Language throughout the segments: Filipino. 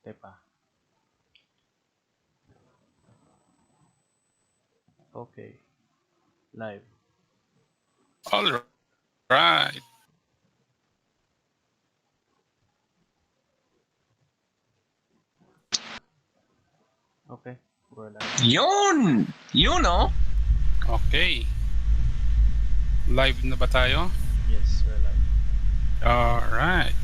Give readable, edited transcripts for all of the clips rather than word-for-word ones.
Tepa. Okay. Live. All right. Okay. We're live. Yun! Yun, oh! Okay. Live na ba tayo? Yes, we're live. All right.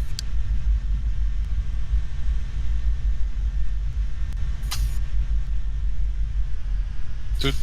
Tut.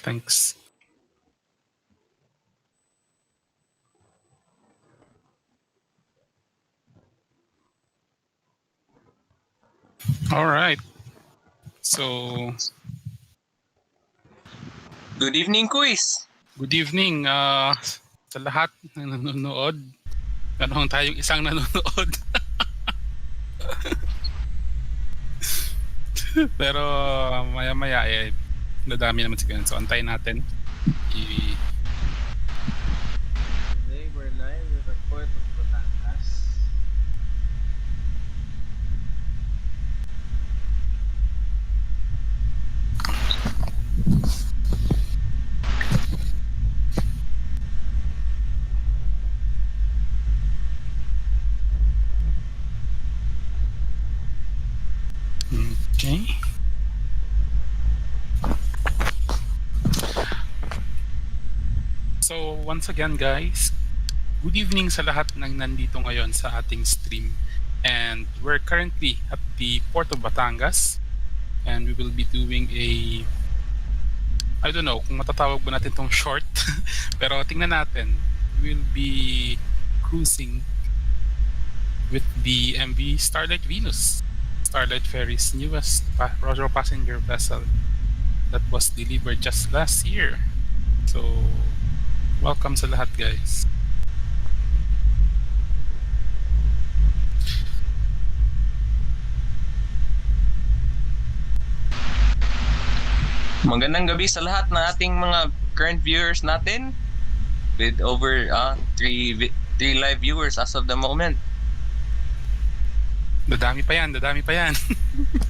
Thanks. All right. So, Good evening, quiz! good evening sa lahat ng nanonood. Meron tayong isang nanonood. Pero maya-maya nadami naman siguro. So, antayin natin. Today we're live with the Port of Batangas. Okay. So, once again guys, good evening sa lahat ng nandito ngayon sa ating stream. And we're currently at the Port of Batangas. And we will be doing a, I don't know kung matatawag ba natin tong short. Pero tingnan natin. We'll be cruising with the MV Starlite Venus. Starlite Ferry's newest passenger vessel that was delivered just last year. So, welcome sa lahat guys. Magandang gabi sa lahat ng ating mga current viewers natin. With over 3 live viewers as of the moment. Dadami pa yan.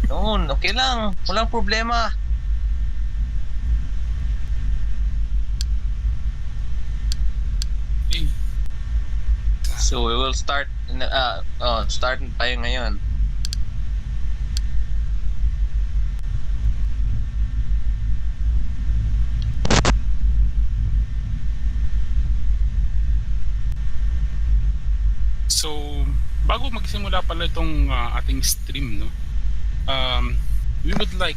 Noon, okay lang. Walang problema. Okay. So we will start start tayo ngayon. So, bago magsimula pala itong ating stream, no? We would like,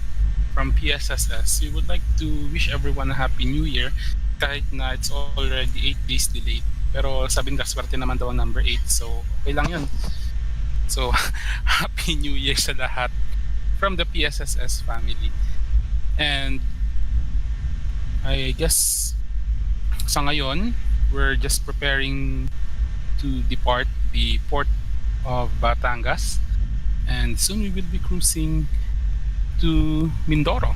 from PSSS, we would like to wish everyone a Happy New Year kahit na it's already 8 days delayed. Pero sabi nila, swerte naman daw ang number 8, so okay lang yun. So, Happy New Year sa lahat from the PSSS family. And I guess sa ngayon, we're just preparing to depart the port of Batangas, and soon we will be cruising to Mindoro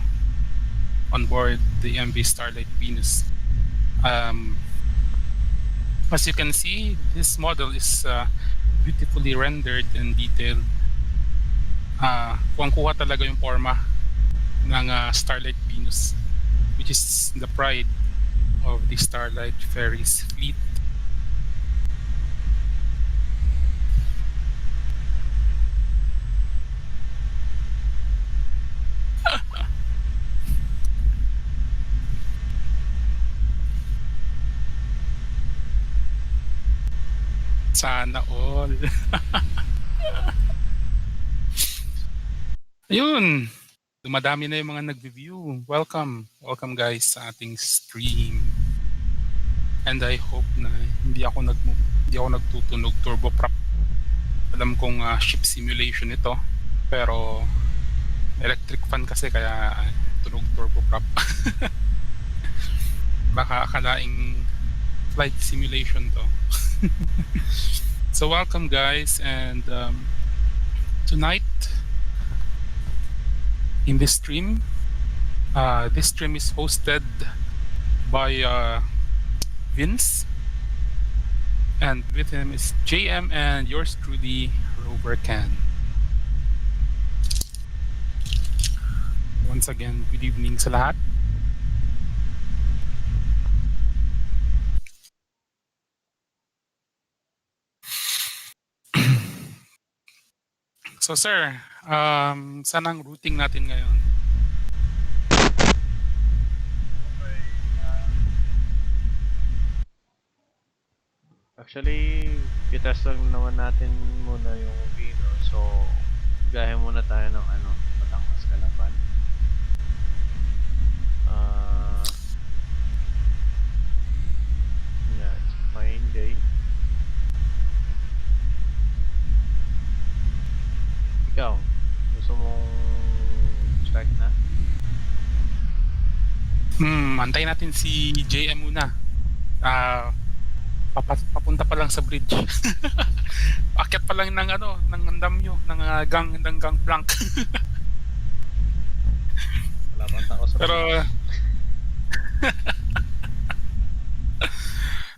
on board the MV Starlite Venus. As you can see, this model is beautifully rendered and detailed. Kuwang-kuha talaga yung forma ng Starlite Venus, which is the pride of the Starlite Ferries fleet. Sana all. Ayun. Dumadami na yung mga nag-review. Welcome. Welcome guys sa ating stream. And I hope na hindi ako nagtutunog turboprop. Alam kong ship simulation ito. Pero electric fan kasi kaya tunog turboprop. Baka akalaing flight simulation to. So welcome guys, and tonight in this stream is hosted by Vince, and with him is JM and yours truly, Rover Can. Once again, good evening sa lahat. So sir, saan ang routing natin ngayon? Okay. Actually, kitest lang naman natin muna yung Vino. So, gahe muna tayo ng Batangas, Calapan. Yeah, it's a fine day. Ikaw, gusto mong start na? Antayin natin si JM muna. Papunta pa lang sa bridge. Akyat pa lang ng ng andamyo, ng gang plank. Wala pang tao sa Pero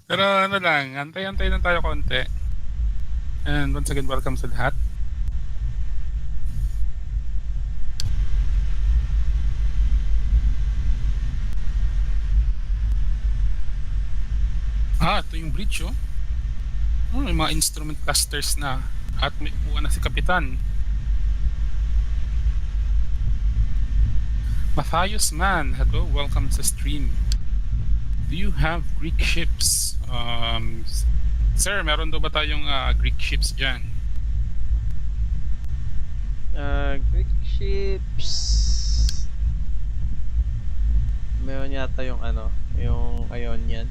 pero lang, antay lang tayo konti. And once again, welcome sa lahat. Ito yung bridge, oh. May mga instrument clusters na at may upuan na si Kapitan. Matthias man, hello, welcome sa stream. Do you have Greek ships? Sir, meron daw ba tayong Greek ships dyan? Greek ships. Meron yata yung yung Ionian.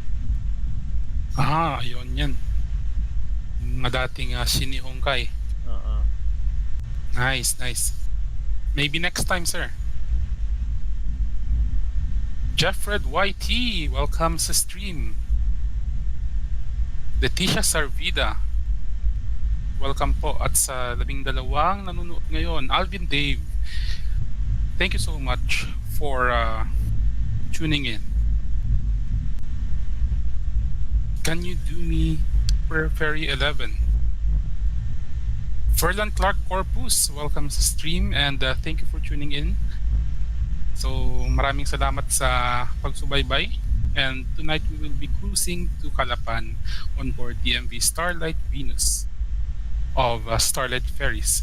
Ayun yan. Mga dating sinihongkay. Nice. Maybe next time, sir. Jeffred YT, welcome sa stream. Leticia Sarvida, welcome po. At sa 12 nanonood ngayon, Alvin Dave, thank you so much for tuning in. Can you do me per Ferry 11? Ferland Clark Corpus, welcome sa stream, and thank you for tuning in. So maraming salamat sa pagsubaybay, and tonight we will be cruising to Calapan on board the MV Starlite Venus of Starlite Ferries.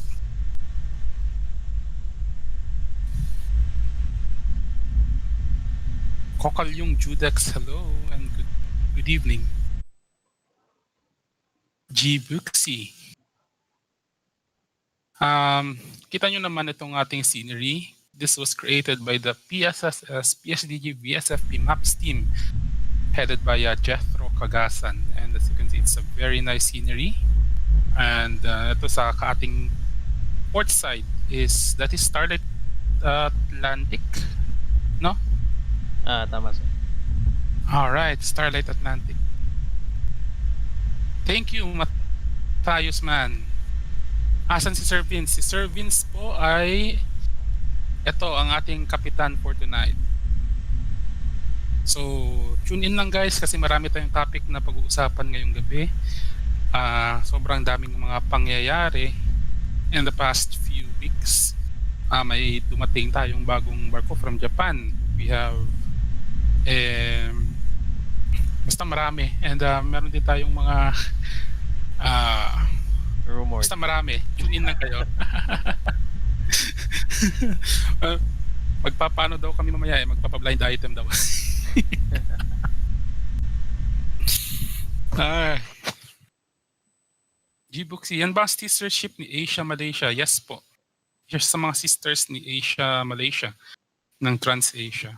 Kokalyong Judex, hello and good evening. G. Buxi. Kita nyo naman itong ating scenery. This was created by the PSSS, PSDG, VSFP Maps team, headed by Jethro Cagasan. And as you can see, it's a very nice scenery. And ito sa ating port side is Starlite Atlantic, no? Tama sir. Alright, Starlite Atlantic. Thank you, Matthias man. Asan si Sir Vince? Si Sir Vince po ay ito ang ating kapitan for tonight. So, tune in lang guys kasi marami tayong topic na pag-uusapan ngayong gabi. Sobrang daming mga pangyayari in the past few weeks. May dumating tayong bagong barko from Japan. We have basta marami, and meron din tayong mga Rumors. basta marami. Tune in lang kayo. Magpapaano daw kami mamaya magpapablind item daw. Gbuxy, yan ba ang sister ship ni Asia Malaysia? Yes po. Yes, sa mga sisters ni Asia Malaysia ng Trans-Asia.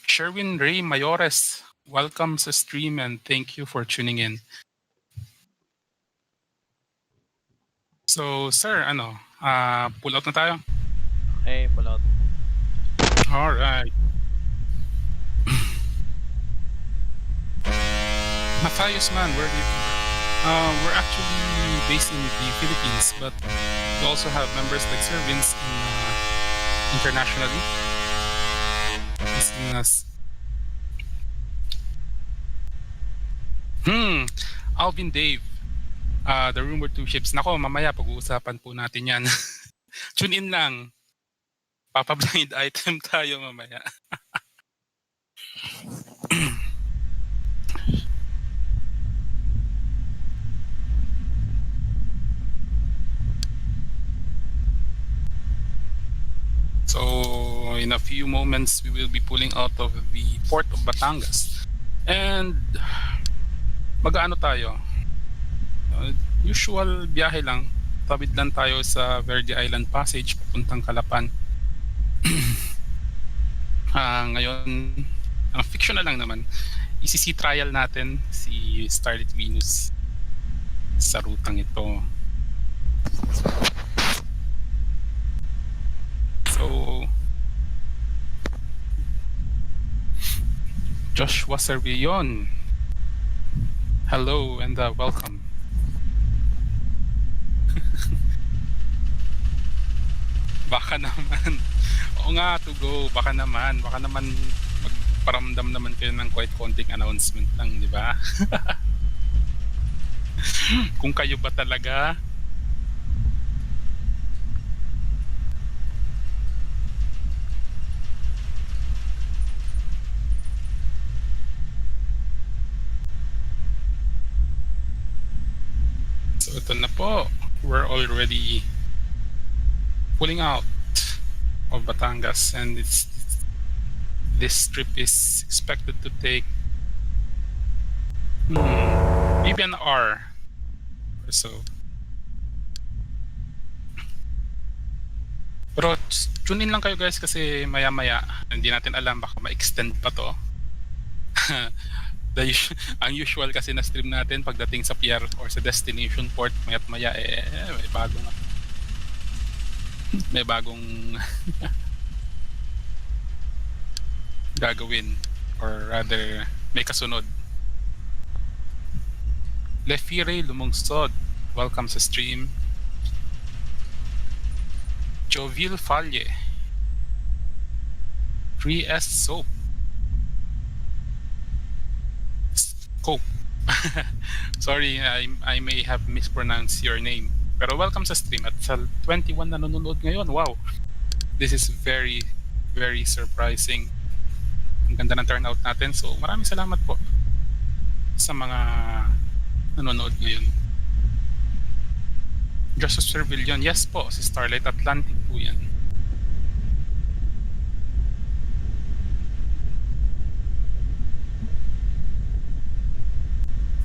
Sherwin Ray Mayores, welcome sa stream and thank you for tuning in. So, sir, pull out na tayo? Okay, pull out. Alright. Matthias man, where do you we're actually based in the Philippines, but we also have members like Servants internationally. Visiting us. Alvin Dave. The rumored 2 ships. Nako, mamaya pag-uusapan po natin yan. Tune in lang. Papa-blind item tayo mamaya. So, in a few moments, we will be pulling out of the port of Batangas. And, mag-ano tayo? Usual biyahe lang. Tabid lang tayo sa Verde Island Passage papuntang Calapan. Ngayon, fictional lang naman. ECC trial natin si Starlite Venus sa rutang ito. So, Joshua Servillon, hello and welcome. Baka naman, oo nga, to go, baka naman magparamdam naman kayo ng quite konting announcement lang, di ba? Kung kayo ba talaga So ito na po, we're already pulling out of Batangas and this trip is expected to take maybe an hour or so. Pero tune in lang kayo guys kasi maya-maya hindi natin alam, baka ma-extend pa to. Ang usual kasi na stream natin pagdating sa pier or sa destination port, maya't maya may bagong gagawin, or rather may kasunod. Lefire Lumungsod, welcome sa stream. Jovil Falle, 3S Soap, Cope. Sorry, I may have mispronounced your name. Pero welcome sa stream at sa 21 na nanonood ngayon. Wow! This is very, very surprising. Ang ganda ng turnout natin. So maraming salamat po sa mga nanonood ngayon. Joseph Servillon, yes po, si Starlite Atlantic po yan.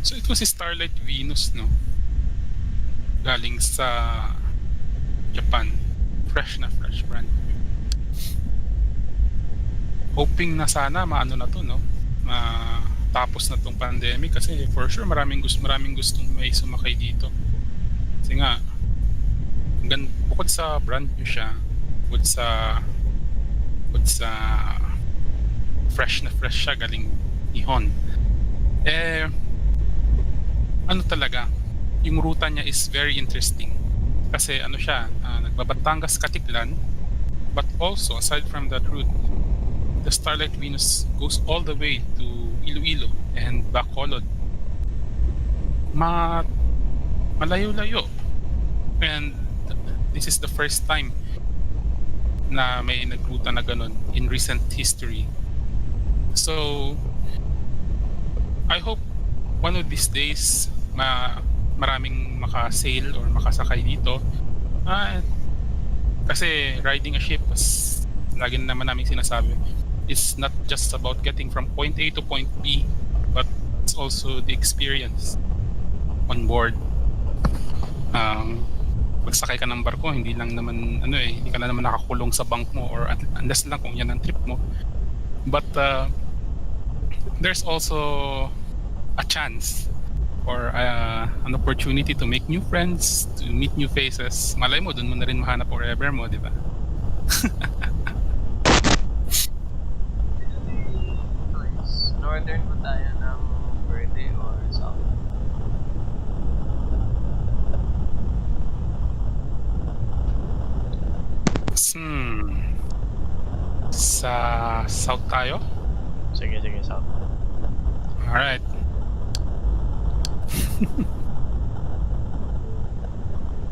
So ito si Starlite Venus, no? Galing sa Japan. Fresh na fresh, brand new. Hoping na sana maano na to, no? Tapos na tong pandemic kasi for sure maraming gustong may sumakay dito. Kasi nga bukod sa brand new siya, bukod sa fresh na fresh siya galing Nihon. Ano talaga, yung ruta niya is very interesting. Kasi ano siya, nagbabatangas Katiklan, but also aside from that route, the Starlite Venus goes all the way to Iloilo and Bacolod. Malayo-layo. And this is the first time na may nagruta na ganun in recent history. So, I hope one of these days maraming makasail or makasakay dito. Kasi riding a ship, as lagi naman namin sinasabi, is not just about getting from point A to point B, but it's also the experience on board. Pagsakay ka ng barko, hindi lang naman hindi ka na naman nakakulong sa bunk mo, or unless lang kung yan ang trip mo. But there's also a chance or an opportunity to make new friends, to meet new faces. Malay mo, dun mo na rin mahanap forever mo, di ba? Northern ba tayo ng Verde or South? Sa South tayo? Sige, South. Alright.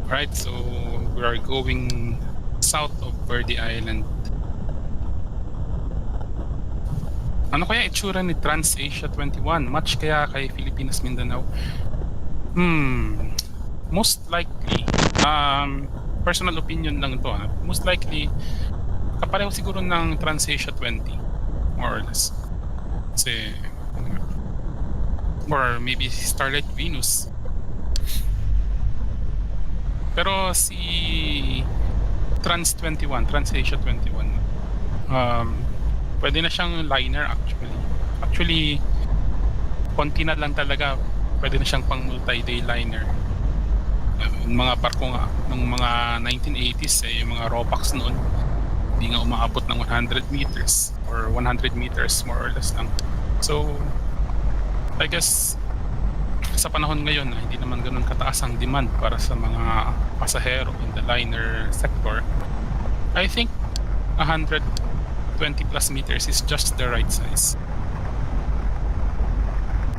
Alright, so we are going south of Verde Island. Ano kaya itsura ni Trans-Asia 21? Match kaya kay Philippines Mindanao? Most likely, personal opinion lang to, most likely, kapareho siguro ng Trans-Asia 20, more or less. Kasi, or maybe Starlite Venus. Pero si Trans-21, Trans-Asia 21, pwede na siyang liner actually. Actually, konti na lang talaga, pwede na siyang pang multi-day liner. Yung mga barko nga, nung mga 1980s, yung mga Ropax noon, hindi nga umaabot ng 100 meters or 100 meters more or less lang. So, I guess, sa panahon ngayon, hindi naman ganun kataas ang demand para sa mga pasahero in the liner sector. I think 120 plus meters is just the right size.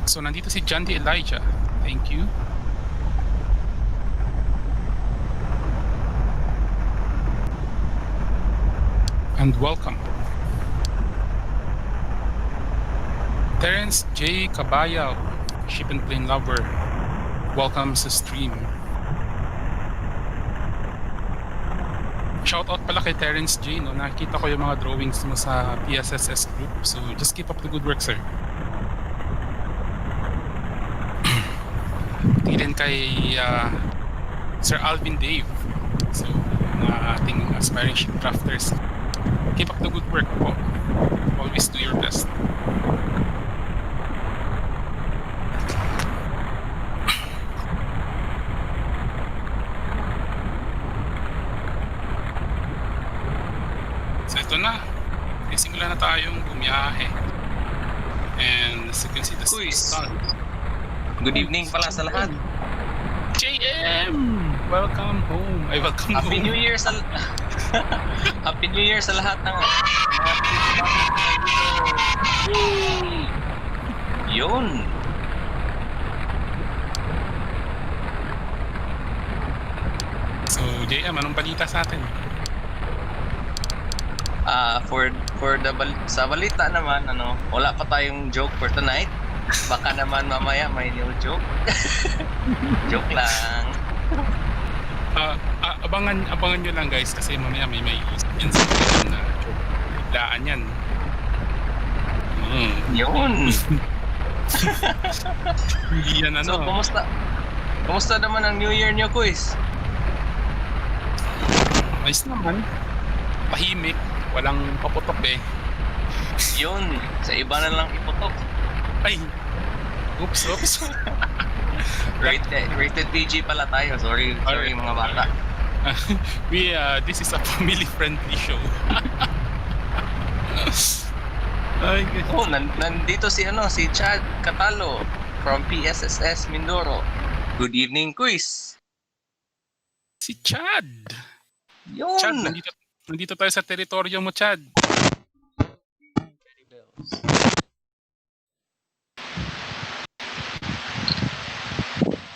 So, nandito si John D. Elijah. Thank you. And welcome. Terence J. Cabayao, ship and plane lover, welcome sa stream. Shoutout pala kay Terence J. No? Nakita ko yung mga drawings mo sa PSSS group. So just keep up the good work, sir. Pati rin kay Sir Alvin Dave. So, ating aspiring ship crafters. Keep up the good work po. Always do your best. So ito na. Simula na tayong bumiyahe. And as you can see the sun. Good evening pala sa lahat. JM! Welcome home. Ay, welcome Happy home. New Year sa Happy New Year sa lahat ng Yun. So, JM, anong balita sa atin? Sa balita naman, wala pa tayong joke for tonight. Baka naman mamaya may new joke. Joke lang. Abangan nyo lang guys kasi mamaya may incident na joke. Biglaan yan. Yun. Hindi yan So, kumusta naman ang New Year niyo, Kuis? Nice naman. Tahimik. Walang paputok eh. Yun. Sa iba na lang iputok. Ay. Oops. Rated PG pala tayo. Sorry mga bata. This is a family-friendly show. Ay, Oh, nandito si Chad Catalo from PSSS Mindoro. Good evening, Kuis. si Chad. Yun. Chad, nandito tayo sa teritoryo mo, Chad.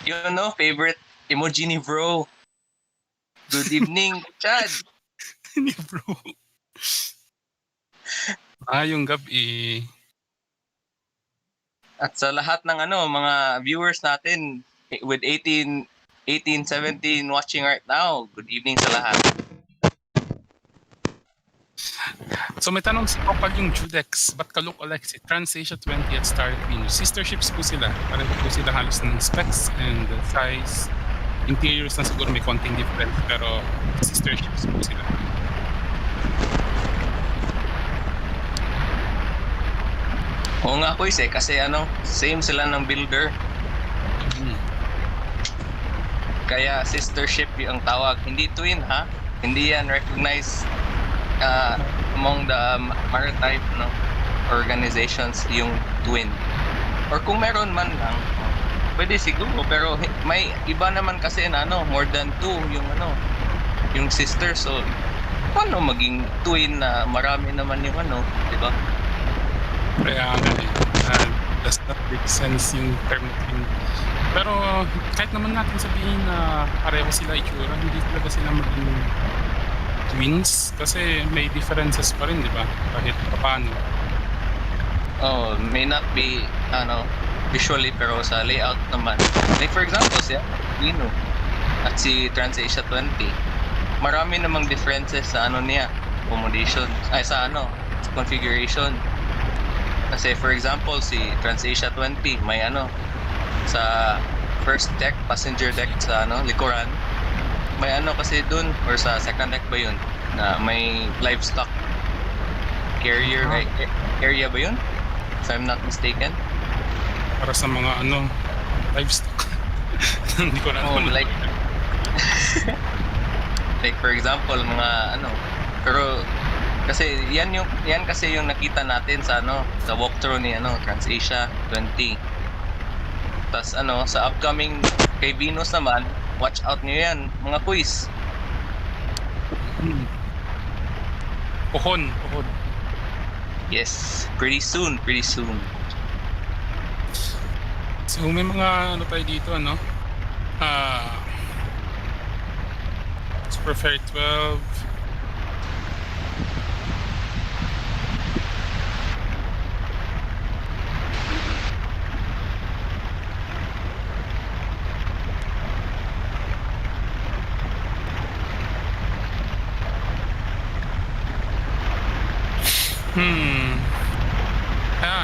Yun, favorite emoji ni bro. Good evening, Chad. Ni bro. Yung gabi. At sa lahat ng mga viewers natin with 18, 17 watching right now, good evening sa lahat. So may tanong si Kopal yung Judex, ba't ka-look-alike si Transasia 20 at Starlite Venus? Sister ships po sila. Pareho po sila halos ng specs and size. Interiors na siguro may konting difference, pero sister ships po sila. Oo nga Kuis kasi same sila ng builder. Kaya sister ship yung tawag. Hindi twin ha? Hindi yan recognized among the maritime organizations yung twin. Or kung meron man lang, pwede siguro. Pero may iba naman kasi na more than two yung sister. So, paano maging twin na marami naman yung di ba? Kaya does not make sense yung term twin. Pero kahit naman natin sabihin na pareho sila itsura, hindi talaga sila maging twins kasi may differences pa rin, di ba? Kahit paano. Oh, may not be visually pero sa layout naman. Like for example, si Vino at si Transasia 20. Marami namang differences sa niya, accommodation, sa configuration. Kasi for example, si Transasia 20 may sa first deck, passenger deck sa likuran. May kasi dun or sa second deck ba yun na may livestock carrier area ba yun? If I'm not mistaken. Para sa mga livestock. Hindi ko na like like for example mga pero kasi yan kasi yung nakita natin sa sa walkthrough ni Transasia 20. Tas sa upcoming kay Venus naman, watch out niyo yan mga quiz. Pohon. Yes, pretty soon. So may mga tayo dito Super Fair 12.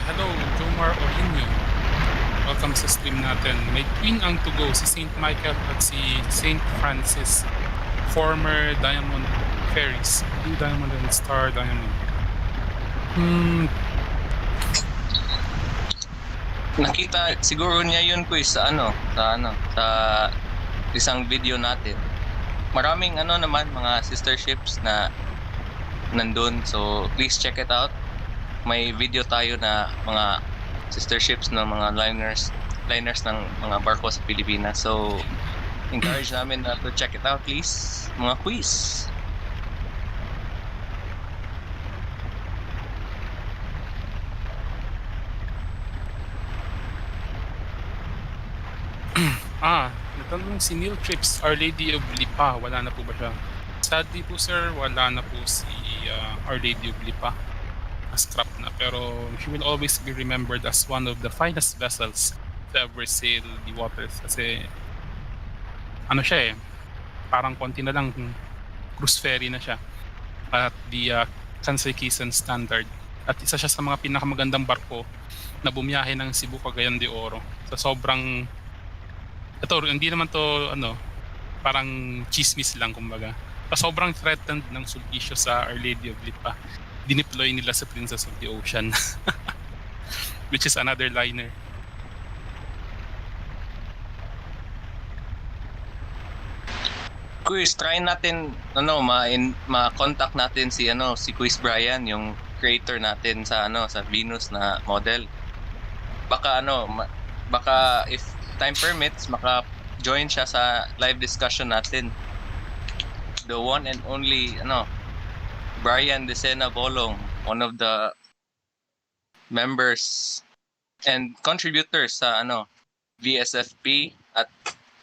Hello, Jomar Orinio. Welcome sa stream natin. May twin ang to go, si St. Michael at si St. Francis. Former Diamond Fairies. Blue Diamond and Star Diamond. Nakita siguro niya yun quiz sa sa isang video natin. Maraming naman mga sister ships na nandun, so please check it out. May video tayo na mga sister ships ng mga liners ng mga barko sa Pilipinas. So encourage namin na to check it out please, mga quiz. Natanong si Neil Trips, Our Lady of Lipa, wala na po ba siya? Sadly po sir, wala na po si Our Lady of Lipa. Scrap na, pero she will always be remembered as one of the finest vessels to ever sail the waters kasi siya parang konti na lang cruise ferry na siya at the Kansai Kisan standard at isa siya sa mga pinakamagandang barko na bumiyahe ng Cebu Cagayan de Oro sa sobrang hindi naman to parang chismis lang kumbaga sa sobrang threatened ng sulgisyo sa Our Lady of Lipa. Dineploy nila sa Princess of the Ocean which is another liner. Quiz, try natin ma-contact natin si Quiz Bryan, yung creator natin sa sa Venus na model. Baka baka if time permits maka-join siya sa live discussion natin. The one and only Bryan Decena Bolong, one of the members and contributors sa VSFP at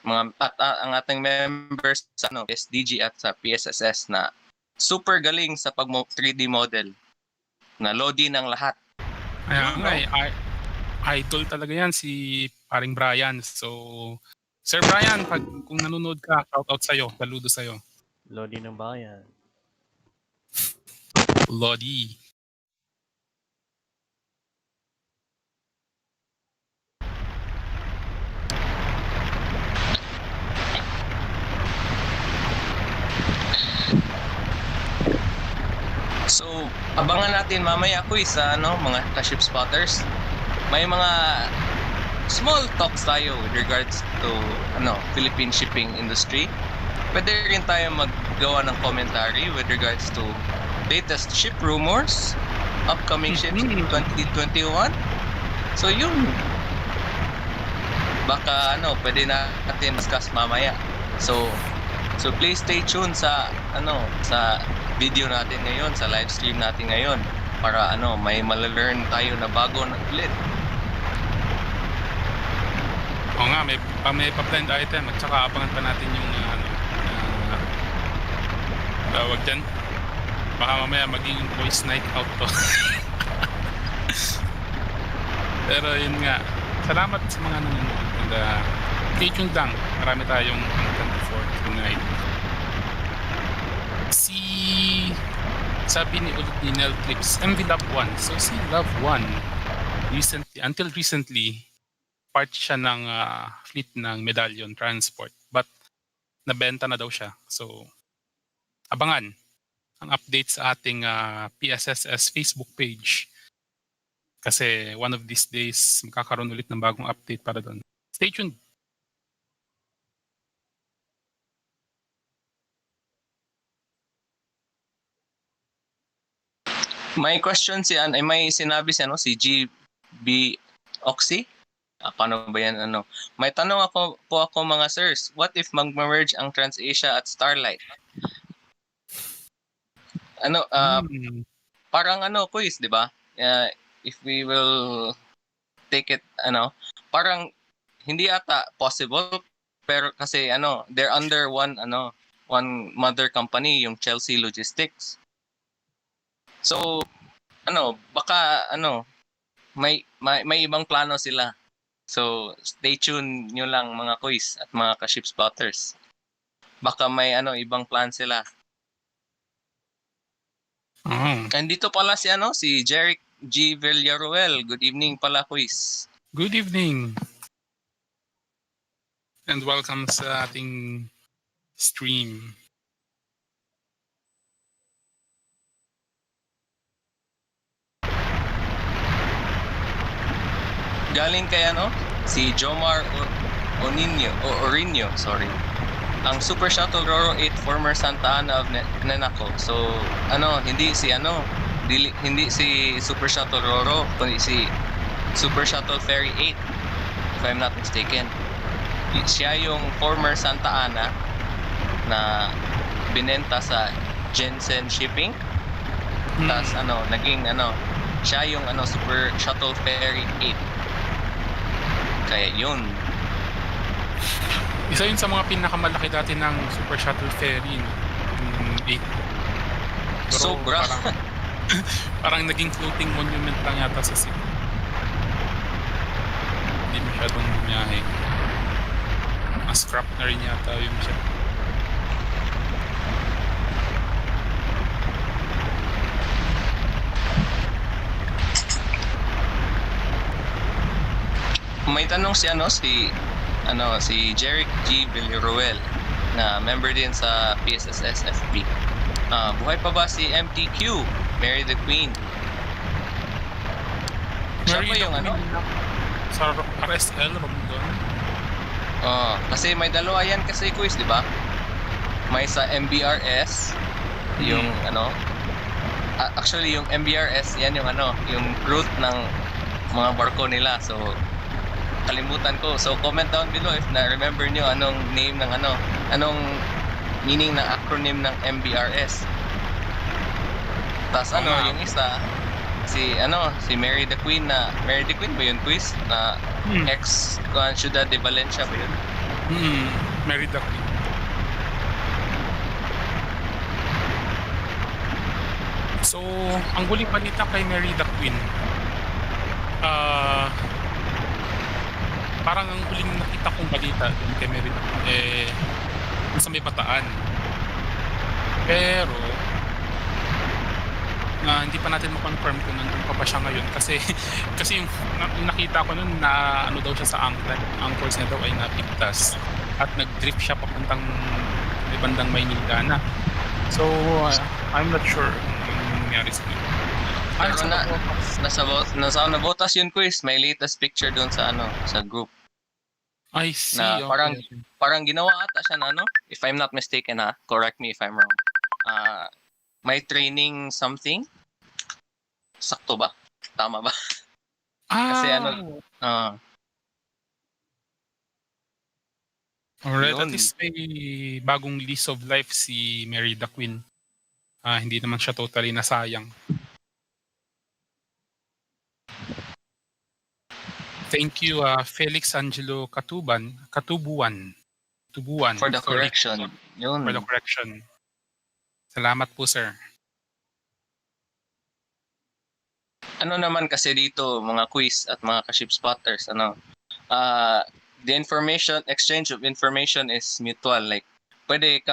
ang ating members sa PSDG at sa PSSS na super galing sa 3D model na lodi ng lahat. Idol talaga yan si paring Bryan. So Sir Bryan, kung nanonood ka, shout out sa'yo, saludo sa'yo. Lodi ng bayan. Lodi. So, abangan natin mamaya quiz sa mga ka-ship spotters. May mga small talks tayo with regards to Philippine shipping industry. Pwede rin tayo maggawa ng commentary with regards to latest ship rumors, upcoming ships in 2021. So yun. Baka pwede natin discuss mamaya. So please stay tuned sa sa video natin ngayon, sa live stream natin ngayon para may malalearn tayo na bago na ulit. Oo nga, may pa-blend item at saka abangan pa natin yung tawag dyan. Baka mamaya maging voice night out to. Pero yun nga, salamat sa mga nanonood and stay tuned lang. Marami tayong content for tonight. Sabi ni ulit ni Nell Clips, MV Love 1. So si Love 1, until recently, part siya ng fleet ng Medallion Transport. But nabenta na daw siya. So abangan ang update sa ating PSSS Facebook page. Kasi one of these days, magkakaroon ulit ng bagong update para doon. Stay tuned. May question may sinabi si GB Oxy. Paano ba yan? May tanong ako mga sirs. What if mag-merge ang TransAsia at Starlite? Parang quiz, di ba? If we will take it, parang hindi ata possible. Pero kasi they're under one mother company, yung Chelsea Logistics. So, baka may ibang plano sila. So, stay tuned nyo lang mga quiz at mga ka-ship spotters. Baka may ibang plan sila. And dito pala si Jeric G. Villaruel. Good evening pala quiz. Good evening. And welcome sa ating stream. Galing kay si Jomar Orinio, sorry. Ang Super Shuttle Roro 8 former Santa Ana of Nenaco. So hindi si Super Shuttle Roro, kundi si Super Shuttle Ferry 8 if I'm not mistaken. Siya yung former Santa Ana na binenta sa Jensen Shipping. Tapos naging siya yung Super Shuttle Ferry 8. Kaya yun. Isa yun sa mga pinakamalaki dati ng Super Shuttle Ferry, 8. Sobra. Parang naging floating monument lang yata sa city. Hindi masyadong bumiyahe. Scrap na rin yata yung siya. May tanong si Jeric G. Villaruel na member din sa PSSS FP. Buhay pa ba si MTQ, Mary the Queen? Siya ba yung sa RSL Romdon? Kasi may dalawa yan kasi quiz, di ba? May sa MBRS, yung actually yung MBRS, yan yung yung route ng mga barko nila. So kalimutan ko. So comment down below if na-remember nyo anong name ng anong meaning ng acronym ng MBRS. Tapos yung isa si Mary the Queen Mary the Queen ba yun quiz? Na ex Ciudad de Valencia ba yun? Mary the Queen. So, ang huling balita kay Mary the Queen, parang ang huling nakita kong balita dun kay Mary the Queen sa may Bataan. Pero hindi pa natin ma-confirm kung nandun pa ba siya ngayon kasi kasi yung nakita ko nun na ano daw siya sa angkors niya daw ay napigtas at nag-drift siya papuntang may bandang Maynila na. So I'm not sure kung nangyari sa kanya. Pero nasa nabotas yun, quiz. May latest picture doon sa sa group. I see. Na parang ginawa ata siya na if I'm not mistaken correct me if I'm wrong. May training something. Sakto ba? Tama ba? Kasi alright, yun. at least may bagong lease of life si Mary the Queen. Hindi naman siya totally nasayang. Thank you, Felix Angelo Katubuan. For the correction. Yun. For the correction. Salamat po, sir. Ano naman kasi dito, mga quiz at mga ka-ship spotters, the exchange of information is mutual. Like, pwede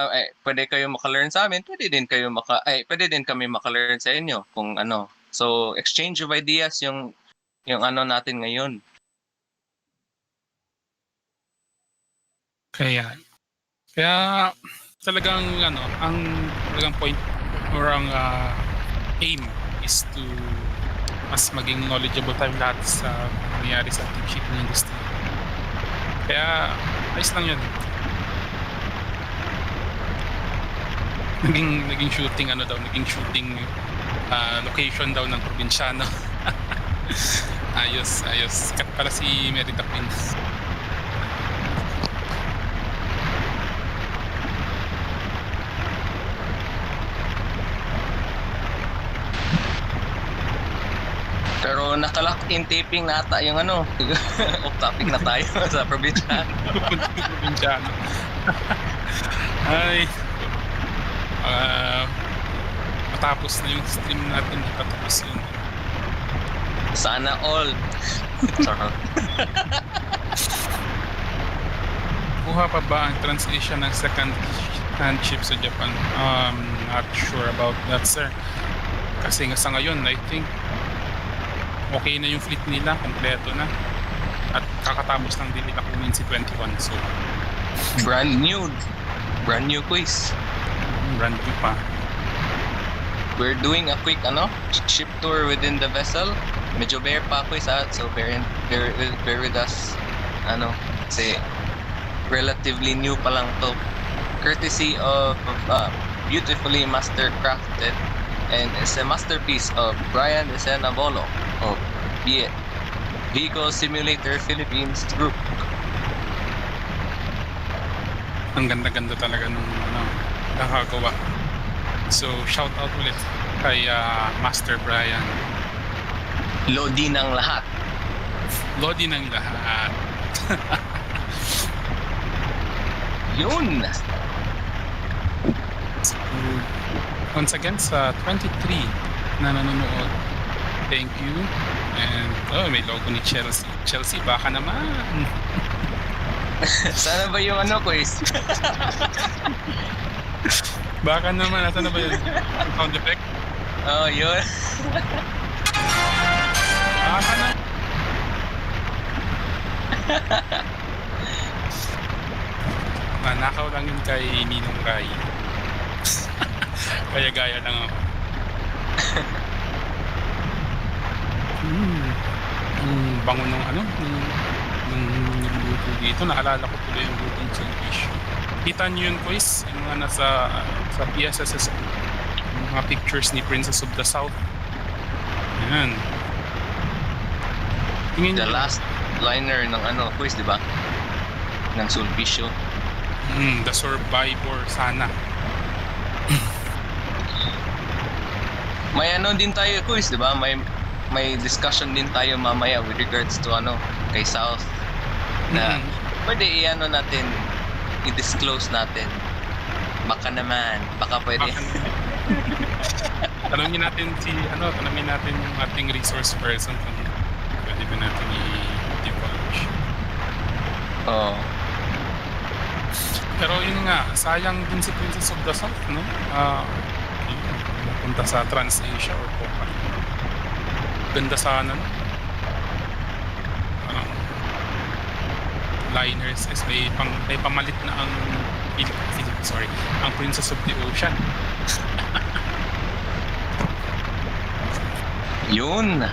kayo maka-learn sa amin, pwede din kami maka-learn sa inyo kung ano. So, exchange of ideas yung natin ngayon. Kaya talagang ang talagang point or ang aim is to mas maging knowledgeable tayo lahat sa nangyayari sa ating shipping industry. Kaya ayos lang yun. Naging shooting location daw ng probinsyano. ayos. Sikat pala si Mary the Queen. Pero nakalock in taping na ata yung off topic na tayo sa probinsyano. Ay, matapos na yung stream natin, matapos yun. Sana all. Charot. Kuha pa ba ang translation ng second-hand ship sa Japan? Not sure about that, sir. Kasi sa ngayon, I think okay na yung fleet nila, kompleto na. At kakatapos lang din nila kunin si 21. So, brand new quiz. Brand new pa. We're doing a quick ship tour within the vessel. Medyo bare pa quiz so bear with us. Kasi relatively new pa lang to. Courtesy of beautifully master crafted and it's a masterpiece of Bryan Decena Bolong of Vehicle Simulator Philippines Group. Ang ganda-ganda talaga nung nakagawa. So shout out ulit kay Master Bryan. Lodi ng lahat. Yun. So, once again sa 23 na nanonood, thank you. And may logo ni Chelsea baka naman. Sana ba yung quiz? Baka naman, nasa na ba yun? Sound effect? Yun. Baka na. Nakaw lang yun kay Ninong Rai. Kaya gaya lang ako. Bango ng nung niluluto dito. Naalala ko tuloy yung lutong silfish. Kita nyo yun, boys, yung mga nasa sa PSSS, yung mga pictures ni Princess of the South. Ayan. Tingin The last liner ng quiz, di ba? Ng Sulpicio. The Survivor sana. May din tayo quiz, di ba? May discussion din tayo mamaya with regards to kay South na pwede natin i-disclose natin. Baka pwede. Tanungin natin yung ating resource person kung pwede ba natin i-divulge. Oo. Pero yun nga, sayang din si Princess of the South, no? punta sa Trans-Asia or Copa. Ganda sana no? Liners is may pamalit na ang ang Princess of the Ocean. Yun.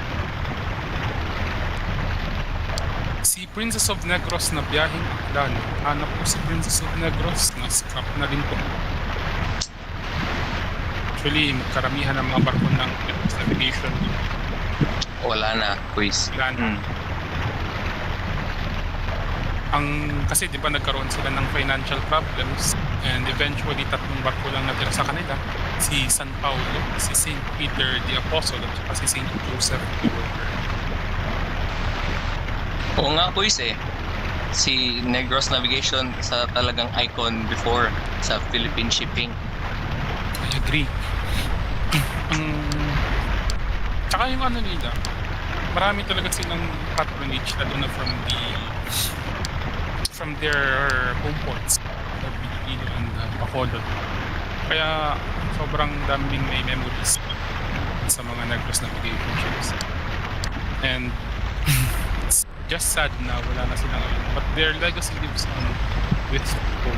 Si Princess of Negros na biyaheng aklan. Hanap po si Princess of Negros na scrap na rin po. Actually, karamihan ng mga barko ng navigation Wala na, quiz. wala na. Kasi di ba nagkaroon sila ng financial problems and eventually tatlong barko lang natira sa kanila, si San Paulo, si St. Peter the Apostle at saka si St. Joseph the Worker. Oo nga, quiz eh. Si Negros Navigation sa talagang icon before sa Philippine shipping. I agree. Tsaka yung ano nila, marami talaga silang patronage lalo na from their home ports, Iloilo and Bacolod. Kaya sobrang daming may memories sa mga Negros Navigation ships. And it's just sad na wala na sila ngayon. But their legacy lives on with Tugon.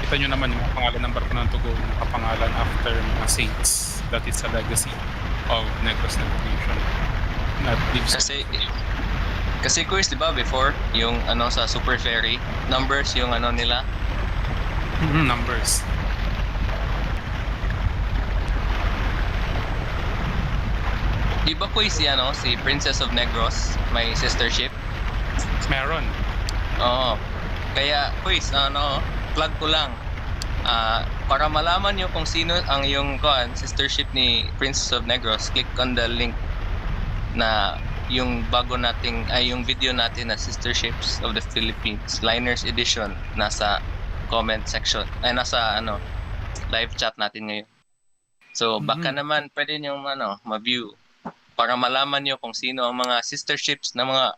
Kita nyo naman yung pangalan ng barko ng Tugon, nakapangalan after mga saints. That is a legacy of Negros Navigation. That lives Kasi quiz, di ba, before, yung ano sa Super Ferry, numbers yung ano nila? Numbers. Di ba quiz si Princess of Negros, may sister ship? Meron. Oo. Kaya quiz, plug ko lang. Para malaman nyo kung sino ang yung sister ship ni Princess of Negros, click on the link na yung yung video natin na Sister Ships of the Philippines Liners Edition nasa comment section ay nasa live chat natin ngayon. So baka naman pwede nyo ma-view para malaman nyo kung sino ang mga sister ships na mga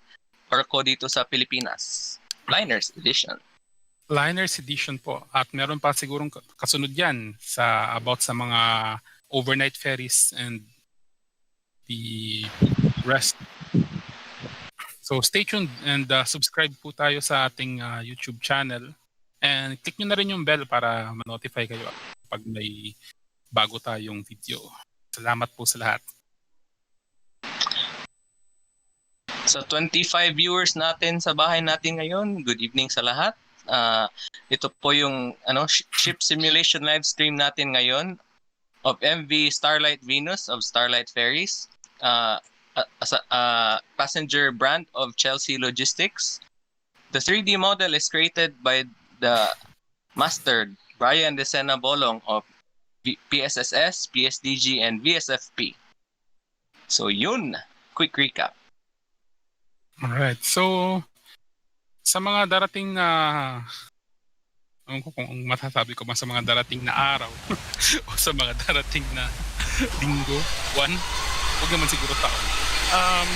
barko dito sa Pilipinas. Liners Edition. Liners Edition po. At meron pa sigurong kasunod yan about sa mga overnight ferries and the rest. So stay tuned and subscribe po tayo sa ating YouTube channel and click nyo na rin yung bell para ma-notify kayo pag may bago tayong video. Salamat po sa lahat. Sa 25 viewers natin sa bahay natin ngayon, good evening sa lahat. Ito po yung ship simulation live stream natin ngayon of MV Starlite Venus of Starlite Ferries. Passenger brand of Chelsea Logistics. The 3D model is created by the master Bryan Decena Bolong of PSSS, PSDG and VSFP. So yun, quick recap. Alright, so sa mga darating na kung masasabi ko ba sa mga darating na araw o sa mga darating na linggo, huwag naman siguro taon.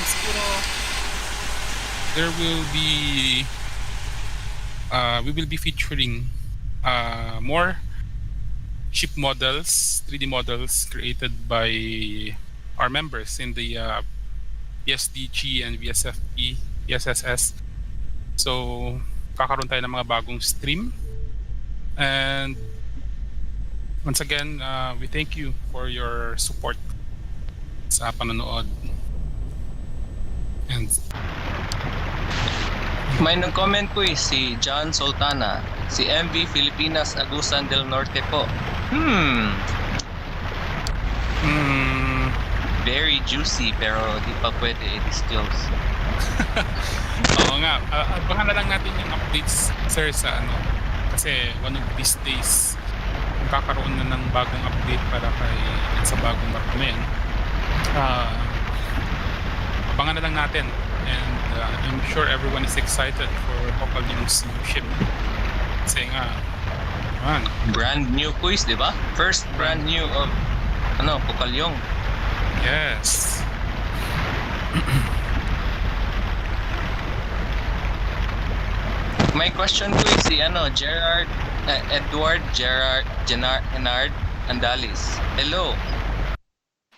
Siguro there will be we will be featuring more ship models, 3D models created by our members in the PSDG and VSFP, PSSS. So kakaroon tayo ng mga bagong stream. And once again, we thank you for your support sa panonood. And may nag-comment po si John Sultana, si MV Filipinas Agusan del Norte po. Very juicy pero di pa pwede i-disclose. Oo nga, abangan na lang natin yung updates, sir, sa kasi one of these days magkakaroon na ng bagong update para sa bagong barko na yan. Abangan na lang natin and I'm sure everyone is excited for Pocalyong's new ship. Kasi nga, brand new quiz, di ba? First brand new of Pocalyong. Yes. May question po si Edward Henard Andalis. Hello.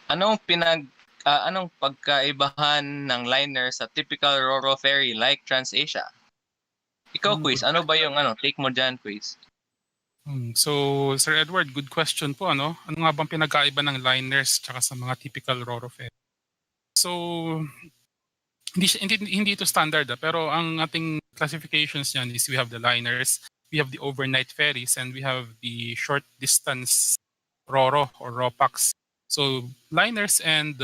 Anong pagkaibahan ng liner sa typical Ro-Ro ferry like TransAsia? Ikaw, Quiz, ano ba yung take mo dyan, Quiz? So, Sir Edward, good question po. Ano nga bang pinagkaiba ng liners tsaka sa mga typical Ro-Ro ferry? So, hindi ito standard, pero ang ating classifications niyan is we have the liners, we have the overnight ferries, and we have the short distance Ro-Ro or RoPax. So, liners and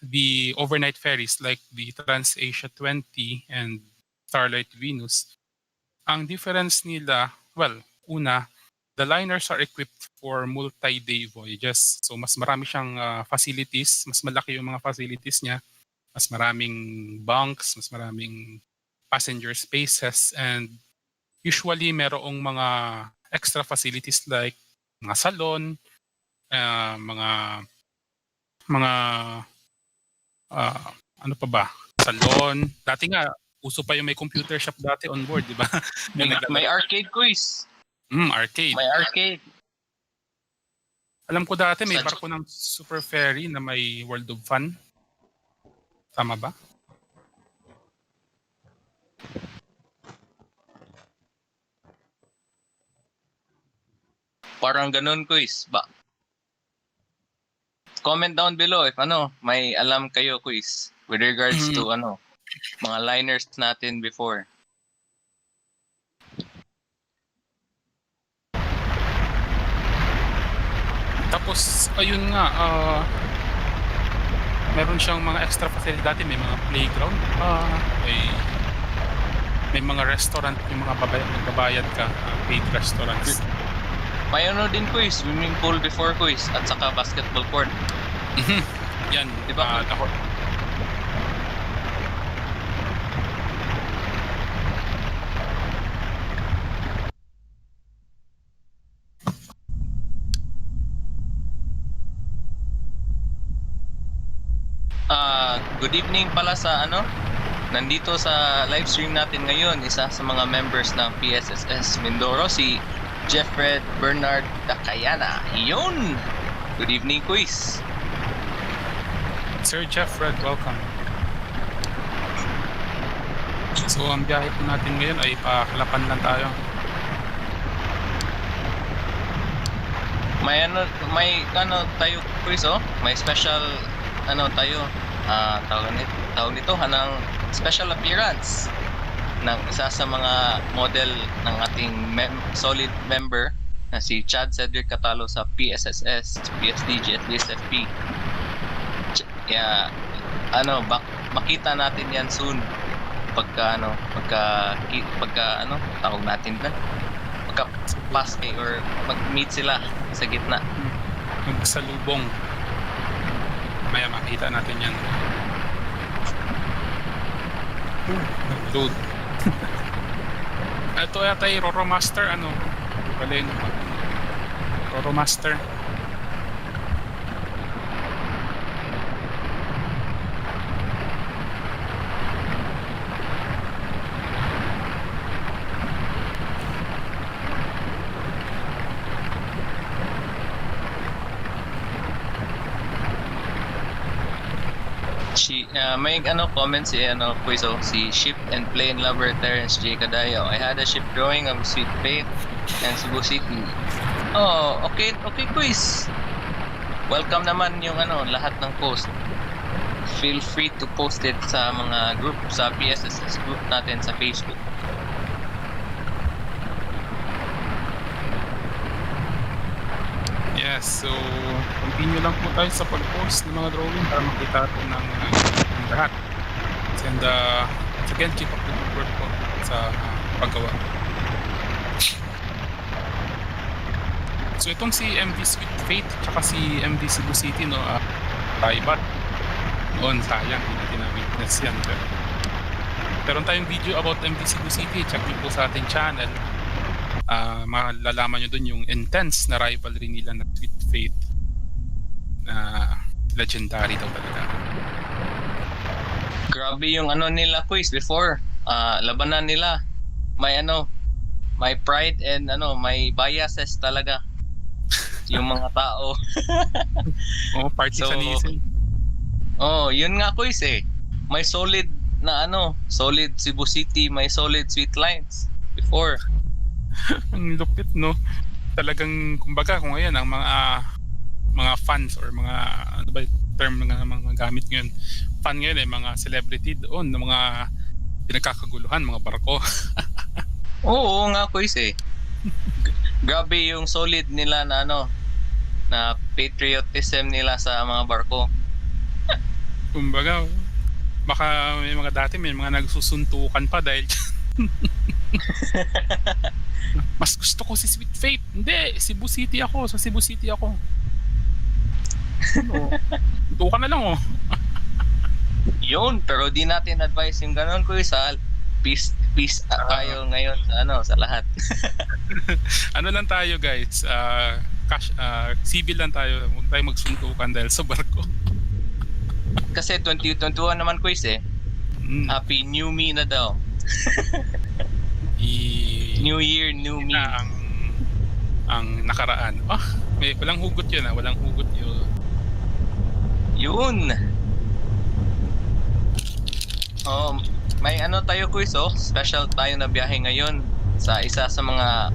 the overnight ferries like the TransAsia 20 and Starlite Venus, ang difference nila, well, una, the liners are equipped for multi-day voyages. So mas marami siyang facilities, mas malaki yung mga facilities niya, mas maraming bunks, mas maraming passenger spaces, and usually merong mga extra facilities like mga salon, mga ano pa ba? Salon. Dati nga, uso pa yung may computer shop dati on board, di ba? May arcade, Quiz. Arcade. May arcade. Alam ko dati may barko ng Super Ferry na may World of Fun. Tama ba? Parang ganun, Quiz. Comment down below if may alam kayo, Quiz, with regards to mga liners natin before. Tapos, ayun nga, meron siyang mga extra facility dati. May mga playground, may mga restaurant, yung mga magbabayad ka, paid restaurants. May din, Quiz, swimming pool before, Quiz, at saka basketball court. Yan, diba? Good evening pala sa nandito sa live stream natin ngayon, isa sa mga members ng PSSS Mindoro, si Jeffred Bernard Dacayana. Yun! Good evening, Quiz. Sir Jeffred, welcome. So, ang biyahe po natin ngayon ay pa-Calapan lang tayo. May tayo, Quiz, may special tayo, tawag nito, ng special appearance ng isa sa mga model ng ating solid member na si Chad Cedric Catalo sa PSSS, PSDG at VSFP. Makita natin yan soon pagka tawag natin na pagka-pass or mag-meet sila sa gitna. Magsalubong. Maya makita natin yan. Load. Ito yata yung Roro Master, galing. Roro Master. May comment si Quiz, si Ship and Plane Lover Terrence J. Cadayo. I had a ship drawing of Sweet Faith and Cebu City. Oh, okay Quiz. Welcome naman yung lahat ng post. Feel free to post it sa mga group, sa PSSS group natin sa Facebook. Yes, so continue lang po tayo sa pag-post ng mga drawing para makita po ng lahat. And again, keep up the good work po sa paggawa. So itong si MV Sweet Fate tsaka si MV Cebu City, Taibat. Noon, sayang, hindi natin na-witness yan. Pero tayong video about MV Cebu City, check nyo po sa ating channel. Malalaman nyo dun yung intense na rivalry nila na Sweet Fate. Legendary daw talaga. Grabe yung nila, Quiz, before. Labanan nila. May pride and may biases talaga. yung mga tao. Oh, partisanism. Yun nga Kuis eh. May solid na solid Cebu City, may solid sweet lines before. Ang lupit, no? Talagang, kumbaga, kung ngayon, ang mga fans or mga, ano ba yung term mga gamit ngayon, fan ngayon eh, mga celebrity doon, ng mga pinagkakaguluhan, mga barko. Oo nga Kuis eh. Grabe yung solid nila na na patriotism nila sa mga barko. Kumbaga, baka may mga dati, may mga nagsusuntukan pa dahil mas gusto ko si Sweet Fate. Hindi, Cebu City ako. Sa Cebu City ako. Ano? Suntukan na lang, oh. Yun, pero di natin advice yung ganun Kuis ha. Peace tayo ngayon sa lahat. Ano lang tayo, guys? Civil lang tayo. Huwag tayo magsuntukan dahil sa barko. Kasi 2021 naman Kuis eh. Happy New Me na daw. New Year, New Me. Ang nakaraan. Walang hugot yun, walang hugot yun. Yun. May tayo Kuis special tayo na biyahe ngayon sa isa sa mga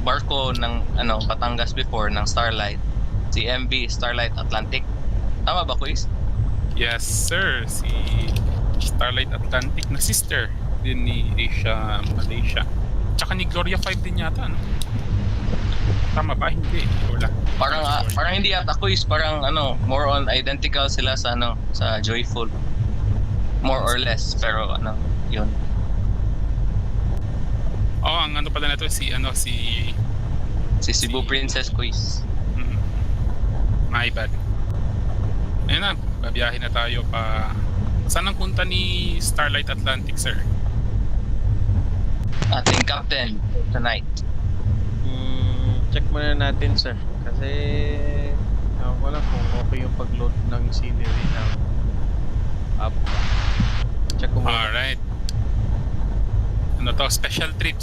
barko ng Batangas before ng Starlite. Si MV Starlite Atlantic. Tama ba Kuis? Yes, sir. Si Starlight Atlantic na sister din ni Asia Malaysia. Tsaka ni Gloria 5 din yata, no? Tama ba? Hindi. Wala. Parang hindi yata Kuis. Parang more on identical sila sa sa Joyful. More or less. Pero yun. Ang pala na to si Cebu Princess Kuis. My bad. Ayun na, babiyahe na tayo pa. Saan ang punta ni Starlight Atlantic, sir? Ating captain tonight. Check muna natin, sir. Kasi wala kung okay yung pag-load ng scenery ng app. Check ko muna. Alright. Ano to? Special trip.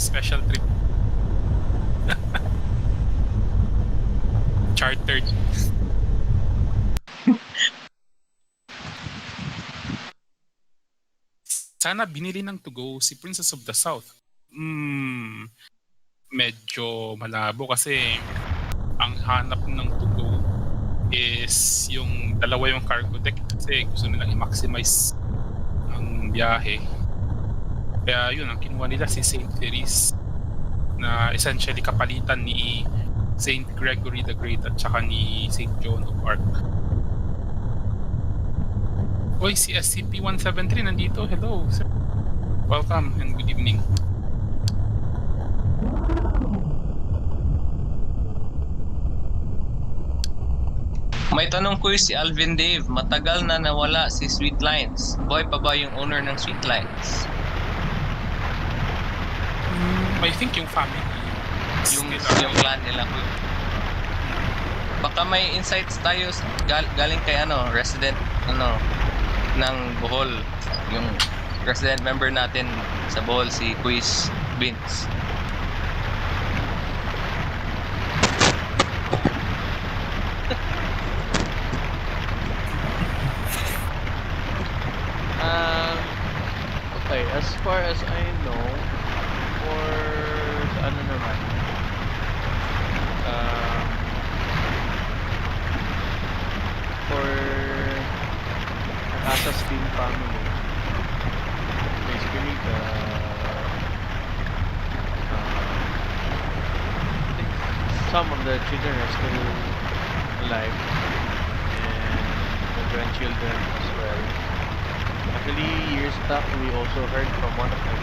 Chartered. Sana binili ng to go si Princess of the South. Medyo malabo kasi ang hanap ng to go is yung dalawa yung cargo deck kasi gusto nilang i-maximize ang biyahe. Kaya yun, ang kinuha nila si St. Therese na essentially kapalitan ni St. Gregory the Great at saka ni St. John of Arc. Oy, si SCP-173 nandito. Hello, sir. Welcome and good evening. May tanong ko si Alvin Dave, matagal na nawala si Sweet Lines. Buhay pa ba yung owner ng Sweet Lines? I think yung family. Yung clan nila. Baka may insights tayo galing kay resident ng Bohol. Yung resident member natin sa Bohol, si Quiz Vince. Okay, as far as I know, for naman, for Asas Team family, basically I think some of the children are still alive and the grandchildren as well. Actually, years back, we also heard from one of my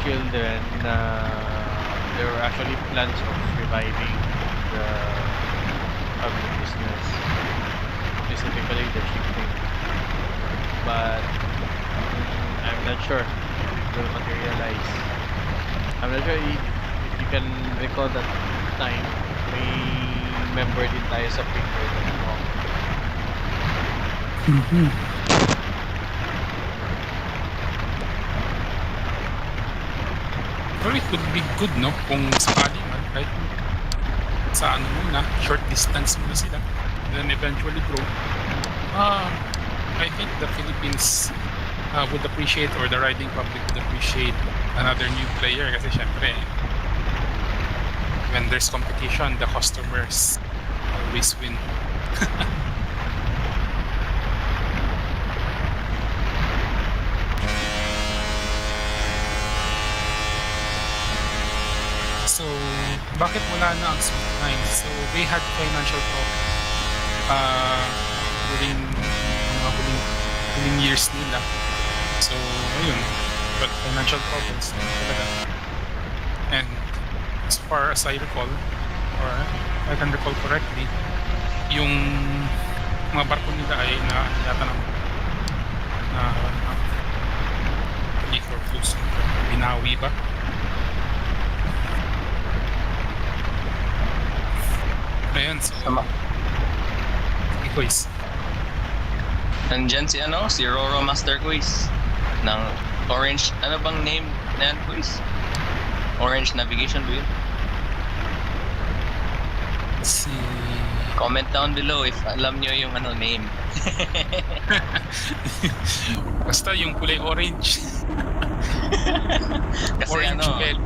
grandchildren there were actually plans of reviving the family business, specifically the shipping. But I'm not sure if it will materialize. I'm not sure if you can recall that time may member din tayo sa paper na Well, it would be good, no? Kung sakali man, right? sa ano muna, short distance muna sila. Then eventually grow. I think the Philippines would appreciate, or the riding public would appreciate another new player kasi syempre when there's competition, the customers always win. So, bakit wala na ang Sweet Nine? So, they had financial problem during mga huling years nila. So, ayun. But financial problems talaga. And as far as I recall, or I can recall correctly, yung mga barko nila ay yata ng for close, binawi ba? Ayan, so quiz. Nandyan si Roro Master Quiz ng Orange, ano bang name na yan, Quiz? Orange Navigation ba yun? Si... Comment down below if alam nyo yung name. Basta yung kulay orange. Kasi Orange bell.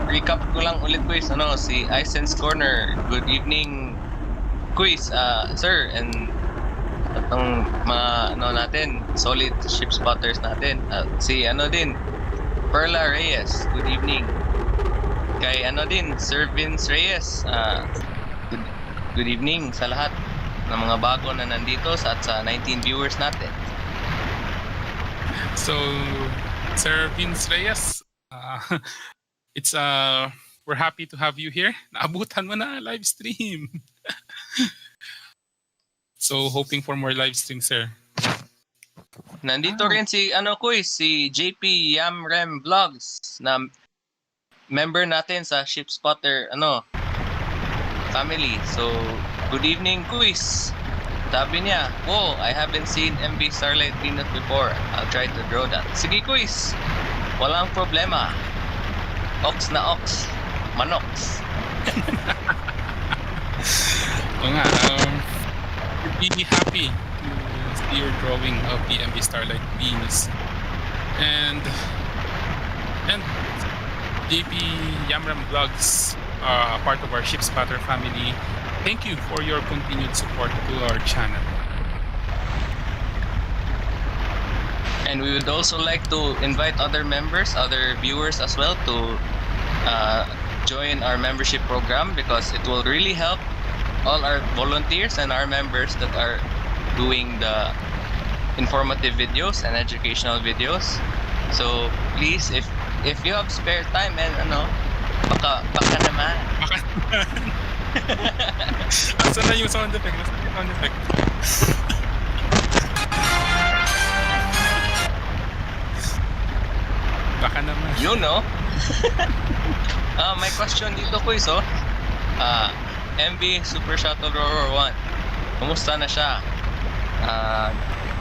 Recap ko lang ulit, Quiz. Si Isen's Corner. Good evening, Quiz, sir, and itong mga natin, solid ship spotters natin. Si din, Perla Reyes. Good evening. Kay din, Sir Vince Reyes. Good evening sa lahat ng mga bago na nandito at sa 19 viewers natin. So, Sir Vince Reyes, it's we're happy to have you here. Naabutan mo na live stream. So hoping for more live stream, sir. Nandito rin si Quiz, si JP Yamrem Vlogs na member natin sa Ship Spotter family. So good evening, Quiz. Sabi niya, "Whoa, I haven't seen MV Starlite Venus before. I'll try to draw that." Sige, Quiz. Walang problema. Ox na ox. Manox. Oo nga, really happy to see your drawing of the MV Starlight Venus. And JP Yamram Vlogs, part of our Ship Spotter family. Thank you for your continued support to our channel. And we would also like to invite other members, other viewers as well to join our membership program because it will really help all our volunteers and our members that are doing the informative videos and educational videos. So please, if you have spare time and baka naman. Saan na yung sound effect? Nasaan yung sound effect? Baka naman. My question dito, Quiz, MV Super Shuttle Rover 1. Kumusta na siya?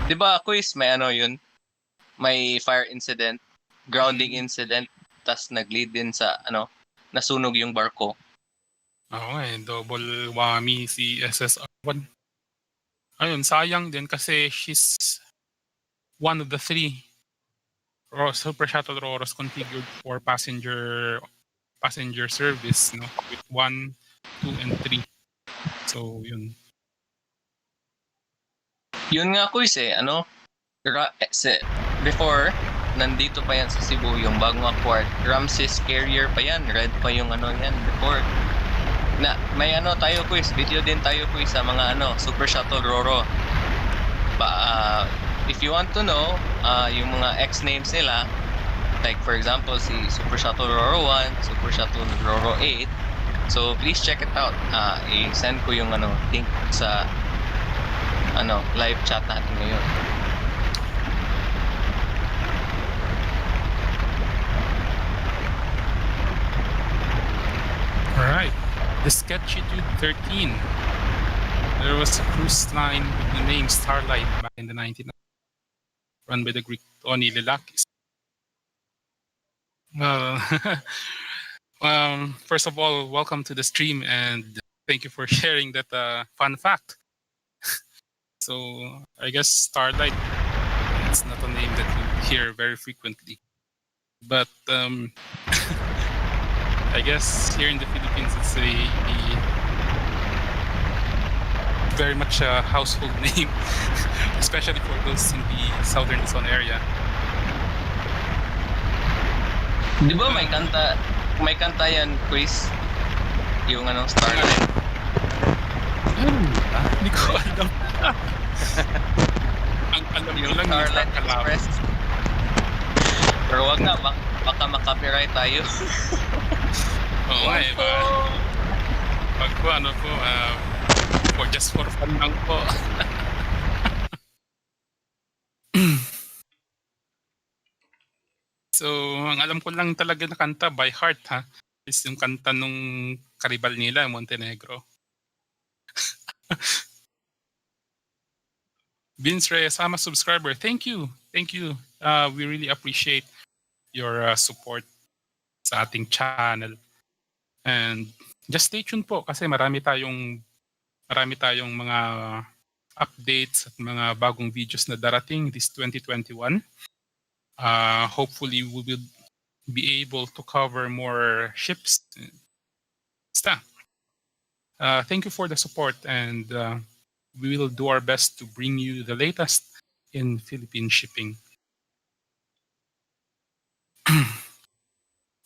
Di ba, Quiz, may may fire incident, grounding incident, tas nag-lead din sa nasunog yung barko. Oo nga double whammy si SSR1. Ayun, sayang din kasi she's one of the 3 Super Shuttle Roros configured for passenger service, with 1, 2, and 3. So, yun. Yun nga, Quiz, before, nandito pa yan sa Cebu, yung bagong acquired Ramses carrier pa yan, red pa yung yan before. May tayo, Quiz, video din tayo, Quiz, sa mga Super Shuttle Roro. If you want to know yung mga X-names nila, like for example, si Super Shuttle Roro 1, Super Shuttle Roro 8, so please check it out. I-send ko yung link sa live chat natin ngayon. Alright, the Sketchitude 13. There was a cruise line with the name Starlite back in the 1990s, run by the Greek Tony Lelakis. Well, First of all, welcome to the stream and thank you for sharing that fun fact. So I guess Starlite, it's not a name that you hear very frequently. But I guess here in the Philippines, it's a very much a household name, especially for those in the Southern Luzon area. Di ba may kanta yan, quiz? Yung Starlite. Hindi ko alam. Ang alam ko Yung lang yung Starlite Calapan. Express. Pero wag na, baka makapiright tayo. Oo nga eh. Pag po, just for fun lang po. So, ang alam ko lang talaga na kanta by heart is yung kanta nung karibal nila, Montenegro. Vince Reyes, I'm a subscriber. Thank you. We really appreciate your support sa ating channel. And just stay tuned po kasi marami tayong mga updates at mga bagong videos na darating this 2021. Hopefully we will be able to cover more ships. Thank you for the support and we will do our best to bring you the latest in Philippine shipping.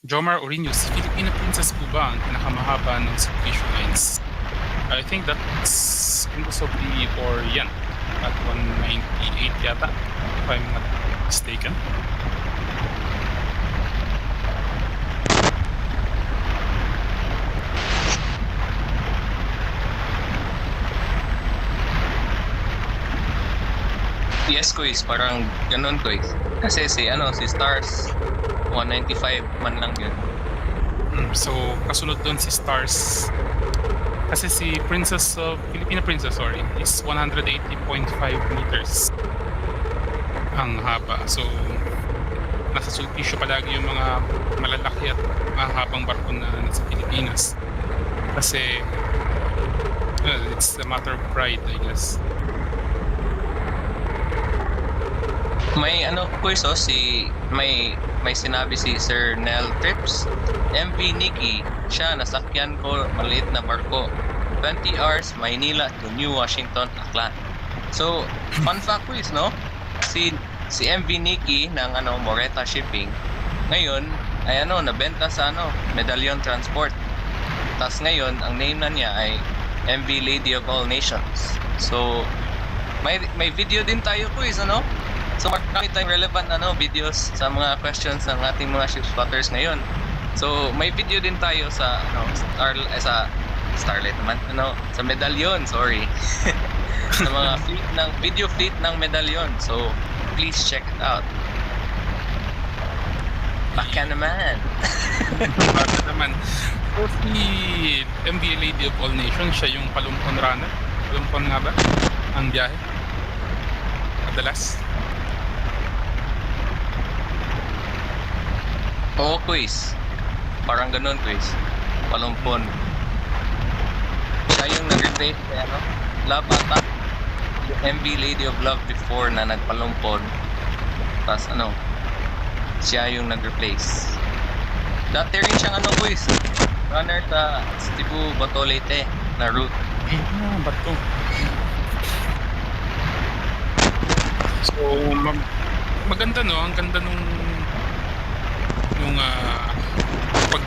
Jomar Orinos, Filipino Princess po ba ang pinakamahaba ng Submission Lines? I think that's Indusopli or yan at 198 yata, if I'm not mistaken. Yes, quiz. Parang ganun, quiz. Kasi si Stars, 195 man lang yun. So, kasunod doon si Stars. Kasi si Filipino Princess, is 180.5 meters ang haba. So, nasa sulpisyo palagi yung mga malalaki at mahabang barko na nasa Pilipinas. Kasi, it's a matter of pride, I guess. May quiz may sinabi si Sir Nel Trips. MV Nikki, siya nasakyan ko maliit na barko. 20 hours Maynila to New Washington, Aklan. So, fun fact quiz, no? Si MV Nikki ng Moreta Shipping ngayon ay nabenta sa Medallion Transport. Tas ngayon ang name na niya ay MV Lady of All Nations. So, may video din tayo quiz, So marami tayong relevant videos sa mga questions ng ating mga ship spotters ngayon. So may video din tayo sa sa Starlite naman, sa Medallion, sorry. Sa mga video fleet ng Medallion. So please check it out. Baka naman. Baka naman. So si MV Lady of All Nations, siya yung palumpon runner. Palumpon nga ba ang biyahe? Madalas. Oo, quiz. Parang ganun, quiz. Palumpon. Siya yung nag-replace kay Love ata. Yung MV Lady of Love before na nagpalumpon. Tapos siya yung nag-replace. Dati rin siyang quiz. Runner sa Cebu, Bato, Leyte na route. Bato. So, maganda ang ganda nung pag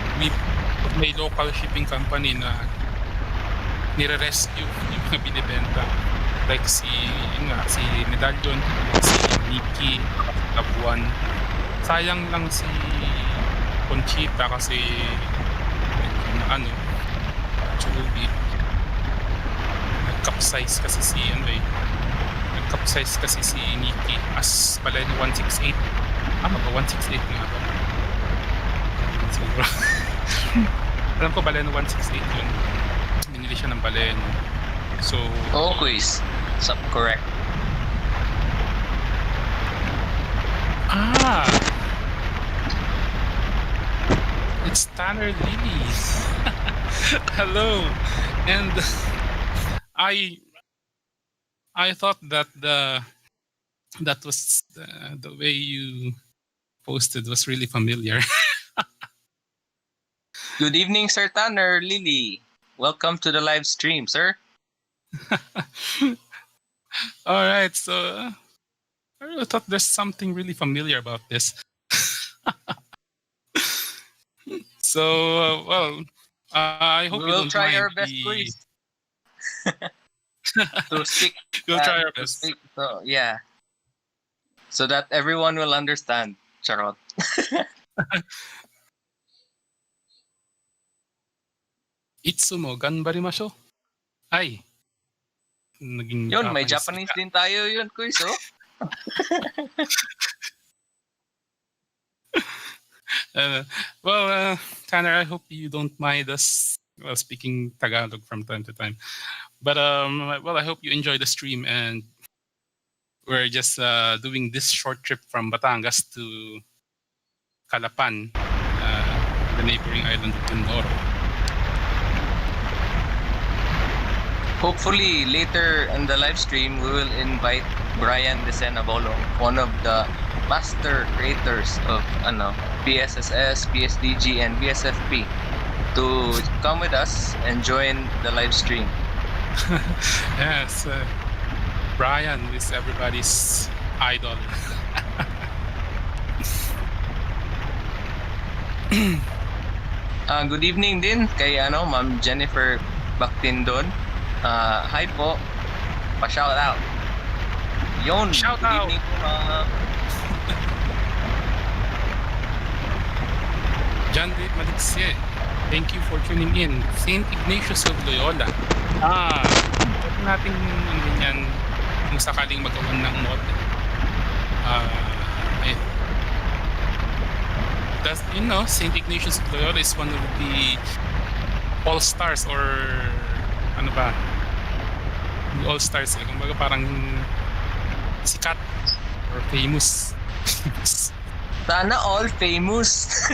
may local shipping company na nire-rescue yung mga binibenta like si Medallion, si Nikki, Labuan. Sayang lang si Conchita kasi actually nag-capsize kasi si Nikki as Baleno 168. Ba 168 nga ba? Siguro. Alam ko Baleno 168 yun. Binili siya ng Baleno. So, quiz. Correct. It's Tanner Lily. Hello. And I thought that that was the way you posted was really familiar. Good evening, Sir Tanner, Lily. Welcome to the live stream, sir. All right, so I really thought there's something really familiar about this. So, well, I hope We you will don't try mind our best, please. To speak. We'll try our to best. speak. So, yeah. So that everyone will understand. Charot. Itsumo ganbarimashou. Ay. Naging Yun, may Japanese Japanese din tayo yun, quiz, oh. Well, Tanner, I hope you don't mind us speaking Tagalog from time to time. But well, I hope you enjoy the stream, and we're just doing this short trip from Batangas to Calapan, the neighboring island of Mindoro. Hopefully, later in the live stream, we will invite Bryan Decena Bolong, one of the master creators of PSSS, PSDG, and VSFP, to come with us and join the live stream. Yes, Bryan is everybody's idol. Good evening din kay Ma'am Jennifer Bactindon. Hi po. Pa-shout out. Yon. Shout Good out. evening po, ma'am. John Dave Malixie, thank you for tuning in. St. Ignatius of Loyola. Pwede natin ganyan kung sakaling magawan ng mod. St. Ignatius of Loyola is one of the all-stars or ano ba? All-stars eh. Kumbaga parang sikat or famous. Sana all famous.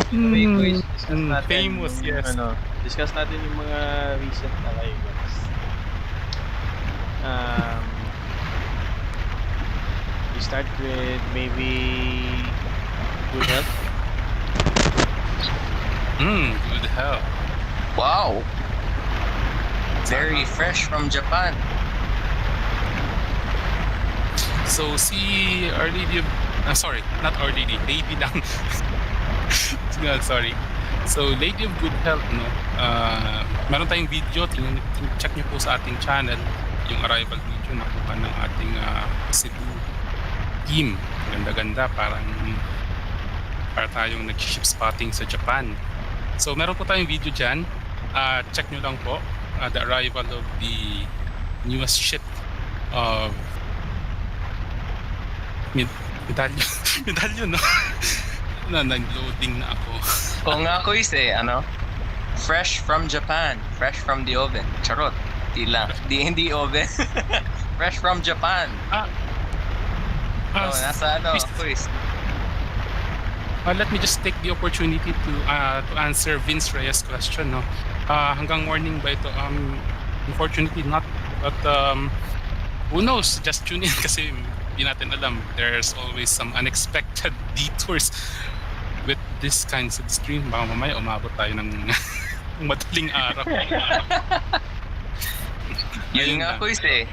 Quiz, discuss natin Famous, yung, yes. discuss natin yung mga recent na arrivals. We start with maybe Good Health. Good hell. Wow. Very fresh from Japan. So si Our Lady of, sorry, not Our Lady, Lady lang. Sorry. So Lady of Good Health, no? Meron tayong video, check nyo po sa ating channel yung arrival video nakuha ng ating Cebu team. Ganda-ganda, para tayong nag-ship spotting sa Japan. So meron po tayong video dyan. Check nyo lang po the arrival of the newest ship of medallion, no? Nag-loading na ako. Kung nga quiz fresh from Japan, fresh from the oven. Charot. Hindi oven. Fresh from Japan. Nasa quiz. Let me just take the opportunity to answer Vince Reyes' question. No? Hanggang morning ba ito? Unfortunately not. But who knows? Just tune in kasi di natin alam. There's always some unexpected detours with this kinds of stream. Baka mamaya umabot tayo ng madaling araw. Yun nga quiz eh.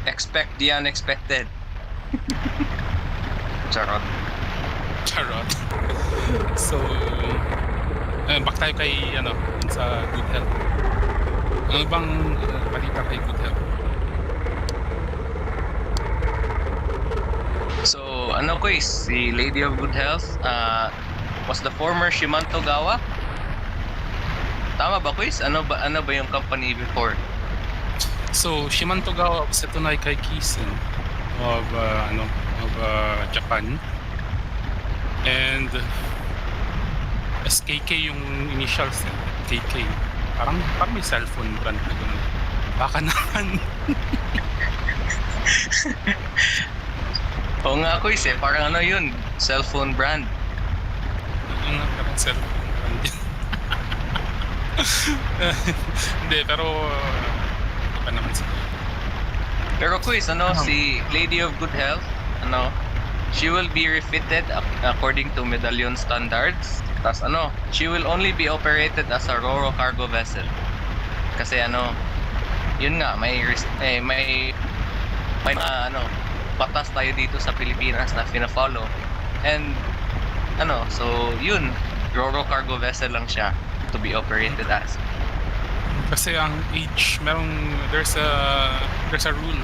Expect the unexpected. Charot. So, back tayo kay sa Good Health. Ano bang balita kay Good Health? So, quiz, si Lady of Good Health was the former Shimanto Gawa? Tama ba quiz? Ano ba yung company before? So, Shimanto Gawa was tunay kay Kisen of Japan. And SKK yung initials eh. KK. Parang may cellphone brand na gano'n. Baka naman. Oo nga, Kuis eh. Parang ano yun, cellphone brand. Yung nga, parang cellphone brand. Hindi, pero hindi pa naman sila. Pero Kuis, si Lady of Good Health, she will be refitted according to medallion standards. Tapos she will only be operated as a Ro-Ro cargo vessel. Kasi yun nga, may batas tayo dito sa Pilipinas na fina-follow. And so yun, Ro-Ro cargo vessel lang siya to be operated as. Kasi ang age, there's a rule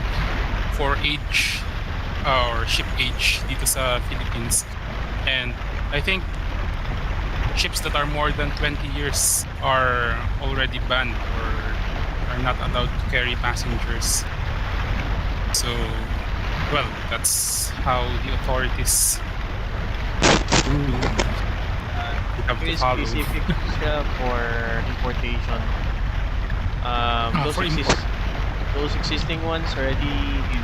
for age or ship age dito sa Philippines. And I think ships that are more than 20 years are already banned or are not allowed to carry passengers. So, well, that's how the authorities rule. We have to Very follow. specific siya for importation. Those existing ones already in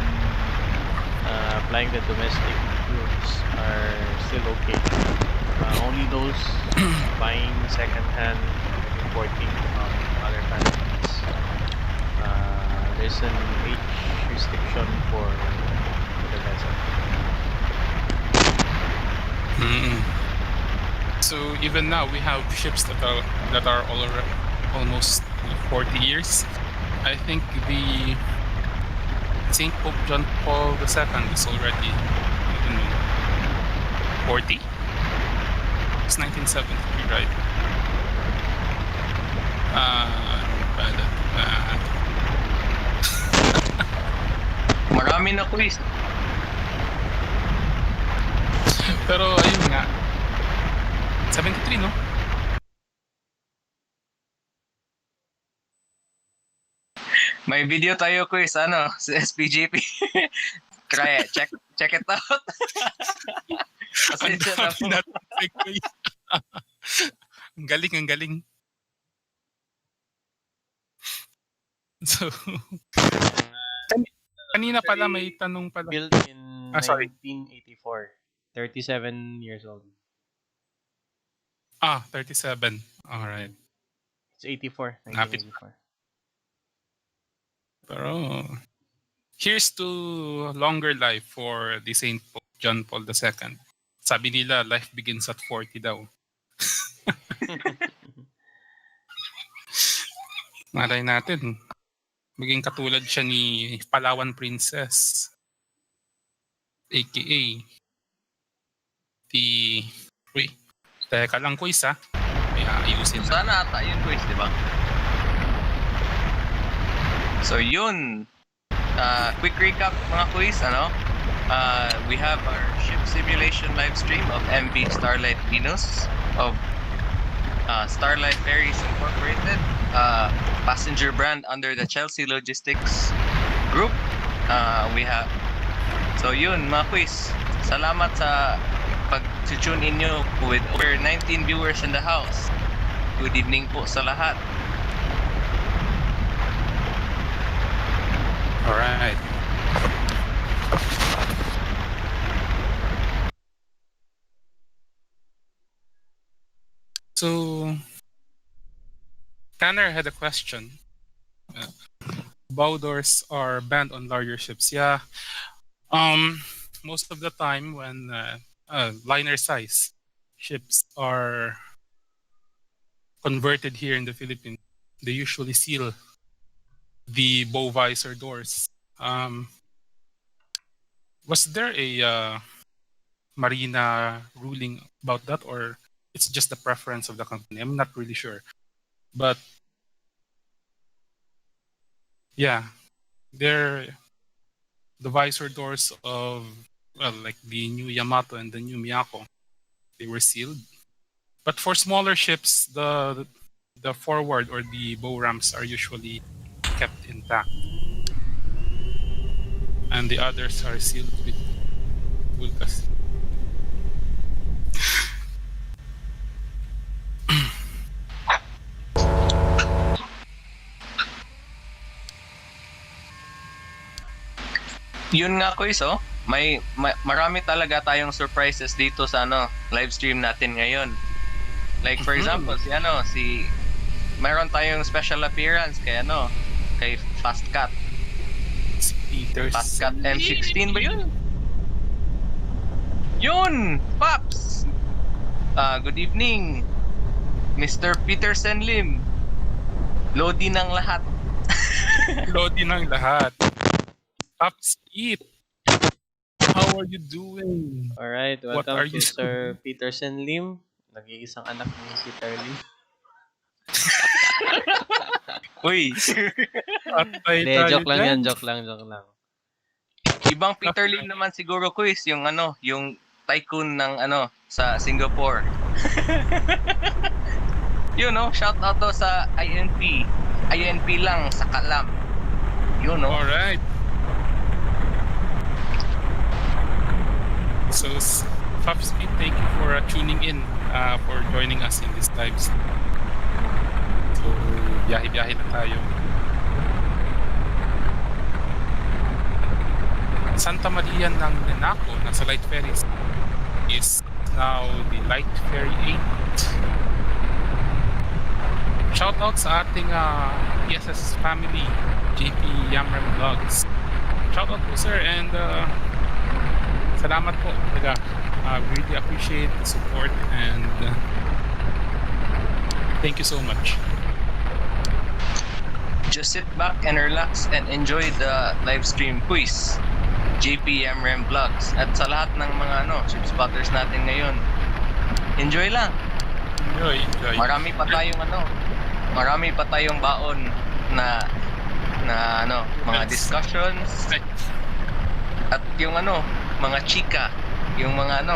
applying the domestic rules are still okay. Only those buying second-hand and importing from other countries. There's an age restriction for the vessel. So even now we have ships that are almost 40 years. I think the St. Pope John Paul II is already, I don't know, 40? It's 1973, right? Bad at that. Marami na Kuis. Pero ayun nga, 73, no? May video tayo Kuis, sa SPGP. Try it, check it out. Ang dami natin segue. Ang galing. So, kanina pala may tanong pala. Built in Sorry. 1984. 37 years old. 37. Alright. It's 84. Napit. 1984. Pero, here's to longer life for the St. Pope John Paul II. Sabi nila, life begins at 40 daw. Malay natin. Maging katulad siya ni Palawan Princess. AKA teka lang Kuis ha. May ayusin na. Sana ata yun Kuis, di ba? So yun. Quick recap mga Kuis, we have our ship simulation live stream of MV Starlite Venus of Starlite Ferries Incorporated, passenger brand under the Chelsea Logistics Group. So yun mga Kuis, salamat sa pag-tune in nyo with over 19 viewers in the house. Good evening po sa lahat. Alright. So, Tanner had a question. Bow doors are banned on larger ships. Yeah. Most of the time when liner size ships are converted here in the Philippines, they usually seal the bow visor doors. Was there a Marina ruling about that, or it's just the preference of the company? I'm not really sure. But yeah, the visor doors of, like the new Yamato and the new Miyako, they were sealed. But for smaller ships, the forward or the bow ramps are usually kept intact, and the others are sealed with bulkas. Yun nga Kuis, marami talaga tayong surprises dito sa live stream natin ngayon. Like for example, mayroon tayong special appearance kay Fast Cat. Fast Cat M16 ba yun? Yun! Paps! Good evening, Mr. Peterson Lim. Lodi ng lahat. Lodi ng lahat. Pops Eat. How are you doing? Alright, What welcome are to you Sir Peterson Lim. Nag-iisang anak ni Peter Lim. Uy! Patay Hindi, tayo joke lang yan, dyan. joke lang. Ibang Peter Lim naman siguro, Quiz, yung tycoon ng sa Singapore. Shout out to sa INP. INP lang sa Kalam. Alright. So, Pops Eat, thank you for tuning in, for joining us in this live. So, biyahe-biyahe na tayo. Santa Maria ng Nenaco, nasa Light Ferry, is now the Light Ferry 8. Shoutout sa ating PSSS family, JP Yamram Vlogs. Shoutout po sir, and salamat po. We really appreciate the support and thank you so much. Just sit back and relax and enjoy the live stream quiz. JP Yamram Vlogs. At sa lahat ng mga ship spotters natin ngayon, enjoy lang. Enjoy. Marami pa tayong baon na mga discussions at yung mga chika, yung mga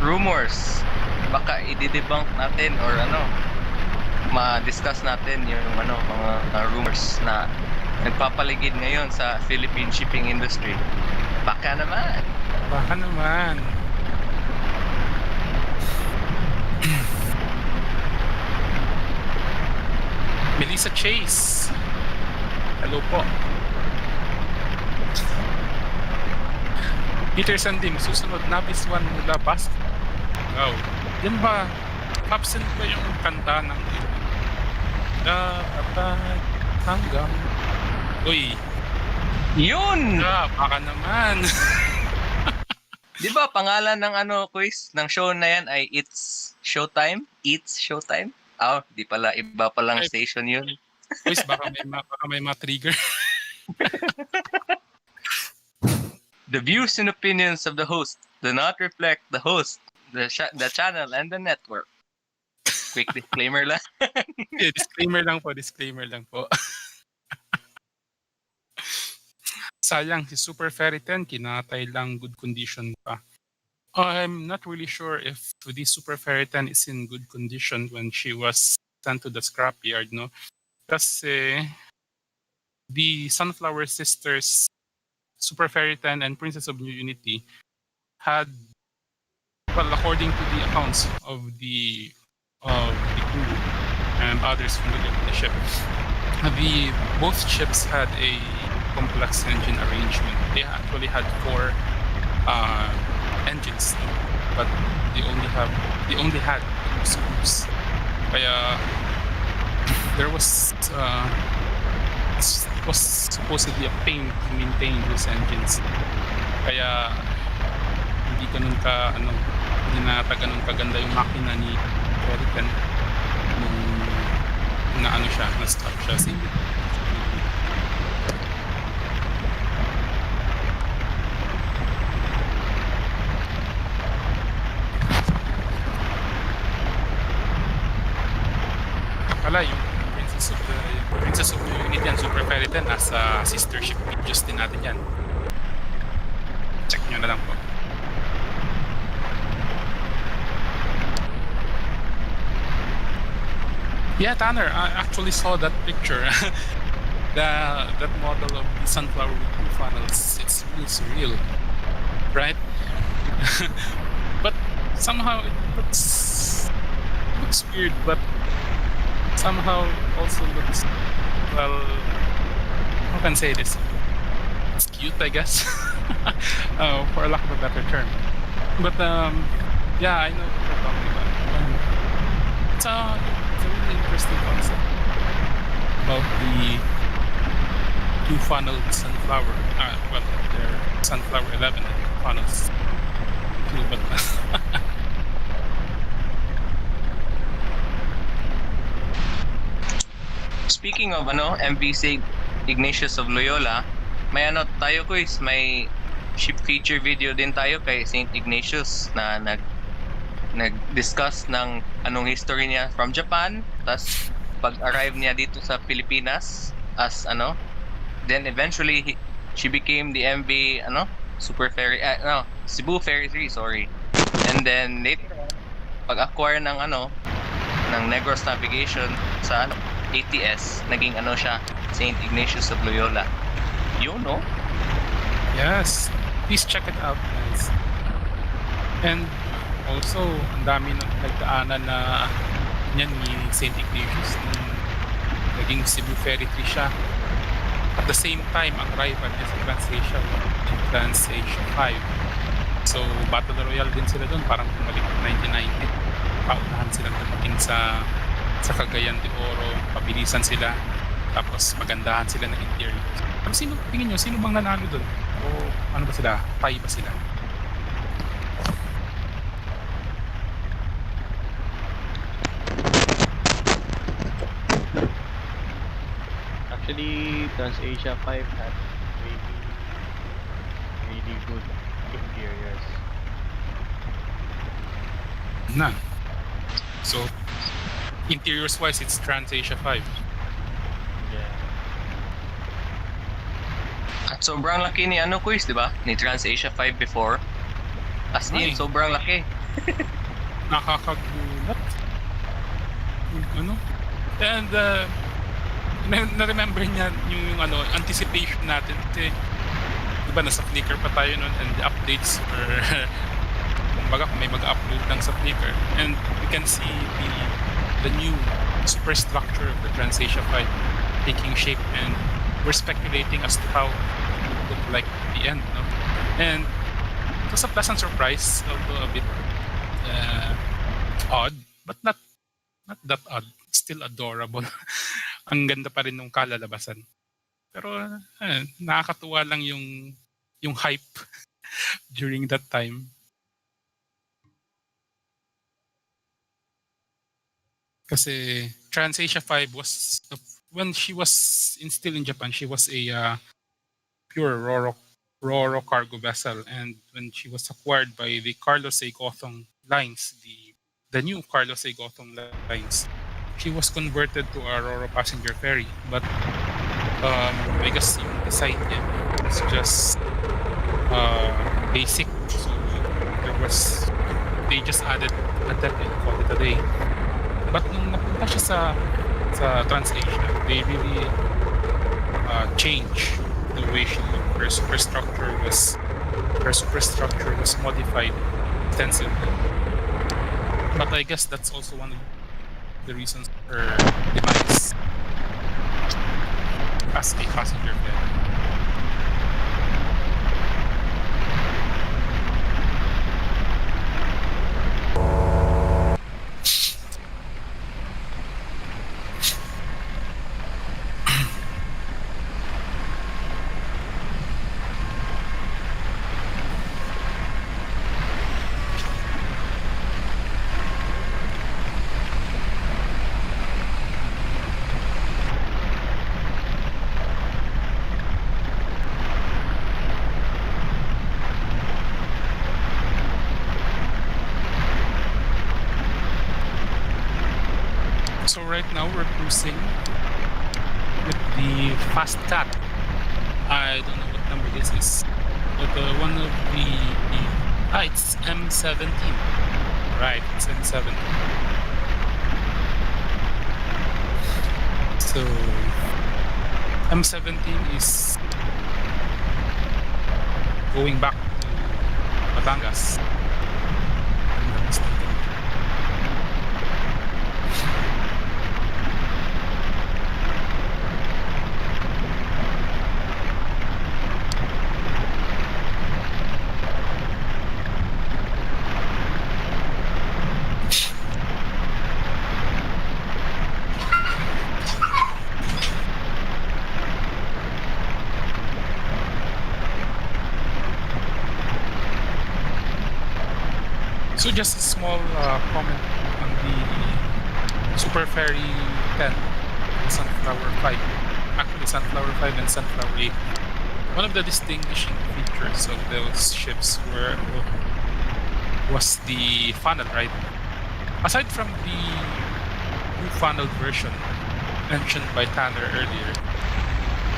rumors, baka i-debunk natin or ma-discuss natin yung mga rumors na nagpapaligid ngayon sa Philippine shipping industry. Baka naman. Melissa Chase. Hello po. Peterson Dim, susunod Nabis 1 mula Basque. Wow. Yan ba? Absent ba yung kanta ng dapat hanggang... Uy. Yun! Baka naman. Di ba pangalan ng quiz ng show na yan ay It's Showtime? It's Showtime? Di pala, iba palang station yun. Quiz, baka may ma-trigger. The views and opinions of the host do not reflect the host, the channel, and the network. Quick disclaimer lang. Yeah, disclaimer lang po. Sayang, si Super Ferry 10, kinatay lang, good condition pa. I'm not really sure if the Super Ferry 10 is in good condition when she was sent to the scrapyard, no? Kasi the Sunflower Sisters, Super Ferry 10 and Princess of New Unity had, well, according to the accounts of the crew and others familiar with the ship, both ships had a complex engine arrangement. They actually had 4 engines, but they only had 2 screws. Kaya there was it was supposedly a pain to maintain those engines. Kaya hindi ganun kaganda yung makina ni Pelican nung na-stop siya. Pala yung Princess of New Unity and Super Ferry 10 as sister ship videos din natin yan. Check nyo na lang po. Yeah, Tanner, I actually saw that picture. That model of the sunflower with 2 funnels, it's really surreal, right? But somehow it looks weird, but somehow also looks, well, how can I say this? It's cute, I guess. for lack of a better term. But yeah, I know what you're talking about. It's a really interesting concept about the two-funneled sunflower. Well, they're sunflower 11 and funnels 2, but Speaking of MVC Ignatius of Loyola, may tayo quiz, may ship feature video din tayo kay Saint Ignatius na nag-discuss ng anong history niya from Japan, tas pag-arrive niya dito sa Pilipinas as then eventually she became the MV Super Ferry Cebu Ferry 3, sorry. And then later on, pag-acquire ng ng Negros Navigation sa ATS, naging siya, Saint Ignatius of Loyola. You know? yes, please check it out, guys. And also, ang dami ng nagdaanan na yan ni Saint Ignatius nung naging Cebu Ferry 3 siya. At the same time, ang rival niya sa TransAsia and TransAsia 5. So, Battle Royale din sila doon, parang bumalik ng 1990. Paunahan silang dumating sa Cagayan de Oro, pabilisan sila, tapos magandahan sila ng interior. Pero tingin nyo, sino bang nanalo doon? O ano ba sila? Pai ba sila? Actually, TransAsia 5 had really good interiors. Na. So, interiors wise, it's TransAsia 5. Yeah. At sobrang laki ni quiz, di ba? Ni TransAsia 5 before. As in, Ay. sobrang laki. Nakakagulat. And na-remember niya yung anticipation natin kasi diba nasa Flickr pa tayo nun and the updates or kumbaga kung may mag-upload lang sa Flickr and we can see the new superstructure of the TransAsia 5 taking shape and we're speculating as to how it would look like at the end, no? And it was a pleasant surprise, although a bit odd, but not that odd. It's still adorable. Ang ganda pa rin nung kalalabasan. Pero nakakatuwa lang yung hype during that time. Kasi TransAsia 5 was when she was still in Japan, she was a pure Roro cargo vessel, and when she was acquired by the Carlos A. Gothong lines, the new Carlos A. Gothong lines, she was converted to a Roro passenger ferry. But I guess yung design niya was just basic. So they just added a deck and called it a day. But nung napunta siya sa TransAsia, they really changed the way she looked. Her superstructure was modified extensively. But I guess that's also one of the reasons for demise as a passenger ferry. So right now we're cruising with the Fast Cat. I don't know what number this is, but one of it's M17. Right, it's M17. So M17 is going back to Batangas. If I'm not mistaken. So just a small comment on the Super Ferry 10, the Sunflower 5. Actually, Sunflower 5 and Sunflower 8. One of the distinguishing features of those ships was the funnel, right? Aside from the new funnel version mentioned by Tanner earlier,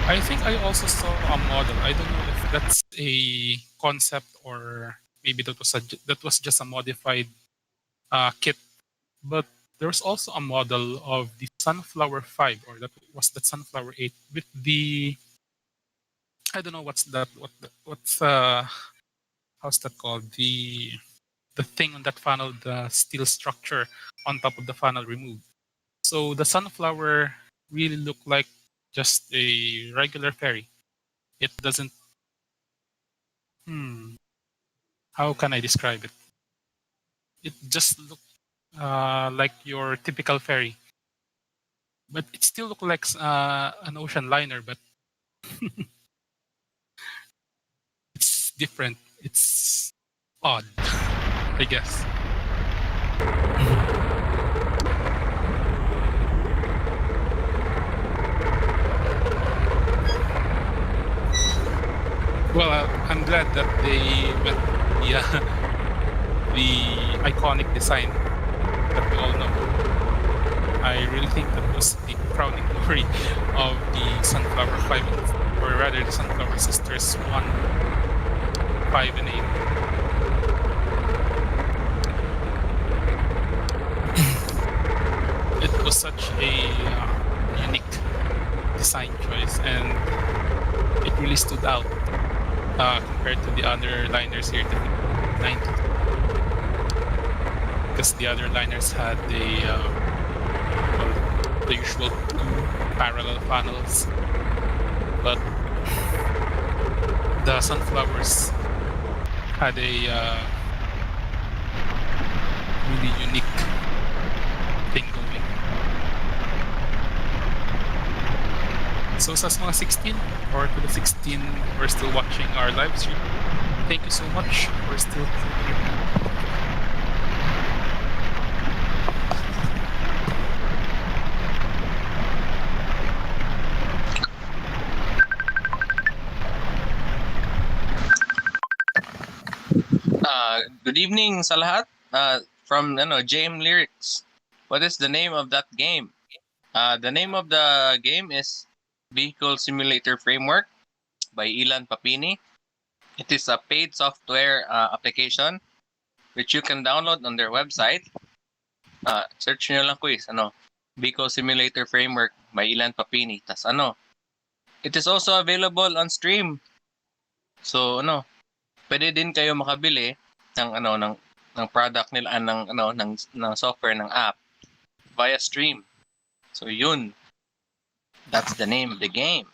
I think I also saw a model. I don't know if that's a concept or maybe that was just a modified kit, but there was also a model of the Sunflower 5, or that was the Sunflower 8 with the, I don't know what's that, what's how's that called, the thing on that funnel, the steel structure on top of the funnel removed. So the Sunflower really looked like just a regular ferry. It doesn't. How can I describe it? It just looked like your typical ferry, but it still looked like an ocean liner, but it's different. It's odd, I guess. Well, I'm glad that they went the iconic design that we all know. I really think that was the crowning glory of the Sunflower 5, or rather the Sunflower Sisters 1, 5, and 8. It was such a unique design choice, and it really stood out compared to the other liners here in the 90s. Because the other liners had the usual 2 parallel funnels, but the Sunflowers had a really unique thing going. So sa mga 16 or to the 16 we're still watching our live stream, thank you so much for still here. Good evening sa lahat. From JM Lyrics. What is the name of that game? The name of the game is Vehicle Simulator Framework by Ilan Papini. It is a paid software application which you can download on their website. Search nyo lang quiz, Vehicle Simulator Framework by Ilan Papini. Tas it is also available on Stream. So pwede din kayo makabili ng product nila ng software ng app via Stream. So yun. That's the name of the game.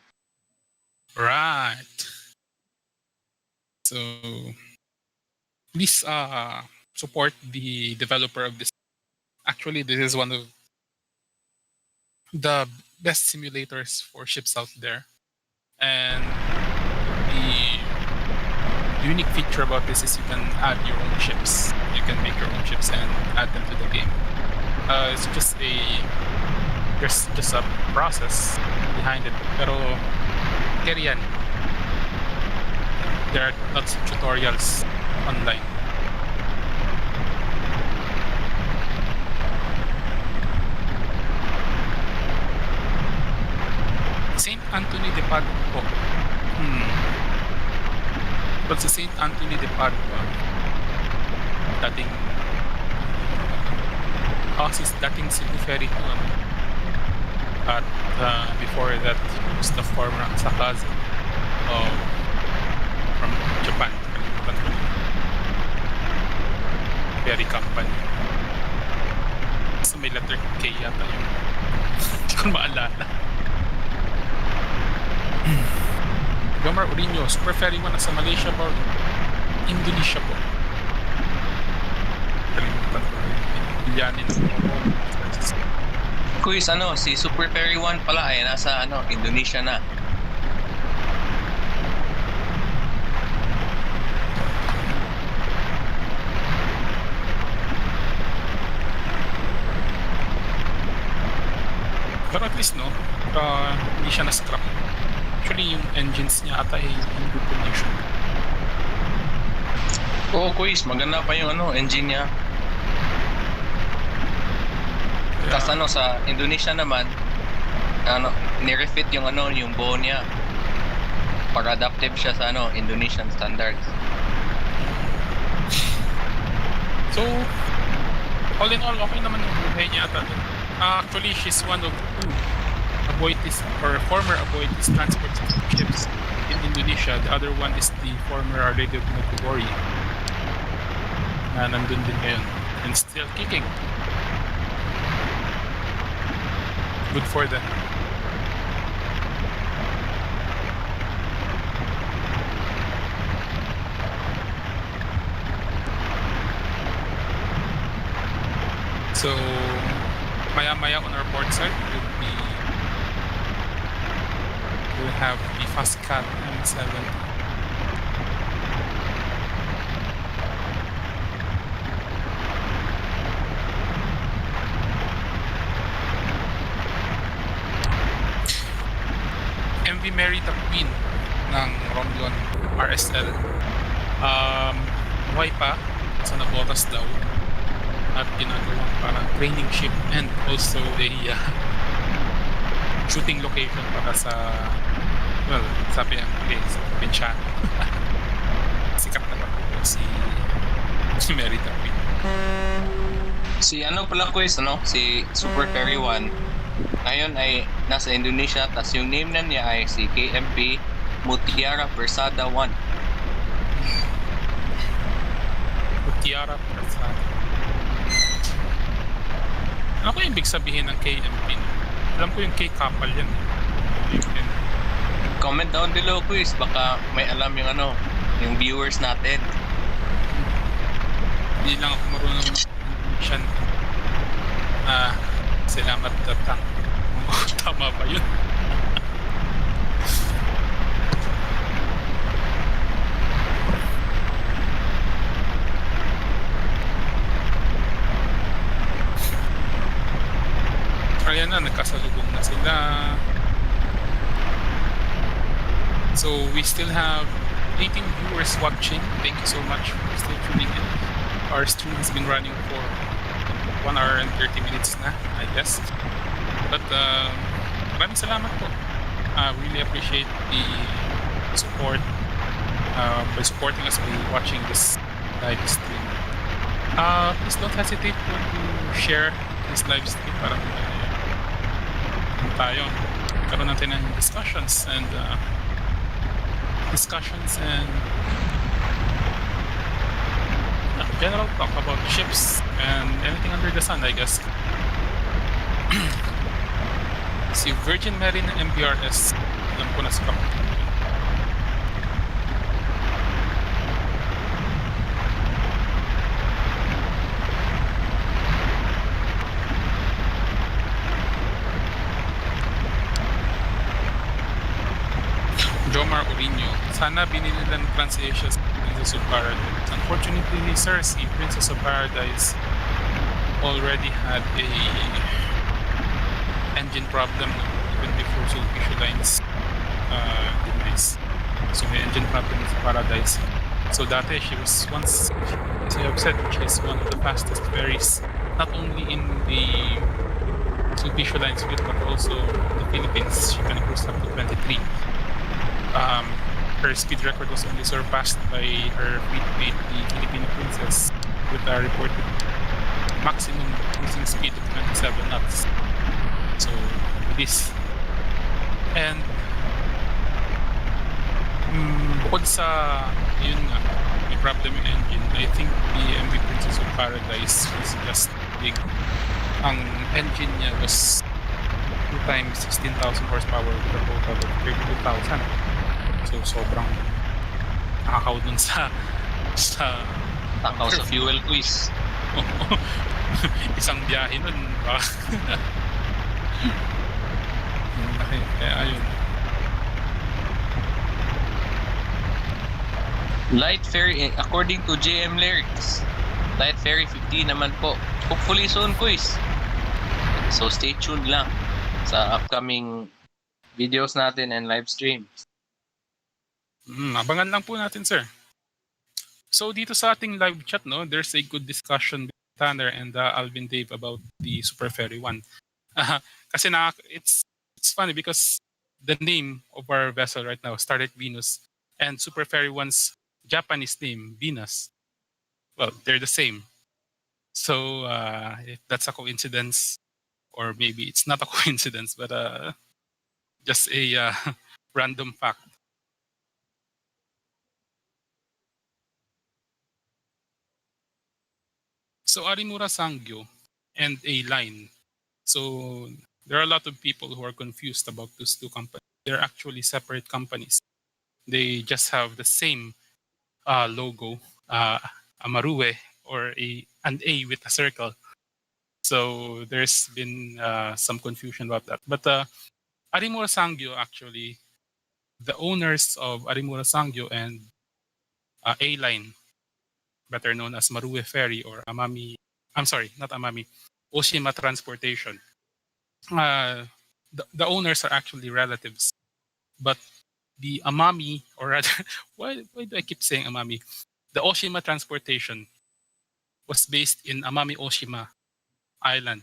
Right. So please support the developer of this. Actually, this is one of the best simulators for ships out there. And the unique feature about this is you can add your own ships. You can make your own ships and add them to the game. It's just there's just a process behind it. Pero carry yan. There are lots of tutorials online. St. Anthony de Padua. But sa St. Anthony de Padua, dating Cebu Ferry to at before that it was the former Sakaza from Japan. Ferry company. So may letter K yata yung hindi ko maalala. Gomar Urino, Super Ferry 1 nasa Malaysia ba? Indonesia po. Kalimutan ko na Bilyanin Quiz, si Super Ferry 1 pala ay nasa Indonesia na. least, no, hindi siya na-scrap. Actually, yung engines niya ata ay in good condition. Oo, quiz. Maganda pa yung engine niya. Tapos sa Indonesia naman, nirefit yung yung bow niya. Para adaptive siya sa Indonesian standards. So, all in all, okay naman yung buhay niya ata. Actually, she's one of two Aboitiz or former Aboitiz transport ships in Indonesia. The other one is the former Our Lady of Nagpugori na nandun din ngayon and still kicking. Good for them. So, maya-maya on our port side, we'll have the Fastcat M7. MV Merita Queen ng Romblon RSL. Buhay pa, sa nabotas daw. At ginagawang parang training ship and also a shooting location para sa, well, sabi ng sa Provinciano. Sikat na pa po si Merita Queen. Si pala quiz, si Super Ferry 1. Ngayon ay nasa Indonesia, tas yung name na niya ay si KMP Mutiara Persada 1. Mutiara Persada. Ano ko yung ibig sabihin ng KMP? Alam ko yung K-Kapal yan. Comment down below, quiz. Baka may alam yung yung viewers natin. Hindi lang ako marunong mag-mission. Salamat tatang. Tama ba yun? Ayan na, nagkasalubong na sila. So we still have 18 viewers watching. Thank you so much for still tuning in. Our stream has been running for 1 hour and 30 minutes na, I guess. But maraming salamat po. Really appreciate the support by supporting us by watching this live stream. Please don't hesitate to share this live stream para tayo karoon natin ng discussions and general talk about ships and anything under the sun, I guess. Si Virgin Marine MBRS, alam ko na scrap. Jomar Orino, sana binili ng Trans-Asia sa Princess of Paradise. Unfortunately, sir, si Princess of Paradise already had a engine problem even before Sulpicio Lines demise. So may engine problem sa Paradise. So dati she was once, as you have said, she is one of the fastest ferries, not only in the Sulpicio Lines fleet but also in the Philippines. She can cruise up to 23. Her speed record was only surpassed by her fleetmate, the Filipino Princess, with a reported maximum cruising speed of 27 knots. So, this. And, bukod sa, yun nga, may problem yung engine, I think the MV Princess of Paradise was just big. Ang engine niya was 2 times 16,000 horsepower with a total of 32,000. So sobrang nakakaw dun sa takaw sa fuel quiz. Isang biyahe nun ba? Kaya ayun. Light ferry, according to JM Lyrics, Light ferry 50 naman po. Hopefully soon, quiz. So stay tuned lang. sa upcoming videos natin and live stream. Abangan lang po natin, sir. So dito sa ating live chat, no, there's a good discussion with Tanner and Alvin Dave about the Super Ferry 1. Kasi it's funny because the name of our vessel right now, Starlite Venus, and Super Ferry 1's Japanese name, Venus, well, they're the same. So if that's a coincidence, or maybe it's not a coincidence, but just a random fact. So Arimura Sangyo and A-Line. So there are a lot of people who are confused about those two companies. They're actually separate companies. They just have the same logo, a marue or an A with a circle. So there's been some confusion about that. But Arimura Sangyo, actually, the owners of Arimura Sangyo and A-Line, better known as Marue Ferry or Amami, I'm sorry, not Amami, Oshima Transportation. The owners are actually relatives, but the Amami, or rather, why do I keep saying Amami? The Oshima Transportation was based in Amami Oshima Island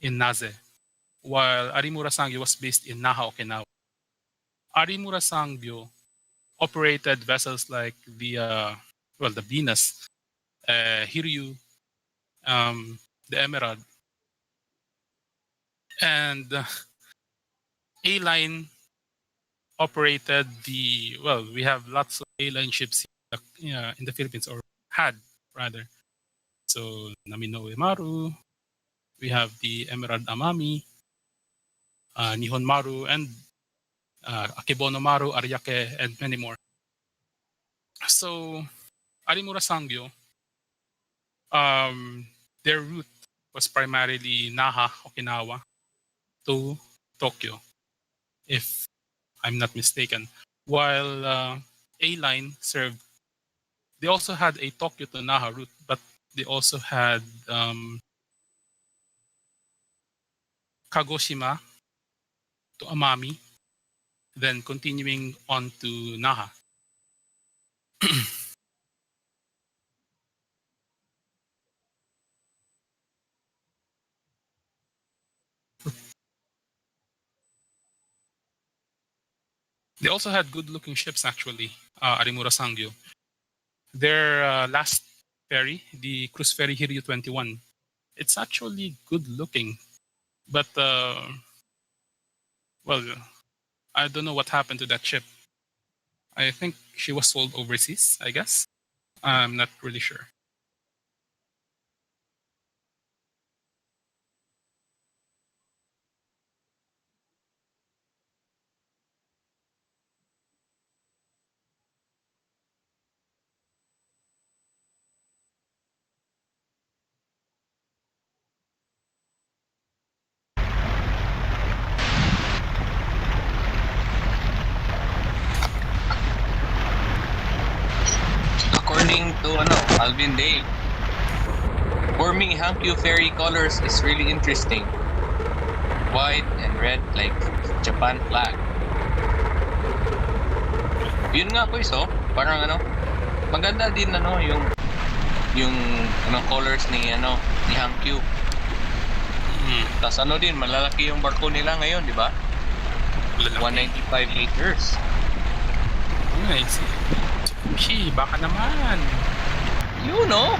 in Naze, while Arimura Sangyo was based in Naha, Okinawa. Arimura Sangyo operated vessels like the Venus, Hiryu, the Emerald, and A-Line operated we have lots of A-Line ships in the Philippines, or had rather. So Namino Maru, we have the Emerald Amami, Nihon Maru, and Akebono Maru, Ariake, and many more. So Arimura Sangyo, their route was primarily Naha, Okinawa, to Tokyo, if I'm not mistaken. While A-Line served, they also had a Tokyo to Naha route, but they also had Kagoshima to Amami, then continuing on to Naha. They also had good-looking ships, actually, Arimura Sangyo. Their last ferry, the cruise ferry Hiryu 21, it's actually good-looking, but I don't know what happened to that ship. I think she was sold overseas, I guess. I'm not really sure. According to Alvin Dave, for me, Hankyu Ferry colors is really interesting. White and red like Japan flag. Yun nga po iso, parang maganda din yung colors ni Hankyu. Tas din, malalaki yung barko nila ngayon, di ba? 195 liters. Nice. Sushi, baka naman. You know?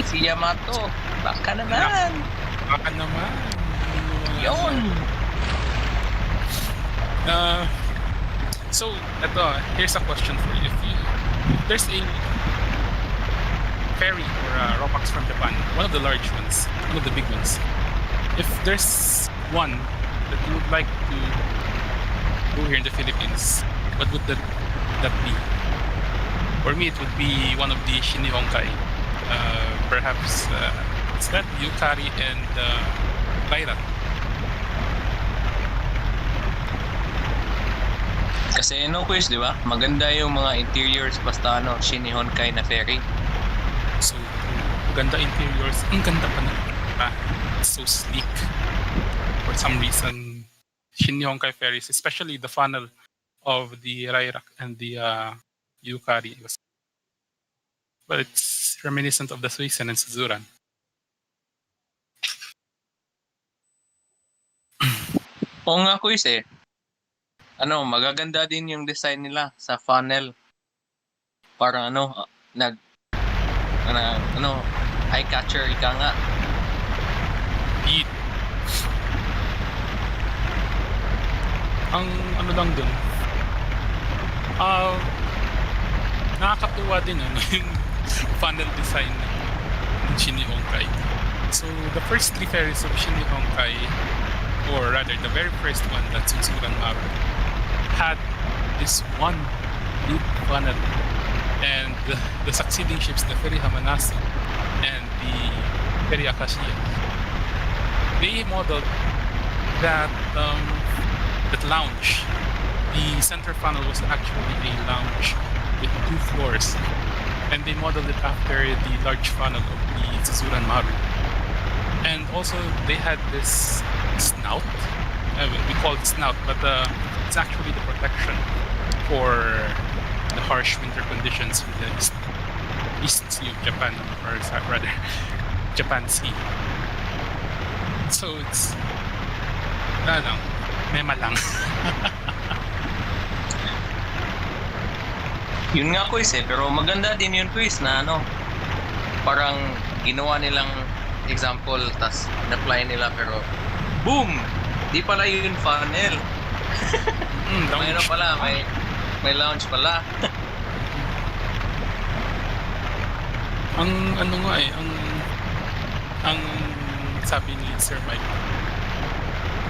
Si Yamato, baka naman. Baka naman. Yun. So, here's a question for you. If there's a ferry or ropax from Japan, one of the large ones, one of the big ones, if there's one that you would like to go here in the Philippines, what would that be? For me, it would be one of the Shinihonkai. Perhaps it's that Yukari and Lyra. Kasi quiz, di ba? Maganda yung mga interiors basta Shinihonkai na ferry. So, maganda interiors. Ang ganda pa na. It's so sleek. for some reason, Shinihonkai ferries, especially the funnel of the Rairak and the Yukari, but it's reminiscent of the Suisun and Suzuran. Oo nga Kuis eh. Magaganda din yung design nila sa funnel. Parang eye catcher ika nga. Indeed. Ang lang dun, nakakatuwa din yung funnel design ng Shinihonkai. So the first 3 ferries of Shinihonkai, or rather the very first one, that's Suzuran Maru, had this one big funnel, and the succeeding ships, the ferry Hamanasu and the ferry Akashiya, they modeled that lounge. The center funnel was actually a lounge with 2 floors, and they modeled it after the large funnel of the Suzuran Maru. And also they had this snout. We call it snout, but it's actually the protection for the harsh winter conditions in the East Sea of Japan, or rather Japan Sea. So it's mema lang. Yun nga Kuis eh, pero maganda din yun Kuis na parang ginawa nilang example tas in-apply nila pero boom! Di pala yun funnel. Mayroon pala, may lounge pala. ang sabi ni Sir Mike,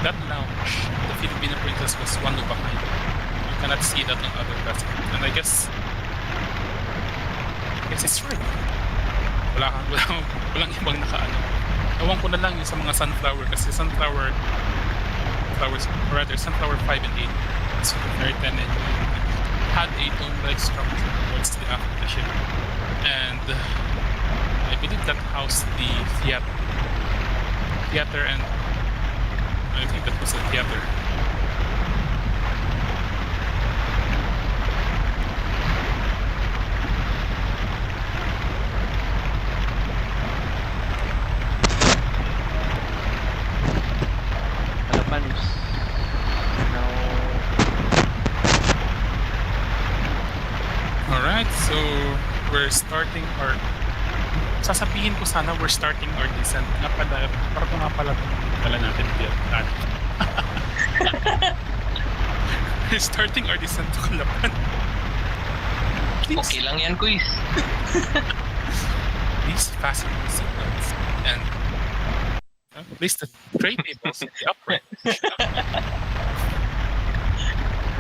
that lounge, the Filipino Princess, was one of a kind. You cannot see that on other vessels. And I guess it's right. Walang ibang nakaano. Ewan ko na lang yung sa mga sunflower, kasi sunflower 5 and 8, so very tenen, had a dome-like structure towards the aft of the ship. And I believe that housed the theater, and I think that was a theater. Calapan is now... Alright, so we're starting our... Sasabihin ko sana we're starting our descent. Parang nga pala dala natin Vietnam. We're starting our descent to Calapan. Please. Okay lang yan Kuis. Please fasten your seatbelts and place the tray tables in the upright.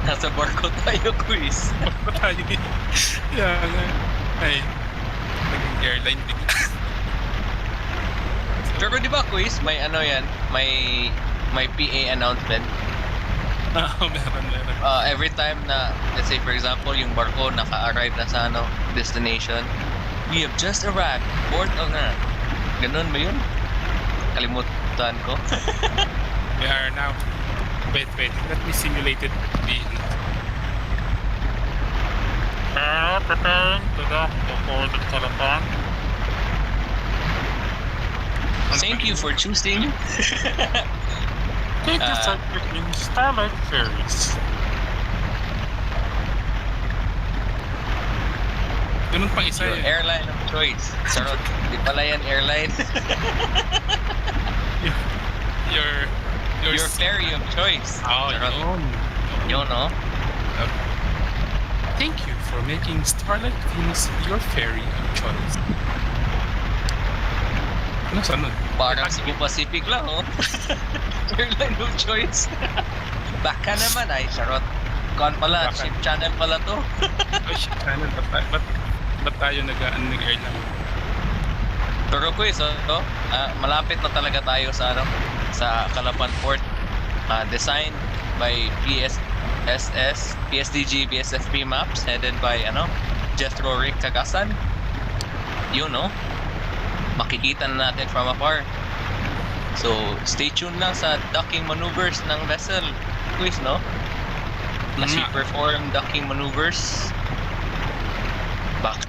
Nasa barko tayo Kuis. Barko tayo din. Yeah, ay, naging airline din. Pero di ba Kuis, may may PA announcement. Meron. Every time na, let's say for example, yung barko naka-arrive na sa destination, we have just arrived, port of na. Ganun ba yun? Kalimutan ko. We are now... Wait, let me simulate it to be... Preparing to dock for the Calapan. Thank you for choosing. Take your subject in Starlite ferries. Ganun pang isa Your airline of choice. Sarot, di pala yan airline. Your ferry of choice. Oh, Sarot. Yun, no? Thank you for making Starlight Venus your ferry of choice. Ano sanod? Parang Cebu Pacific lang, oh. Airline of choice. Baka naman ay, charot. Kuan pala, ship channel pala to. Ship channel, ba't tayo nag-airline? Pero Kuis, malapit na talaga tayo sa Calapan Port. Designed by PSSS, PSDG, VSFP maps, headed by Jethro Rick Cagasan. Makikita na natin from afar. So, stay tuned lang sa docking maneuvers ng vessel. Quiz, no? As we perform docking maneuvers. Baka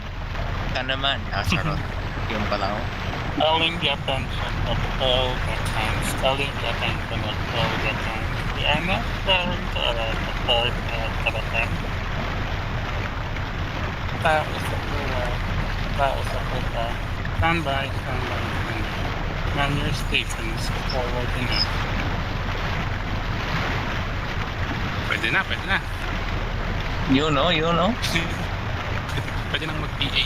naman. Charot. Yung pala ako. Calling the attention of all veterans. Calling the attention of all veterans. We are not going to arrive at port at Calapan. Tao sa lugar. Tao sa puta. Stand by, stand by, stand by. Man your stations forward enough. Pwede na, pwede na. You know. Pwede nang mag-PA.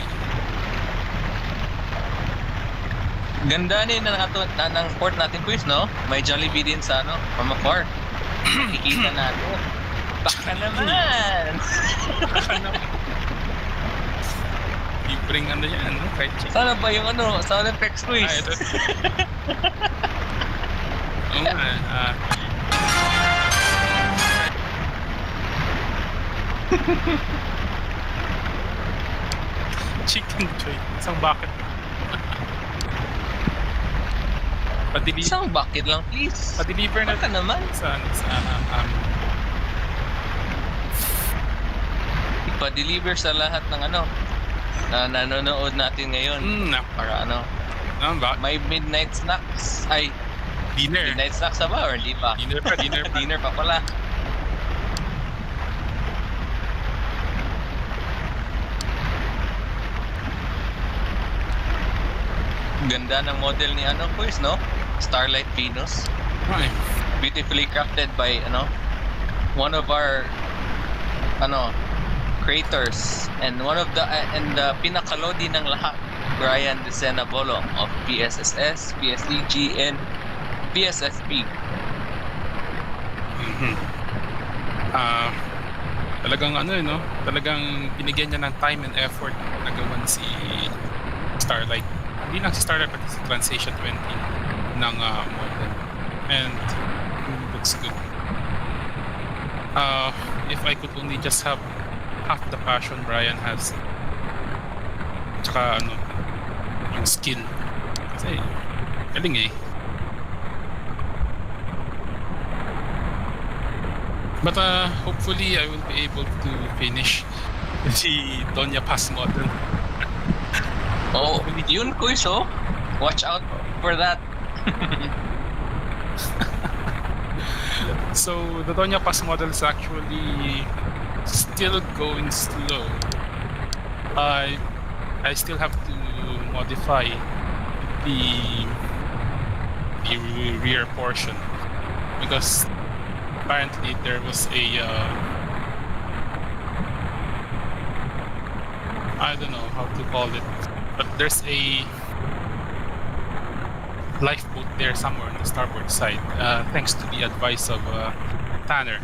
Ganda din ng port natin, Quiz, no? May Jollibee din sa from afar. Kikita natin. Baka naman! Libreng ano yan, no? Kahit check. Sana ba yung sound effects, Quiz? Ah, ito. Oo nga, chicken joy. Isang bucket. Isang bucket lang, please. Pa-deliver na Baka naman. sa Ipa-deliver sa lahat ng na nanonood natin ngayon. Para may midnight snacks. Ay, dinner. midnight snacks na ba or hindi pa? Dinner pa. Dinner pa pala. Ganda ng model ni Quiz, no? Starlite Venus. Ay, Beautifully crafted by one of our creators and one of the pinakalodi ng lahat, Bryan Decena Bolong of PSSS, PSDG and VSFP. Talagang talagang binigyan niya ng time and effort na gawan si Starlite. Hindi lang si Starlite pati si Transition 20 ng model. And looks good. If I could only just have half the passion Bryan has, tsaka yung skill. Kasi galing eh. But hopefully I will be able to finish si Doña Paz model. Oh, yun, Quiz, oh. Watch out for that. So the Doña Paz model is actually still going slow. I still have to modify the rear portion because apparently there was a I don't know how to call it, but there's a lifeboat there somewhere on the starboard side, thanks to the advice of Tanner.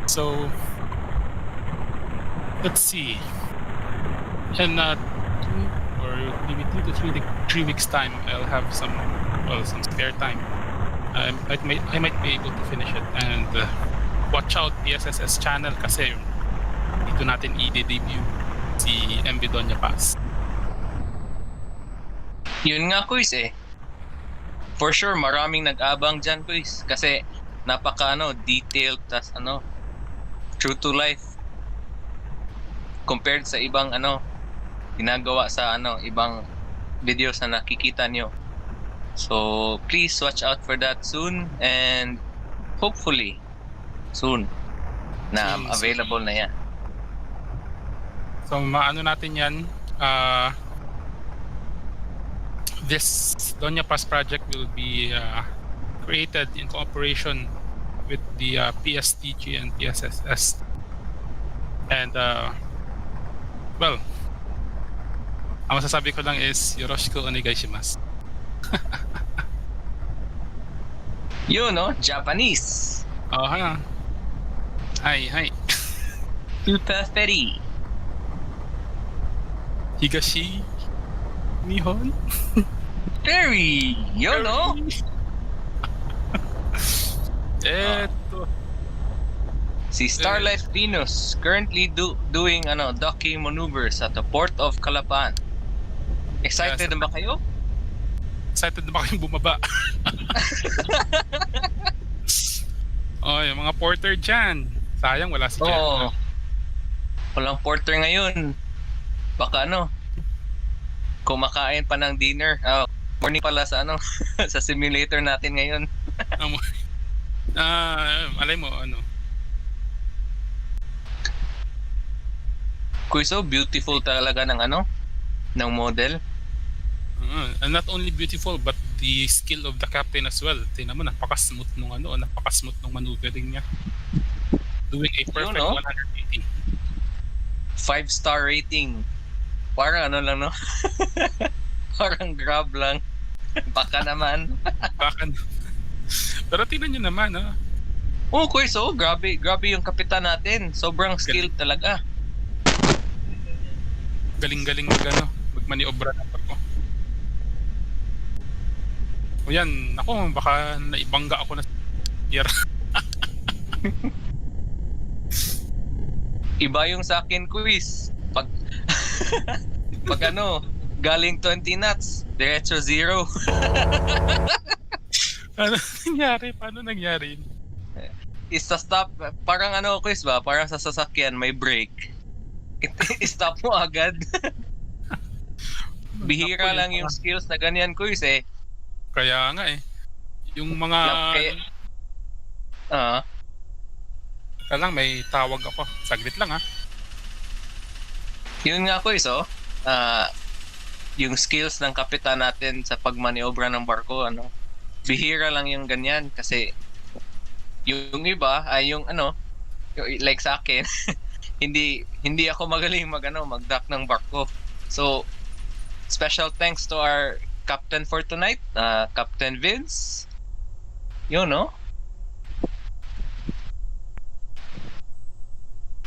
So let's see. In 2 or maybe 2 to 3 weeks time, I'll have some spare time. I might be able to finish it. And watch out PSSS channel kasi dito natin i-debut si MV Doña Paz. Yun nga, Quiz, eh. For sure, maraming nag-abang dyan, Quiz. Kasi napaka detailed, tas true to life. Compared sa ibang ginagawa sa ibang videos na nakikita nyo. So please watch out for that soon, and hopefully soon na available na yan. So maano natin yan, this Doña Paz project will be created in cooperation with the PSDG and PSSS. And well, ang masasabi ko lang is yoroshiku onegaishimasu. You know, Japanese. Oh, ha. Hi. Super ferry. Higashi Nihon. Ferry. You know. Eto. Si Starlite Venus currently doing docking maneuvers at the port of Calapan. Excited na ba kayo? excited na ba kayong bumaba? Oh, yung mga porter dyan. Sayang, wala si Jeff. Oo. Walang porter ngayon. Baka kumakain pa ng dinner. Morning pala sa sa simulator natin ngayon. Alay mo, Kuy, so beautiful talaga ng ng model. And not only beautiful, but the skill of the captain as well. Tingnan mo, napaka-smooth nung maneuvering niya. Doing a perfect 180. 5-star rating. Parang lang, no? Parang grab lang. Baka naman. Pero tingnan nyo naman, Oh, Kuy, so grabe yung kapitan natin. Sobrang skilled talaga. Galing-galing magmaniobra ng barko. O yan, ako, baka naibangga ako na year. Iba yung sa akin, quiz. Pag galing 20 knots, diretso 0. Paano nangyari? Isa stop, parang quiz ba? Parang sa sasakyan may brake. I-stop mo agad. Bihira lang yung skills na ganyan, quiz eh. Kaya nga eh. Yung mga... Teka lang, may tawag ako. Saglit lang Yun nga, quiz yung skills ng kapitan natin sa pagmaniobra ng barko, bihira lang yung ganyan kasi yung iba ay yung like sa akin, hindi ako magaling mag-dock ng barko. So, special thanks to our captain for tonight, Captain Vince.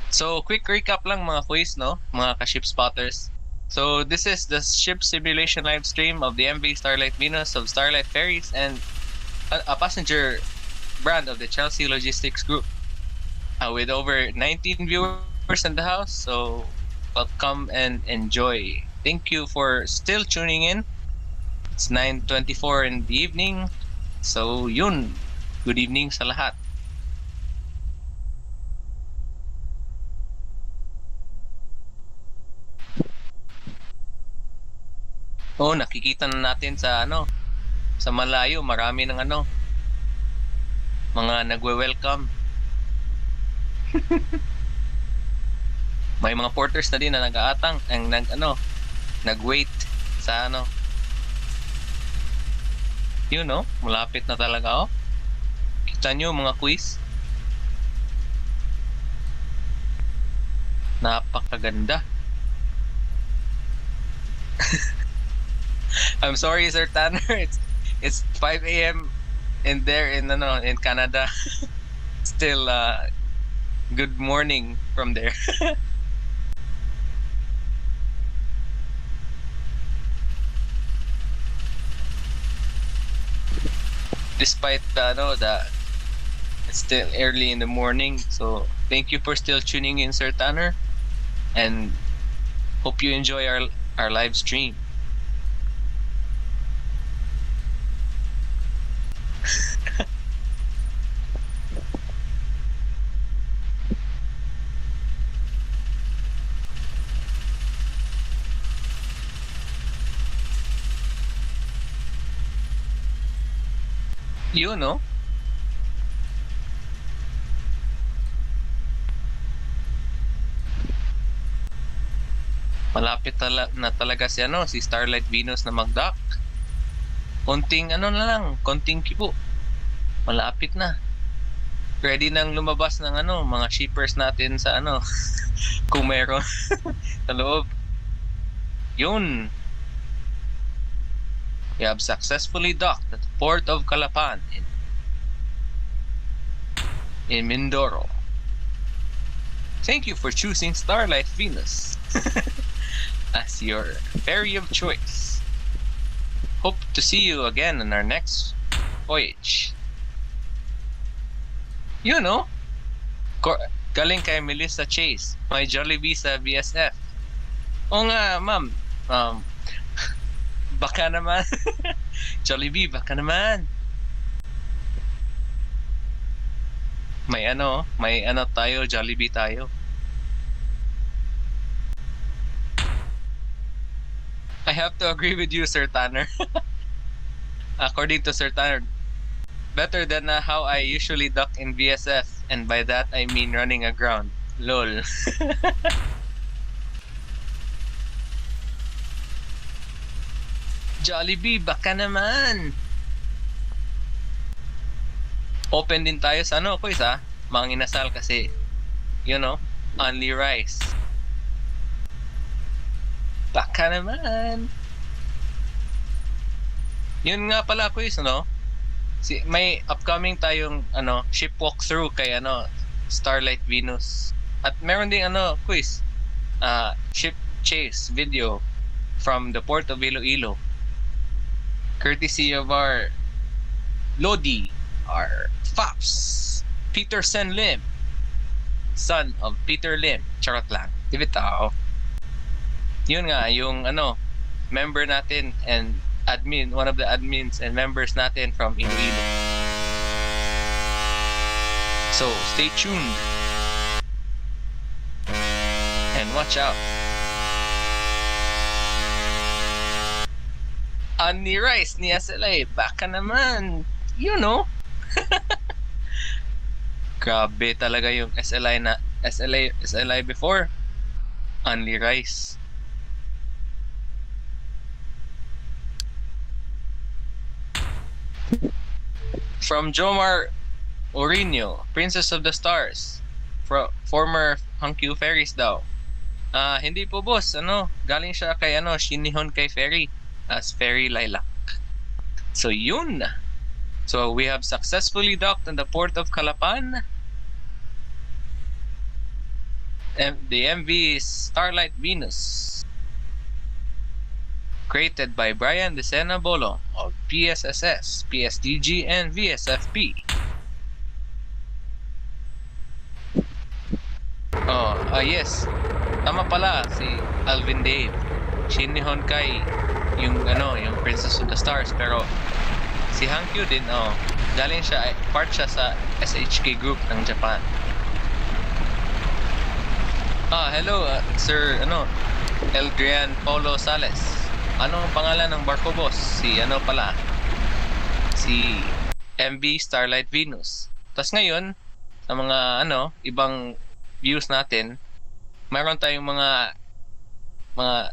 So, quick recap lang mga quiz, mga ka-ship spotters. So, this is the ship simulation live stream of the MV Starlite Venus of Starlite Ferries and a passenger brand of the Chelsea Logistics Group. With over 19 viewers in the house, so welcome and enjoy. Thank you for still tuning in. It's 9:24 in the evening. So, yun. Good evening sa lahat. Oh, nakikita na natin sa sa malayo, marami ng mga nagwe-welcome. May mga porters na din na nag-aatang, nag-wait sa malapit na talaga Kita nyo mga quiz. Napakaganda. I'm sorry, Sir Tanner. It's 5 a.m. in Canada. Still good morning from there. Despite it's still early in the morning, so thank you for still tuning in, Sir Tanner, and hope you enjoy our live stream. Malapit na talaga si Starlite Venus na mag-dock. Konting konting kibo. Malapit na. Ready nang lumabas ng mga shippers natin sa kung meron sa loob. Yun. We have successfully docked at the port of Calapan in Mindoro. Thank you for choosing Starlite Venus as your ferry of choice. Hope to see you again on our next voyage. Galing kay Melissa Chase, my Jollibee sa VSF. O nga, ma'am. Baka naman. Jollibee, baka naman. May ano tayo, Jollibee tayo. I have to agree with you, Sir Tanner. According to Sir Tanner, better than how I usually duck in VSF, and by that I mean running aground. Lol. Jollibee, baka naman. Open din tayo sa quiz mga inasal kasi, only rice. Baka naman. Yun nga pala quiz, may upcoming tayong ship walkthrough kay Starlite Venus. At meron ding quiz. Ship chase video from the port of Iloilo. Courtesy of our Lodi, our Fops, Peterson Lim, son of Peter Lim. Charot lang. Tibitaw. Yun nga, yung member natin and admin, one of the admins and members natin from Iloilo. So, stay tuned. And watch out. Ni Rice, ni SLA, baka naman. Grabe talaga yung SLI before. Only Rice. From Jomar Orino, Princess of the Stars. Former Hankyu Ferries daw. Hindi po boss, galing siya kay Shinihon kay Ferry as Ferry Lilac. So yun. So we have successfully docked in the port of Calapan. The MV is Starlite Venus, created by Bryan Decena Bolong of PSSS, PSDG and VSFP. Yes. Tama pala si Alvin Dave. Shinihon Kai yung Princess of the Stars, pero si Hankyu din galing siya, part siya sa SHK group ng Japan. Hello Sir Eldrian Paulo Sales. Anong pangalan ng barko boss? Si MV Starlite Venus. Tapos ngayon sa mga ibang views natin, mayroon tayong mga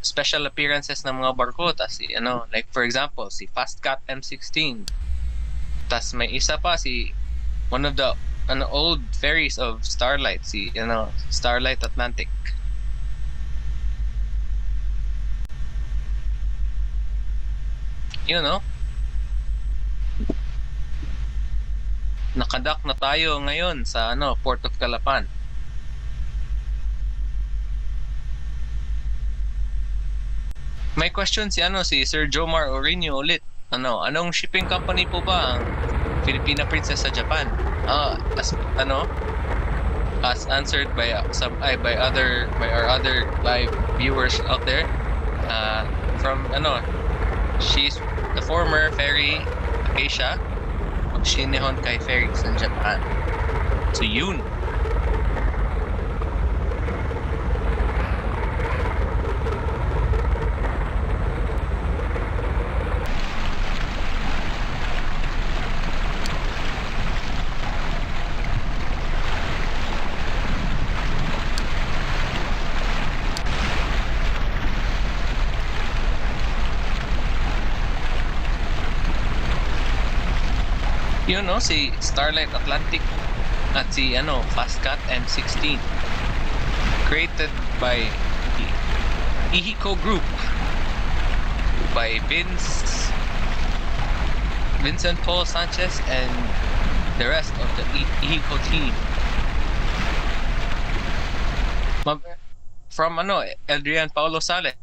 special appearances ng mga barko. Tas like for example si Fastcat M16. Tas may isa pa si one of the old ferries of Starlite, si Starlite Atlantic. Nakadock na tayo ngayon sa Port of Calapan. May question si Sir Jomar Orino ulit. Anong shipping company po ba ang Filipina Princess sa Japan? As answered by our other live viewers out there. She's the former ferry Acacia of Shinihon Kai Ferries in Japan. So yun. Si Starlight Atlantic at si Fastcat M16, created by the IHI-Co group by Vincent Paul Sanchez and the rest of the IHI-Co team. From Eldrian Paulo Sales,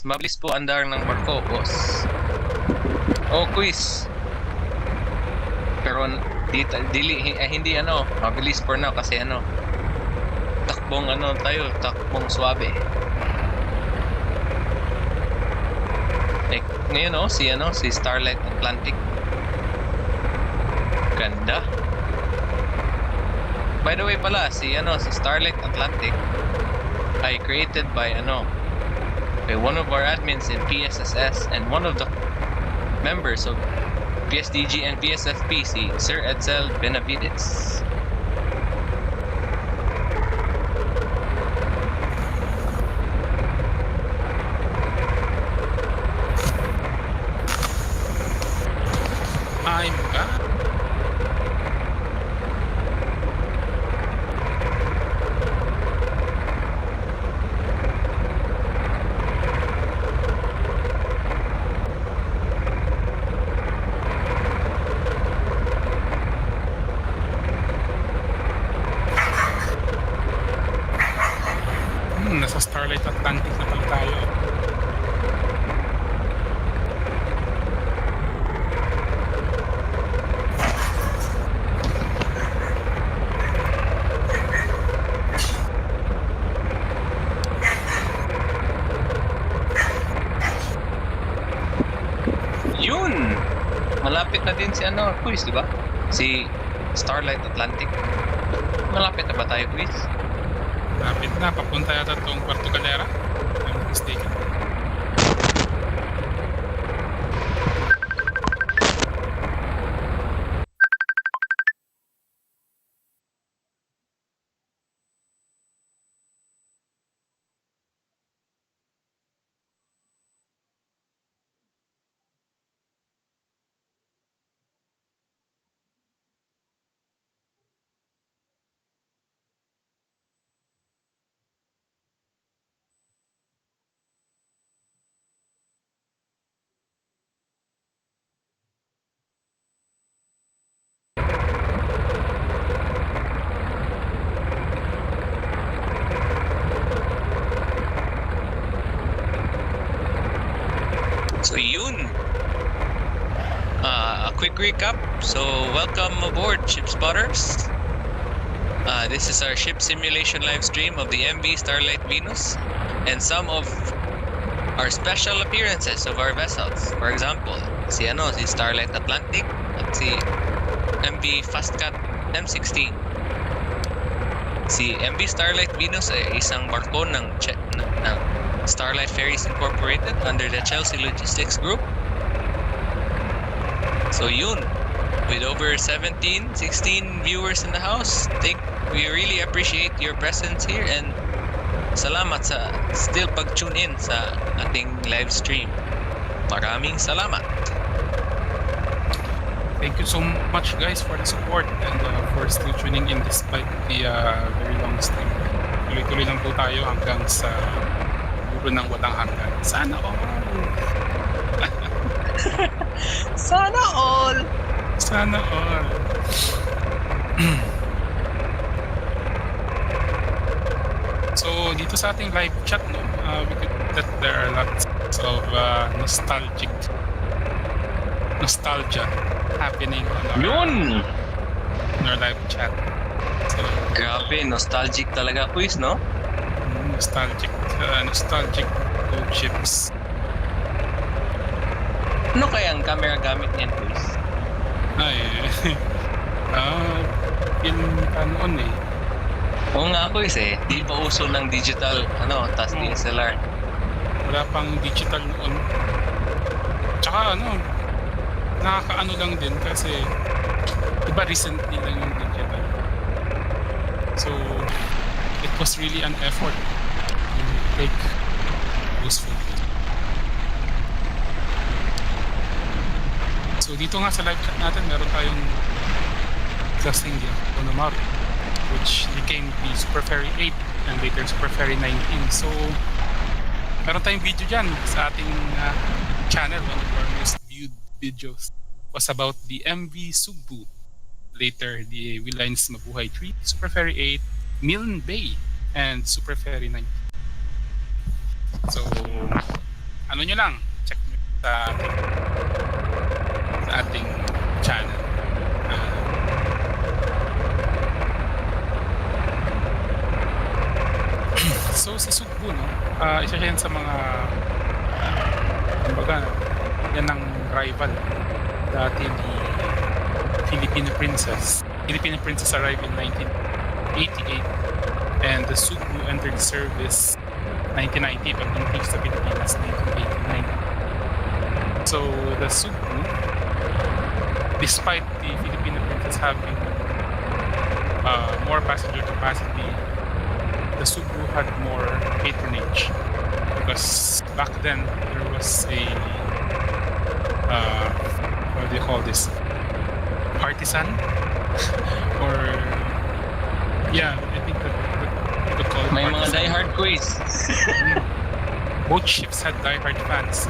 mabilis po andar ng barko, boss. Quiz. Pero hindi mabilis for now kasi takbong takbong suabe. Like, ngayon si Starlight Atlantic. Ganda. By the way pala, si Starlight Atlantic ay created by by one of our admins in PSSS and one of the members of PSDG and VSFP, si Sir Edsel Benavides. I'm back. Nasa Starlite Atlantic na pala tayo. Yun! Malapit na din si quiz, di ba? Si Starlight Atlantic. Malapit na ba tayo, quiz? Lapit na, papunta yata itong Puerto Galera. I'm not mistaken. So yun. A quick recap. So welcome aboard, ship spotters. This is our ship simulation live stream of the MV Starlight Venus and some of our special appearances of our vessels. For example, si Starlight Atlantic at si MV Fastcat M16. Si MV Starlight Venus ay isang barko ng Starlight Ferries Incorporated under the Chelsea Logistics Group. So yun, with over 16 viewers in the house, we really appreciate your presence here and salamat sa still pag-tune in sa ating live stream. Maraming salamat. Thank you so much guys for the support and for still tuning in despite the very long stream. Tuloy-tuloy lang po tayo hanggang sa dulo ng walang hanggan. Sana all! Sana all! Sana all! So dito sa ating live chat, we could that there are lots of nostalgia happening on our live chat. So, grabe, nostalgic talaga quiz, no? Nostalgic old ships. Ano kaya ang camera gamit niyan quiz? Ay, film pa noon eh. Oo nga quiz eh, di pa uso ng digital, tas DSLR. Wala pang digital noon. Tsaka nakakaano lang din kasi iba recently lang yung digital. So, it was really an effort to take those photos. So, dito nga sa live chat natin, meron tayong casting the Onomar, which became the Super Ferry 8 and later Super Ferry 19. So, meron tayong video dyan sa ating channel. One of our most viewed videos was about the MV Sugbu, later the Willines Mabuhay 3, Super Ferry 8, Milne Bay, and Super Ferry 19. So, ano nyo lang, check nyo sa ating channel. So si Sugbu, isa siya sa mga Kumbaga, yan ang rival dati ni Filipino Princess. Filipino Princess arrived in 1988 and the Cebu entered service 1990 but increased sa Pilipinas 1989. So the Cebu, despite the Filipino Princess having more passenger capacity, the Cebu had more patronage because back then there was a what do you call this? Partisan? Or yeah, I think that you could call it May mga partisan. diehard quiz. Both ships had diehard fans.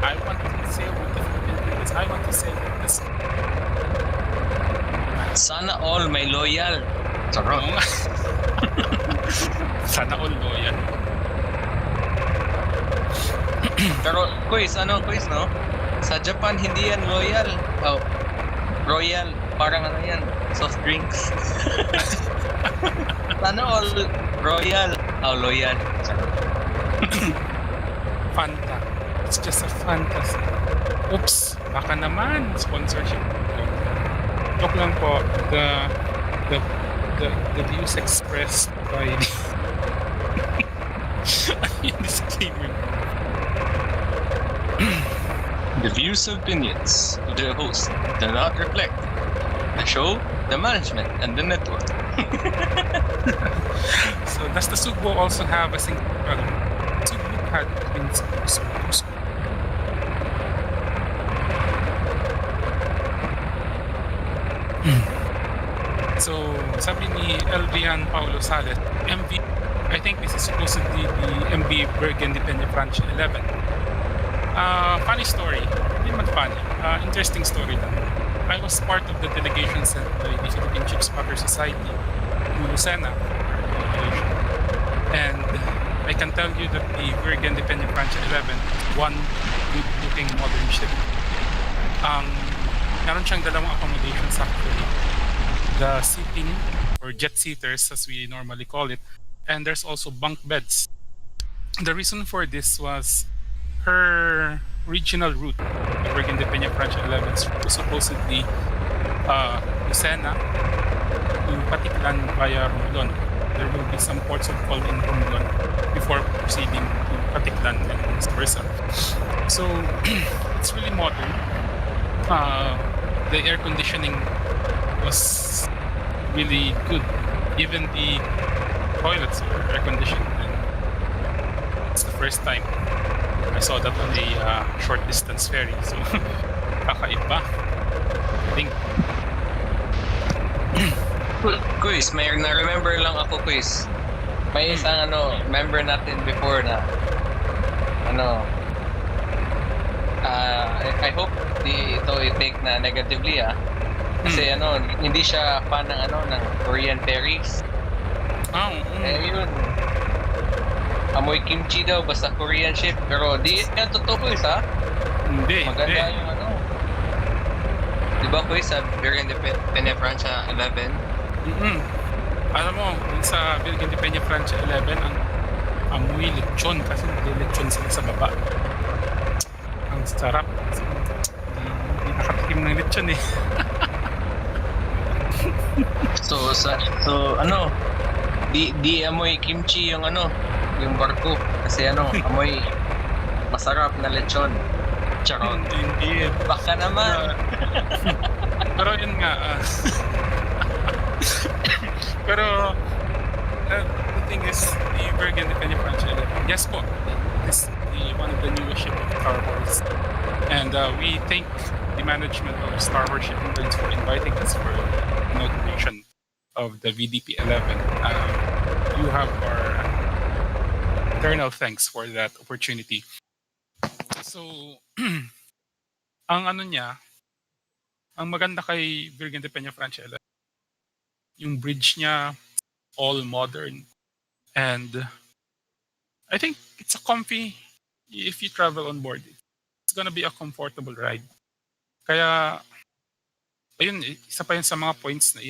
I want to sail with the Philippines. I want to sail with this. Sana all may loyal. Sarap. Oo nga. Sana all loyal. Pero quiz, no? Sa Japan, hindi yan loyal. Oh, royal. Parang ano yan, soft drinks. Sana all royal. Oh, loyal. Sarap. Fanta. It's just a fantasy. Oops, baka naman sponsorship. Joke lang po. The views expressed by yung disclaimer. The views and opinions of the host do not reflect the show, the management, and the network. So does the Cebu also have a single problem? Cebu had been Cebu. So sabi ni Elvian Paulo Salet, MV, I think this is supposedly the MV Burgundy Peñafrancia 11. Funny story. Hindi naman funny. Interesting story lang. I was part of the delegation sent by the Philippine Ship Spotter Society to Lucena. And I can tell you that the Burgundy Peñafrancia 11 is one good-looking modern ship. Meron siyang dalawang accommodations actually. The seating, or jet seaters as we normally call it, and there's also bunk beds. The reason for this was her regional route, the Burgundy Peñafrancia 11, was supposedly Lucena to Patiklan via Romblon. There will be some ports of call in Romblon before proceeding to Patiklan and vice versa. So it's really modern. The air conditioning was really good. Even the toilets were air conditioned. And it's the first time I saw that on a short distance ferry. So kakaiba. I think. Quiz, may na-remember lang ako, quiz. May isang member natin before na I hope ito i-take na negatively kasi hindi siya fan ng ng Korean ferries. Yun. Amoy kimchi daw basta Korean ship, pero di yan totoo, quiz Hindi. Maganda yung diba, quiz, sa Burgundy Peñafrancia 11? Alam mo, dun sa Burgundy Peñafrancia 11 ang amoy lechon kasi nag-lechon sila sa baba. Ang sarap. Hindi nakatikim ng lechon eh. So di amoy kimchi yung yung barko kasi amoy masarap na lechon. Charot. Indeed. Baka naman. Pero yun nga. Pero the thing is, the Burgundy Peñafrancia 11, yes po, this is one of the newest ship of Star Wars. And we thank the management of Star Wars Shipping Lines for inviting us for inauguration of the VDP-11. You have our eternal thanks for that opportunity. So, ang ang maganda kay Burgundy Peñafrancia 11, yung bridge niya, all modern. And I think it's a comfy, if you travel on board, it's gonna be a comfortable ride. Kaya, ayun, isa pa yun sa mga points na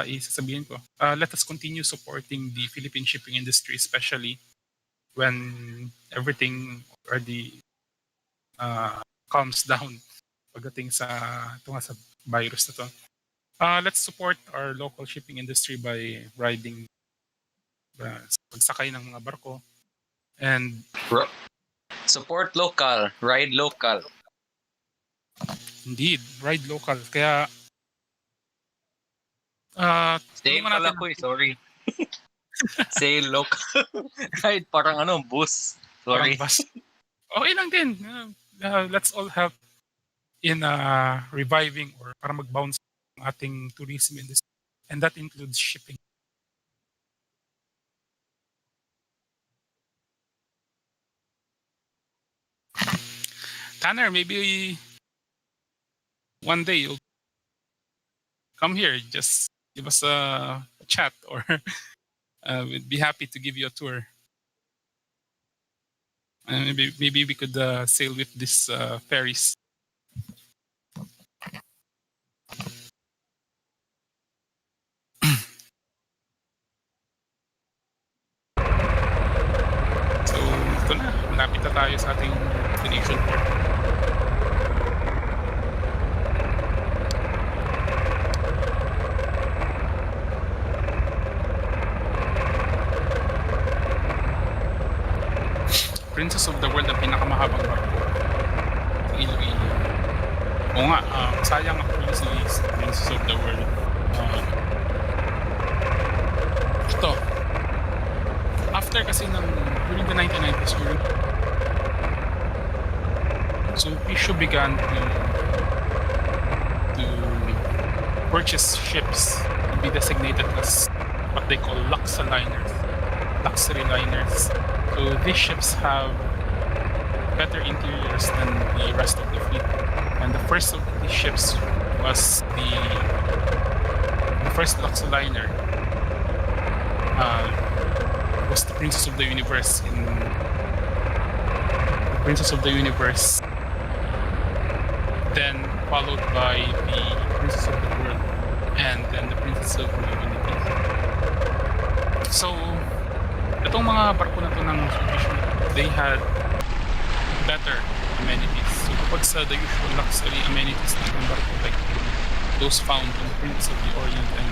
isasabihin ko. Let us continue supporting the Philippine shipping industry, especially when everything already calms down pagdating sa ito nga sa virus na to. Let's support our local shipping industry by riding pagsakay ng mga barko and Support local, ride local. indeed ride local. Kaya Say tulungan pala natin ko sorry. Say local. Ride parang bus. Sorry. parang bus. Okay lang din. Let's all help in reviving or para mag-bounce ang ating tourism industry. And that includes shipping. Tanner, maybe one day you'll come here. Just give us a chat or we'd be happy to give you a tour. Maybe we could sail with this ferries. So, ito na. Malapit na tayo sa ating destination port. Princess of the World ang pinakamahabang barko sa Iloilo. Oo nga, sayang actually si Princess of the World. Ito, after kasi during the 1990s, so Pisho began to purchase ships to be designated as what they call luxury liners. So these ships have better interiors than the rest of the fleet. And the first of these ships was the first luxury liner. Was the Princess of the Universe then followed by the Princess of the World and then the Princess of Unity. So itong mga barko na to ng Swedish, they had better amenities. So kapag sa the usual luxury amenities ng barko like those found in the Princess of the Orient and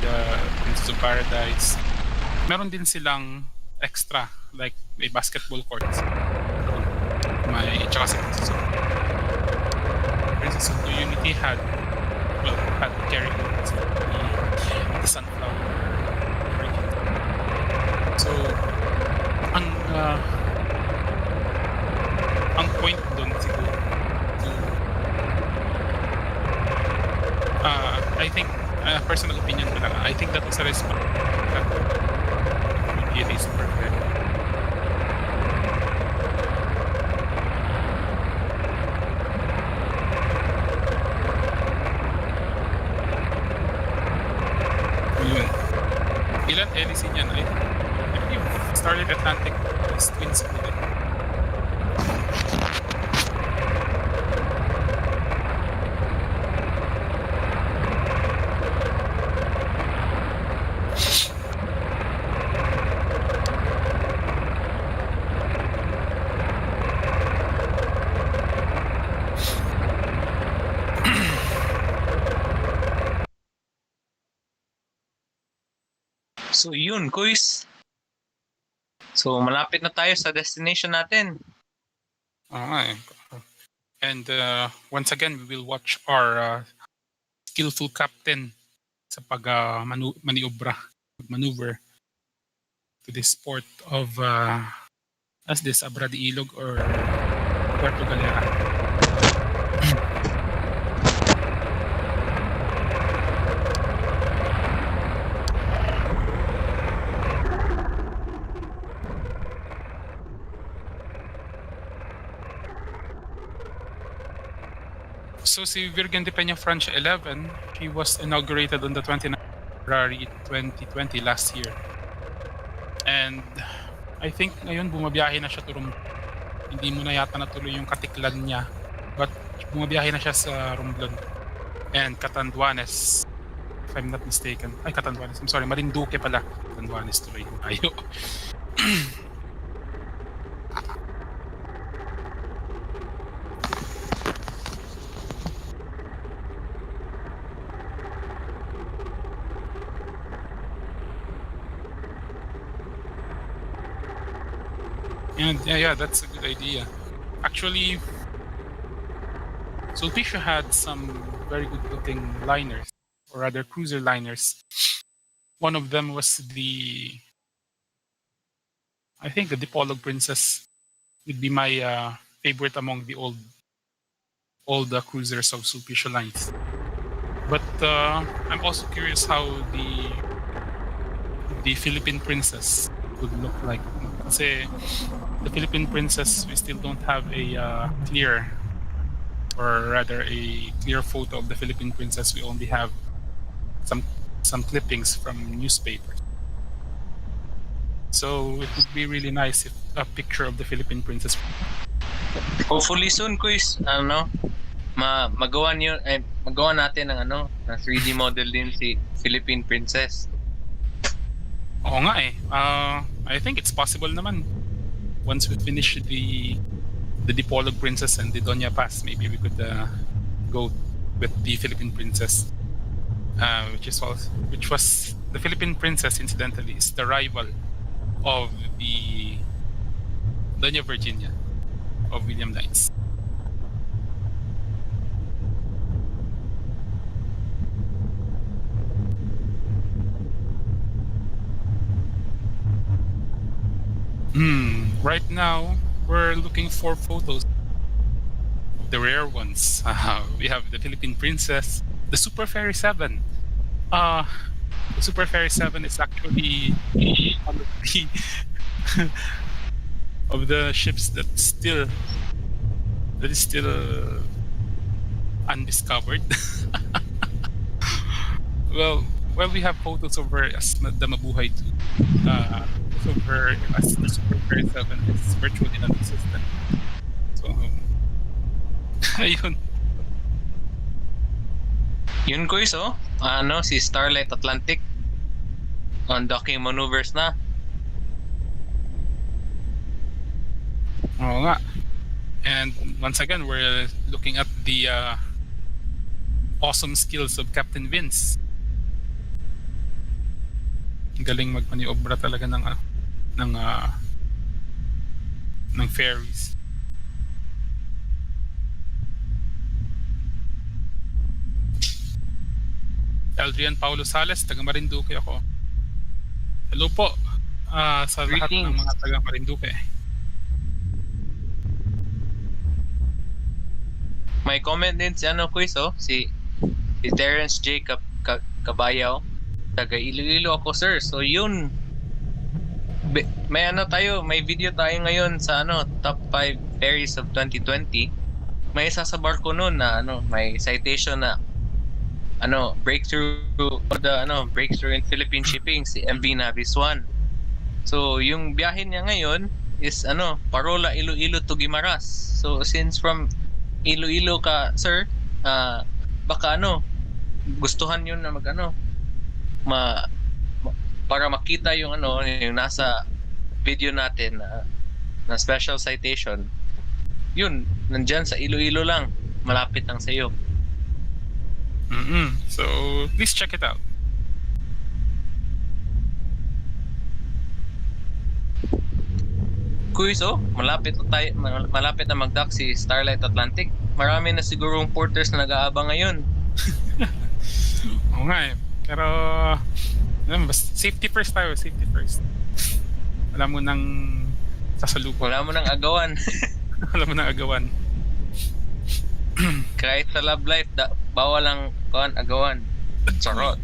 the Princess of Paradise, meron din silang extra like may basketball courts. May tsaka sa Princess of the Unity had karaoke, the sunflower. So ang point doon siguro I think personal opinion ko lang, I think that was a response that it is perfect. Yun. Ilan hélice niyan? I believe Starlite Atlantic is twins with it. So yun, Kuis. So malapit na tayo sa destination natin. And once again, we will watch our skillful captain sa maneuver to this port of as this Abra de Ilog or Puerto Galera. So si Virgen de Peña Francia 11, she was inaugurated on the 29th February 2020 last year. And I think ngayon bumabiyahe na siya to Romblon. Hindi mo na yata natuloy yung Katiklan niya. But bumabiyahe na siya sa Romblon. And Catanduanes, if I'm not mistaken. Ay, Catanduanes. I'm sorry, Marinduque pala. Catanduanes tuloy tayo. And yeah, that's a good idea. Actually, Sulpicia had some very good-looking liners, or rather cruiser liners. One of them was I think the Dipolog Princess would be my favorite among the old cruisers of Sulpicia lines. But I'm also curious how the Philippine Princess would look like. Kasi the Philippine Princess, we still don't have a clear, or rather a clear photo of the Philippine Princess. We only have some clippings from newspapers. So it would be really nice if a picture of the Philippine Princess. Hopefully soon, Quiz. Magawa natin ng na 3D model din si Philippine Princess. Oo nga eh. I think it's possible naman. Once we finish the Dipolog Princess and the Doña Paz, maybe we could go with the Philippine Princess, which was the Philippine Princess. Incidentally, is the rival of the Doña Virginia of William Knights. Right now, we're looking for photos. The rare ones. We have the Philippine Princess, the Super Ferry 7. The Super Ferry 7 is actually one of the of the ships that is still undiscovered. well, we have photos of her as the Mabuhay 2. Of her as the Super Ferry 7 is virtually non-existent. So, ayun. Yun, Quiz, si Starlite Atlantic on docking maneuvers na. Oo nga. And once again, we're looking at the awesome skills of Captain Vince. Galing magmaniobra talaga ng ferries. Adrian Paulo Sales, taga Marinduque ako. Hello po sa lahat ng mga taga Marinduque. May comment din si Quiz, si Terence J. Cabayaw, taga Iloilo ako, sir. So yun, may video tayo ngayon sa top 5 ferries of 2020. May isa sa barko noon na may citation na breakthrough in Philippine shipping, si MV Navis 1. So yung biyahe niya ngayon is Parola, Iloilo to Guimaras. So since from Iloilo ka, sir, baka gustuhan yun na para makita yung yung nasa video natin na special citation. Yun, nandyan sa Iloilo lang, malapit lang sa iyo. So please check it out. Quiz, malapit na mag-dock si Starlite Atlantic. Marami na sigurong porters na nag-aabang ngayon. Oo nga eh. Pero safety first tayo, safety first. Wala mo nang sasalubong. Wala mo nang agawan. Wala mo nang agawan. Kahit sa love life, bawal lang agawan. Charot.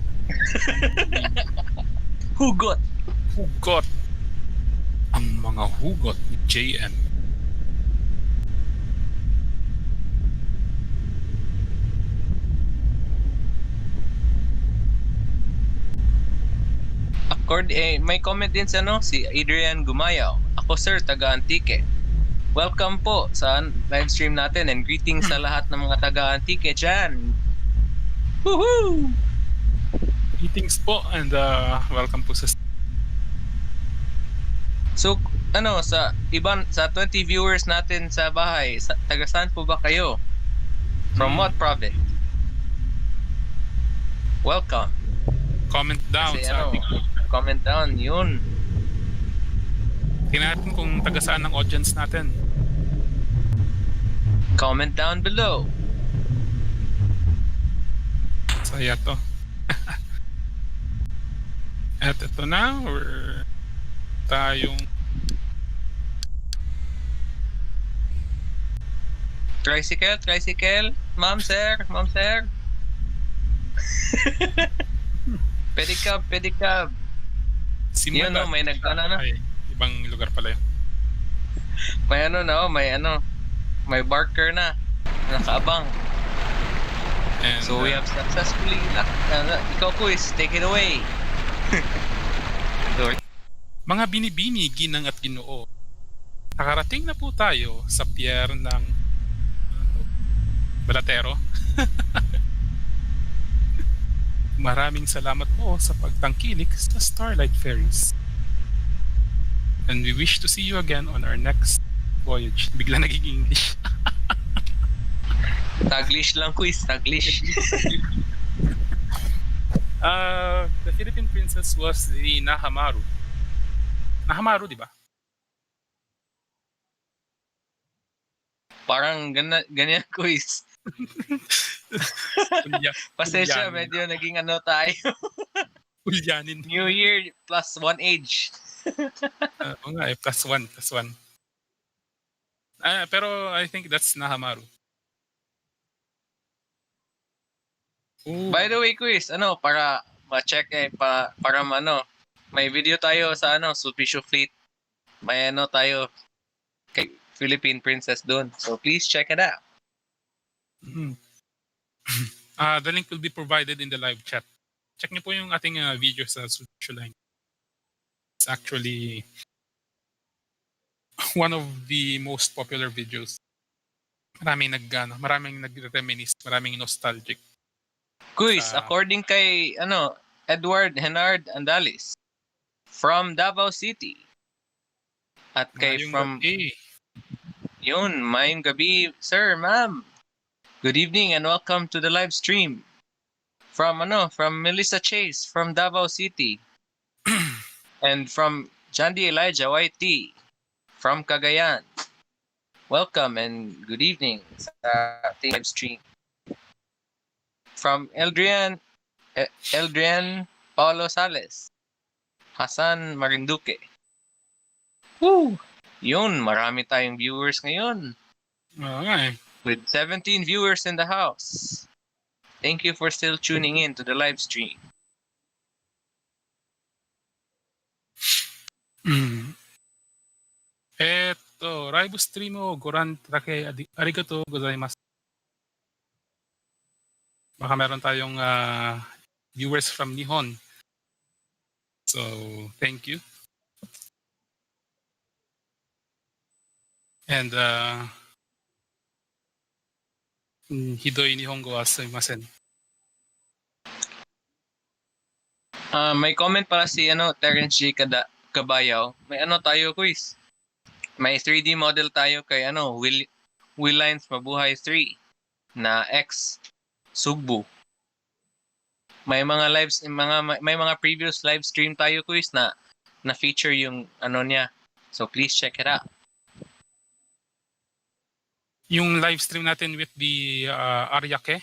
Hugot. Ang mga hugot ni JM. May comment din si Adrian Gumayaw. Ako, sir, taga Antique. Welcome po sa live stream natin and greetings sa lahat ng mga taga Antique dyan. Woohoo! Greetings po and welcome po sa So, sa 20 viewers natin sa bahay, taga saan po ba kayo? From what province? Welcome. Comment down Kasi sa ating comment down, yun. Tingnan natin kung taga saan ang audience natin. Comment down below. Saya to. At ito na, or tayong Tricycle. Ma'am, sir. Pedicab. simula. Yun, no, may nag-ano na. Ay, ibang lugar pala yun. May barker na. Nakaabang. And, So we have successfully ikaw, quiz, take it away. mga binibini, ginang at ginoo, nakarating na po tayo sa pier ng Balatero. Maraming salamat po sa pagtangkilik sa Starlite Ferries. And we wish to see you again on our next voyage. Bigla naging English. Taglish lang, quiz. Taglish. The Philippine princess was the Nahamaru. Nahamaru, di ba? Parang ganyan, quiz. Pasensya, medyo naging ano tayo. Ulyanin. New Year plus 1 age. Oo nga, plus one. Pero I think that's Nahamaru. Ooh. By the way, quiz, para ma-check para may video tayo sa Sulpicio Fleet. May tayo kay Philippine Princess doon. So please check it out. Mm-hmm. The link will be provided in the live chat. Check niyo po yung ating video sa Sulpicio Line. It's actually one of the most popular videos. Maraming nag-reminisce, maraming nostalgic. Quiz, according kay Edward Henard Andalis from Davao City. At kay Mayong gabi, sir, ma'am. Good evening and welcome to the live stream. From Melissa Chase from Davao City. And from Jandy Elijah YT from Cagayan. Welcome and good evening sa ating live stream. From Eldrian Paulo Sales, Hasan Marinduque. Woo! Yun, marami tayong viewers ngayon. Okay. With 17 viewers in the house. Thank you for still tuning in to the live stream. LIVESTREAM o goran trake arigato gozaimasu. Baka meron tayong viewers from Nihon. So, thank you. And Hidoi Nihongo wa sumimasen. May comment pala si Terence J. Cabayaw. May tayo, quiz. May 3D model tayo kay Will Lines Mabuhay 3 na X Sugbu. May mga previous live stream tayo, quiz, na feature yung niya. So please check it out. Yung live stream natin with the Aryake,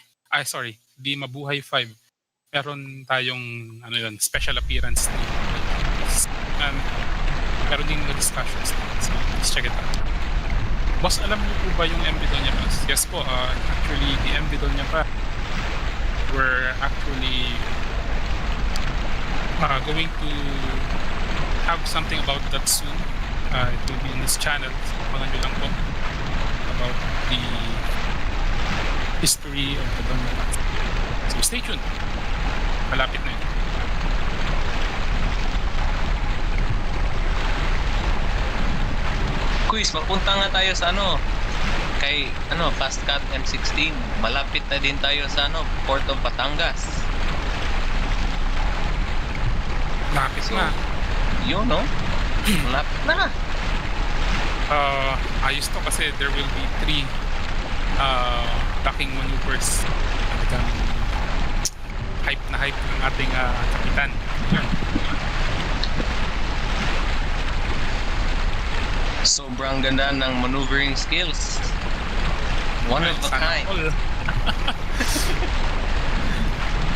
the Mabuhay 5. Meron tayong special appearance meron din na discussions. So let's check it out. Boss, alam niyo po ba yung MV doon niya? Yes po, actually the MV doon niya pa. We're actually going to have something about that soon. It will be in this channel. Abangan nyo lang po about the history of the Don. So stay tuned. Malapit na yun. Quiz, mapunta nga tayo sa kay Fast Cat M16. Malapit na din tayo sa Port of Batangas. Malapit na. Yun, no? Malapit na. Ayos to kasi there will be 3 docking maneuvers. Talagang hype ng ating kapitan. Sobrang ganda ng maneuvering skills. One of a Sana kind. all.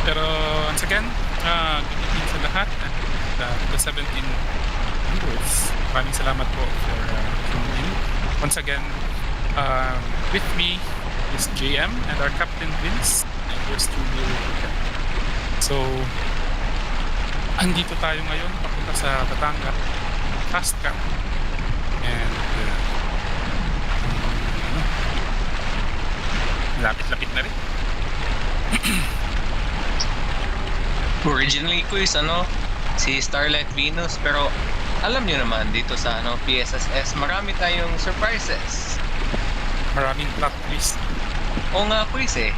Pero once again, good evening sa lahat. The 17 viewers, maraming salamat po for tuning in. Once again, with me is JM and our Captain Vince and yours truly. So, andito tayo ngayon papunta sa Batangas Fast Camp. And lapit-lapit na rin. Originally ko is si Starlite Venus, pero alam nyo naman dito sa PSSS, marami tayong surprises. Maraming plot twist. O nga quiz eh.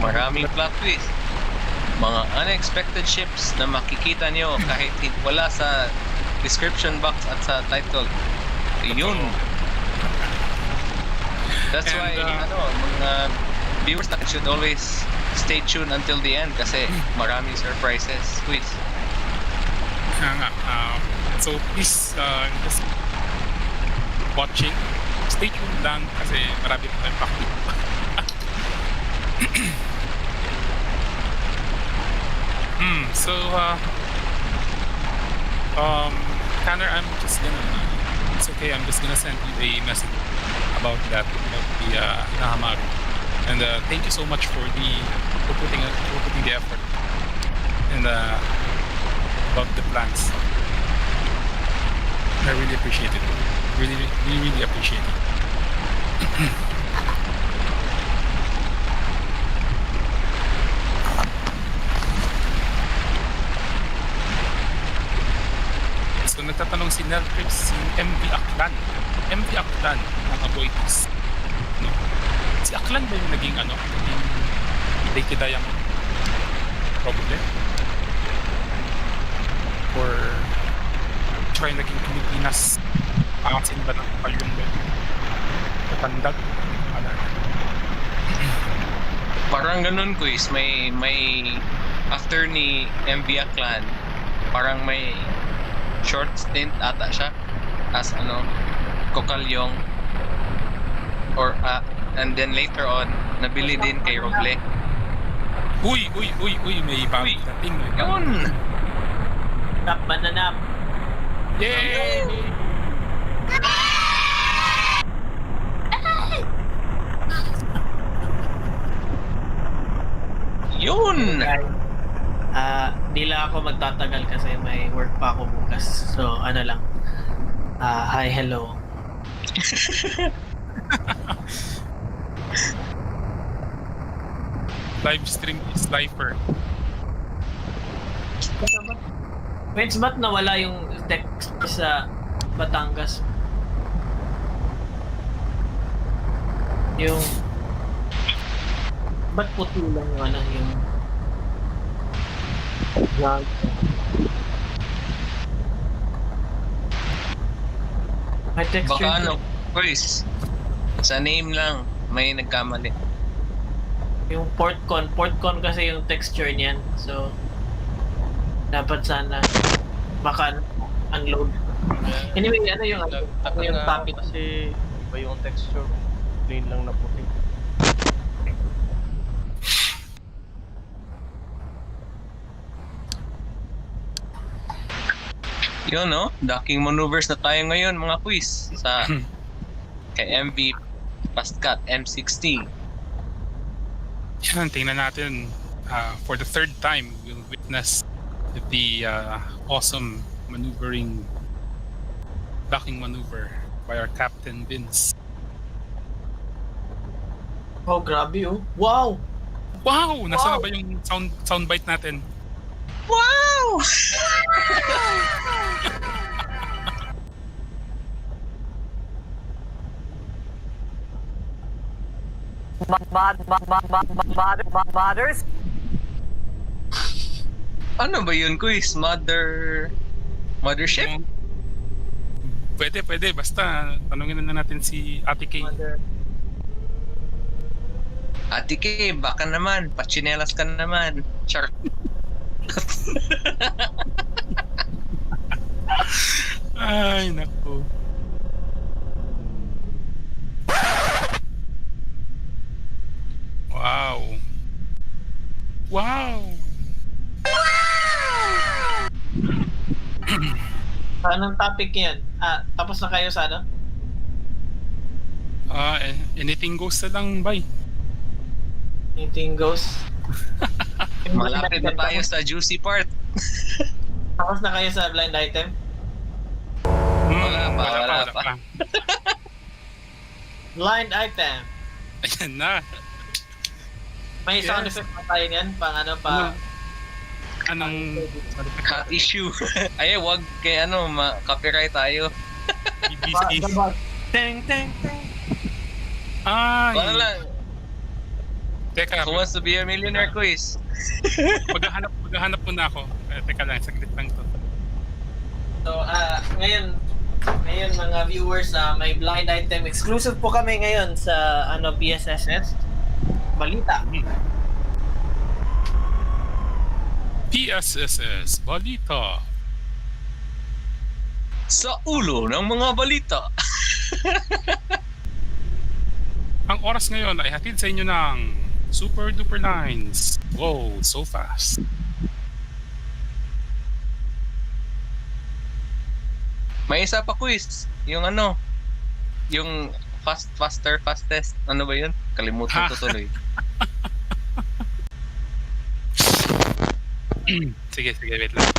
Maraming plot twist. Mga unexpected ships na makikita nyo kahit wala sa description box at sa title. Yun. That's why mga viewers natin should always stay tuned until the end kasi maraming surprises. Quiz. So please just watching. Stay tuned lang kasi marami pa tayong pakita. So Tanner, it's okay, I'm just gonna send you a message about that, about the Nahamaru. And thank you so much for putting the effort and about the plans. I really appreciate it. Really appreciate it. So nagtatanong si Neltrix, si MV Aklan ng Aboitis. No? Si Aklan ba yung naging Lady Diamond? Probably. Or try naging Pilipinas pangasin ba ng palyong ba? Natandag? Parang ganun quiz, may after ni MV Aklan, parang may short stint ata siya as Kokalyong or and then later on nabili din kay Roble. Uy, may bagong dating. Yun! Nap, mananap. Yay! Yun! Di lang ako magtatagal kasi may work pa ako bukas. So, lang. Hi, hello. Live stream is lifer. Wait, ba't nawala yung text sa Batangas? Yung... Ba't puti lang yung yung... Yan. May texture. Baka quiz. Sa name lang, may nagkamali. Yung portcon kasi yung texture niyan. So, dapat sana baka unload. Anyway, yung topic kasi iba yung texture. Plain lang na puti. Yun docking maneuvers na tayo ngayon mga quiz sa kay MV Fastcat M60. Yan, tingnan natin. For the third time, we'll witness the awesome docking maneuver by our Captain Vince. Oh, grabe Wow! Wow! Nasaan na ba yung soundbite natin? Wow! Mothers? Ano ba yun quiz? Mothership? Pwede. Basta tanungin na natin si Ate K. Ate K, baka naman. Pachinelas ka naman. Char. Ay, naku. Wow. Wow. Anong topic yan? Tapos na kayo sa ano? Anything goes na lang, bye. Anything goes? Malapit na tayo sa juicy part. Tapos na kayo sa blind item? Wala pa. Blind item. Ayan na. May sound Yes. effect pa tayo niyan? Pang ano pa? Anong Hot issue. Ay, wag kay copyright tayo. BBC? Teng, teng, teng. Ay. Wala lang. Teka, Who wants to be a millionaire quiz? maghahanap muna ako. Teka lang, saglit lang to. So, ngayon mga viewers, may blind item exclusive po kami ngayon sa PSSS Balita. PSSS Balita. Sa ulo ng mga balita. Ang oras ngayon ay hatid sa inyo ng Super Duper Lines. Wow, so fast. May isa pa quiz. Yung yung fastest. Ano ba yun? Kalimutan ko tuloy. Sige, wait lang.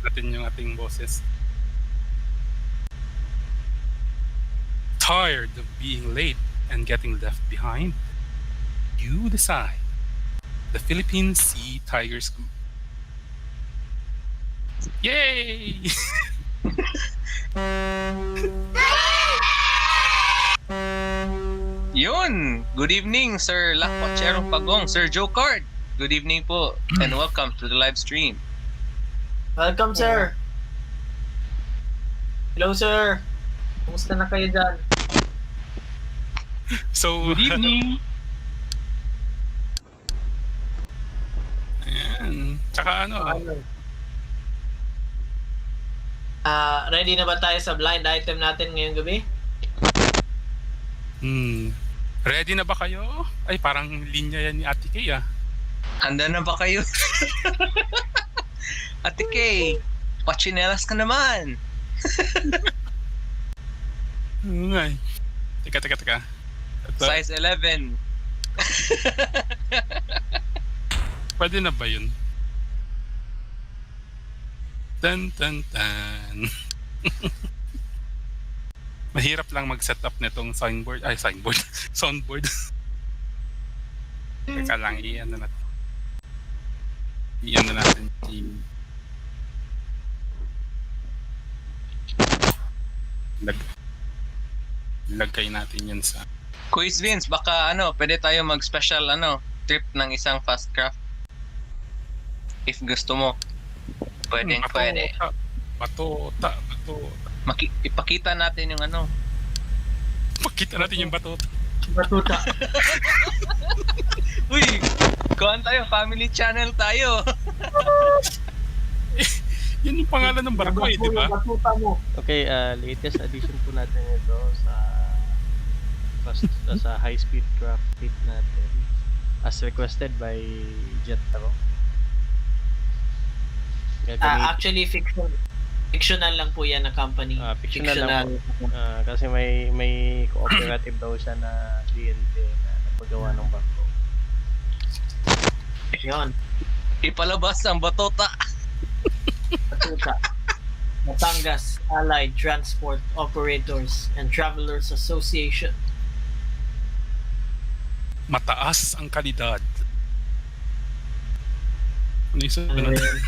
Natin yung ating boses. Tired of being late and getting left behind? You decide. The Philippine Sea Tigers Group. Yay! Yun! Good evening, Sir Lakpachero Pagong, Sir Joe Card. Good evening po, and welcome to the live stream. Welcome, sir. Hello, sir. Kumusta na kayo dyan? So, Good evening! ayan. Tsaka Ready na ba tayo sa blind item natin ngayong gabi? Ready na ba kayo? Ay, parang linya yan ni Ate Kay ah. Handa na ba kayo? Ate Kay, pachinelas ka naman! Ngay. Teka. Size 11. Pwede na ba yun? Tan. Mahirap lang mag-set up nitong soundboard. Teka lang, iyan na natin. Lagay natin yan sa... Quiz Vince, baka pwede tayo mag-special trip ng isang fast craft. If gusto mo. Pwede. Bato. Ipakita natin yung Pakita natin yung bato. Batuta. Uy! Kuhan tayo, family channel tayo. Yan yung pangalan ng barko eh, di ba? Batuta mo. Okay, latest addition po natin ito sa high-speed craft kit natin as requested by Jetro. Actually, fictional lang po yan na company. Fictional lang po. Kasi may cooperative daw siya na DNT na nagpagawa ng barko. Yun. Ipalabas ang batota. Batuta. Batangas Allied Transport Operators and Travelers Association. Mataas ang kalidad. Ano yung Ano sunod? yun?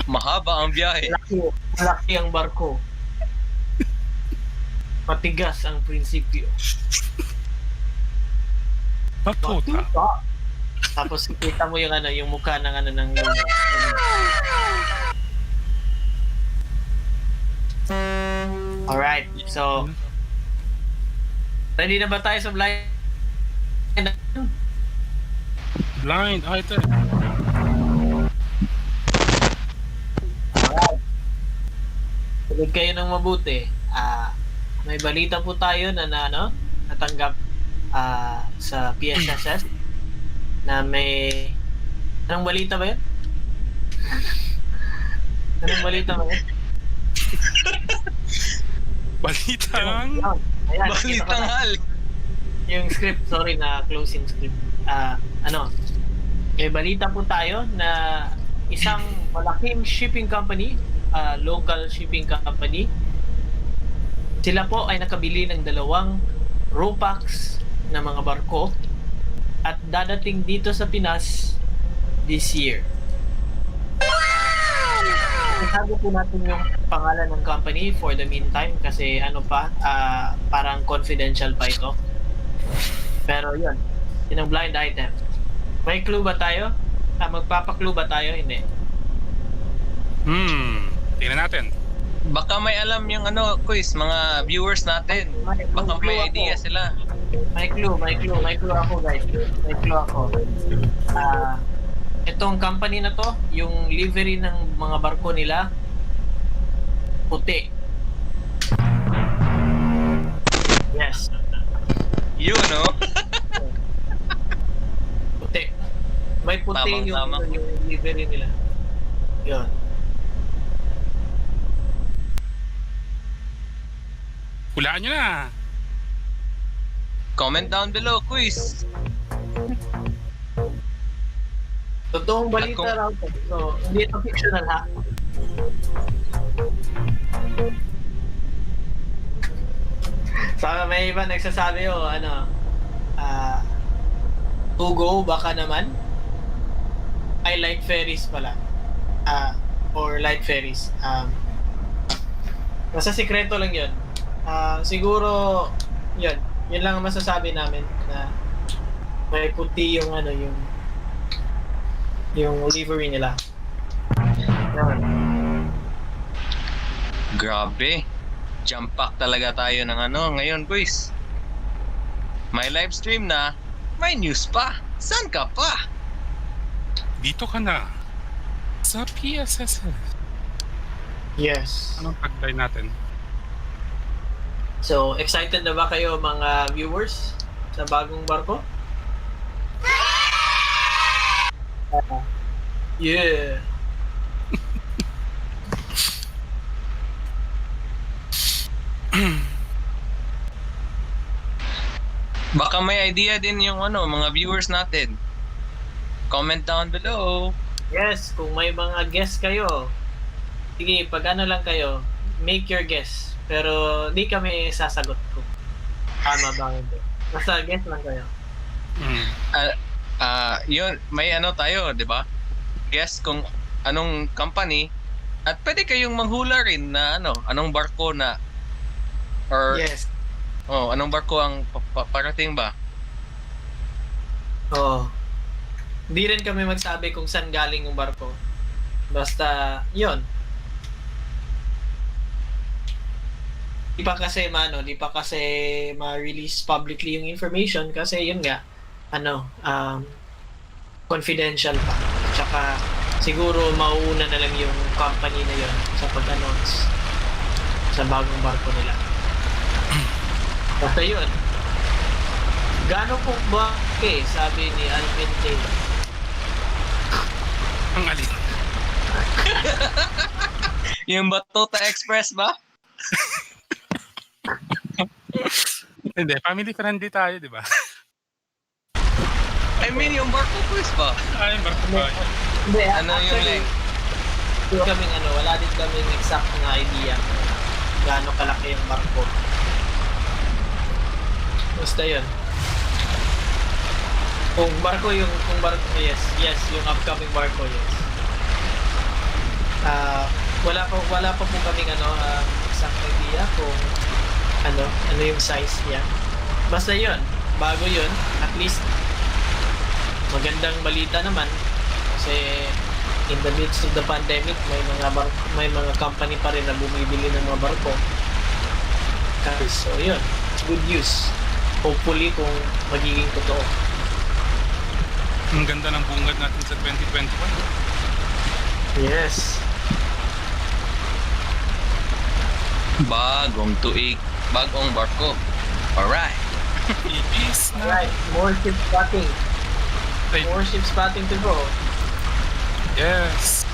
Mahaba ang biyahe. Malaki ang barko. Matigas ang prinsipyo. Batuta. Tapos kita mo yung yung mukha ng ng Alright, so ready na ba tayo sa blind? Blind item. Alright. Huwag kayo ng mabuti. May balita po tayo na natanggap sa PSSS na may... Anong balita ba yun? Anong balita ba yun? Balitang... Ayan, Balitang hal. yung script, sorry na closing script. May balita po tayo na isang malaking shipping company, local shipping company, sila po ay nakabili ng 2 RoPax na mga barko at dadating dito sa Pinas this year. Isago po natin yung pangalan ng company for the meantime kasi parang confidential pa ito. Pero yun ang blind item. May clue ba tayo? Magpapa-clue ba tayo? Hindi. Tingnan natin. Baka may alam yung quiz, mga viewers natin. Baka may idea sila. May clue ako guys. May clue ako. Itong company na to, yung livery ng mga barko nila, puti. Yes. Yun, no? Puti. May puti Tama. yung livery nila. Yun. Hulaan nyo na. Comment down below, quiz. Totoong balita raw to. So, hindi ito fictional ha. Saka may iba nagsasabi to go baka naman ay light ferries pala. Or light ferries. Nasa sikreto lang yun. Siguro yun lang ang masasabi namin na may puti yung livery nila. Grabe. Jump pack talaga tayo ng ngayon, quiz. May live stream na, may news pa. Saan ka pa? Dito ka na. Sa PSSS. Yes. Anong tagline natin? So, excited na ba kayo mga viewers sa bagong barko? Yeah. Baka may idea din yung mga viewers natin. Comment down below. Yes, kung may mga guess kayo, sige, pag lang kayo, make your guess. Pero di kami sasagot kung tama ba hindi. Basta guess lang kayo. Yun, may tayo, di ba? Guess kung anong company at pwede kayong manghula rin na anong barko na or Yes. anong barko ang parating ba? Oo. Hindi rin kami magsabi kung saan galing yung barko. Basta, yun. Di pa kasi ma-release publicly yung information kasi yun nga, confidential pa. Tsaka, siguro mauuna na lang yung company na yun sa pag-announce sa bagong barko nila. Basta yun. Gaano po ba sabi ni Alvin Taylor? Ang alin. Yung Batuta Express ba? Hindi, family friendly tayo, di ba? I mean, yung barko quiz ba? Ay, barko ba? Hindi, Ano yung length? Wala din kaming exact na idea gaano kalaki yung barko. Basta yun. Kung barko, yes, yung upcoming barko, yes. Wala pa po kaming exact idea kung ano yung size niya. Basta yun, bago yun, at least magandang balita naman kasi in the midst of the pandemic may mga company pa rin na bumibili ng mga barko. So yun, good news. Hopefully kung magiging totoo. Ang ganda ng bungad natin sa 2021. Yes. Bagong tuig, bagong barko. Alright. It is na. Alright, more ship spotting. Ay, More ship spotting to go. yes.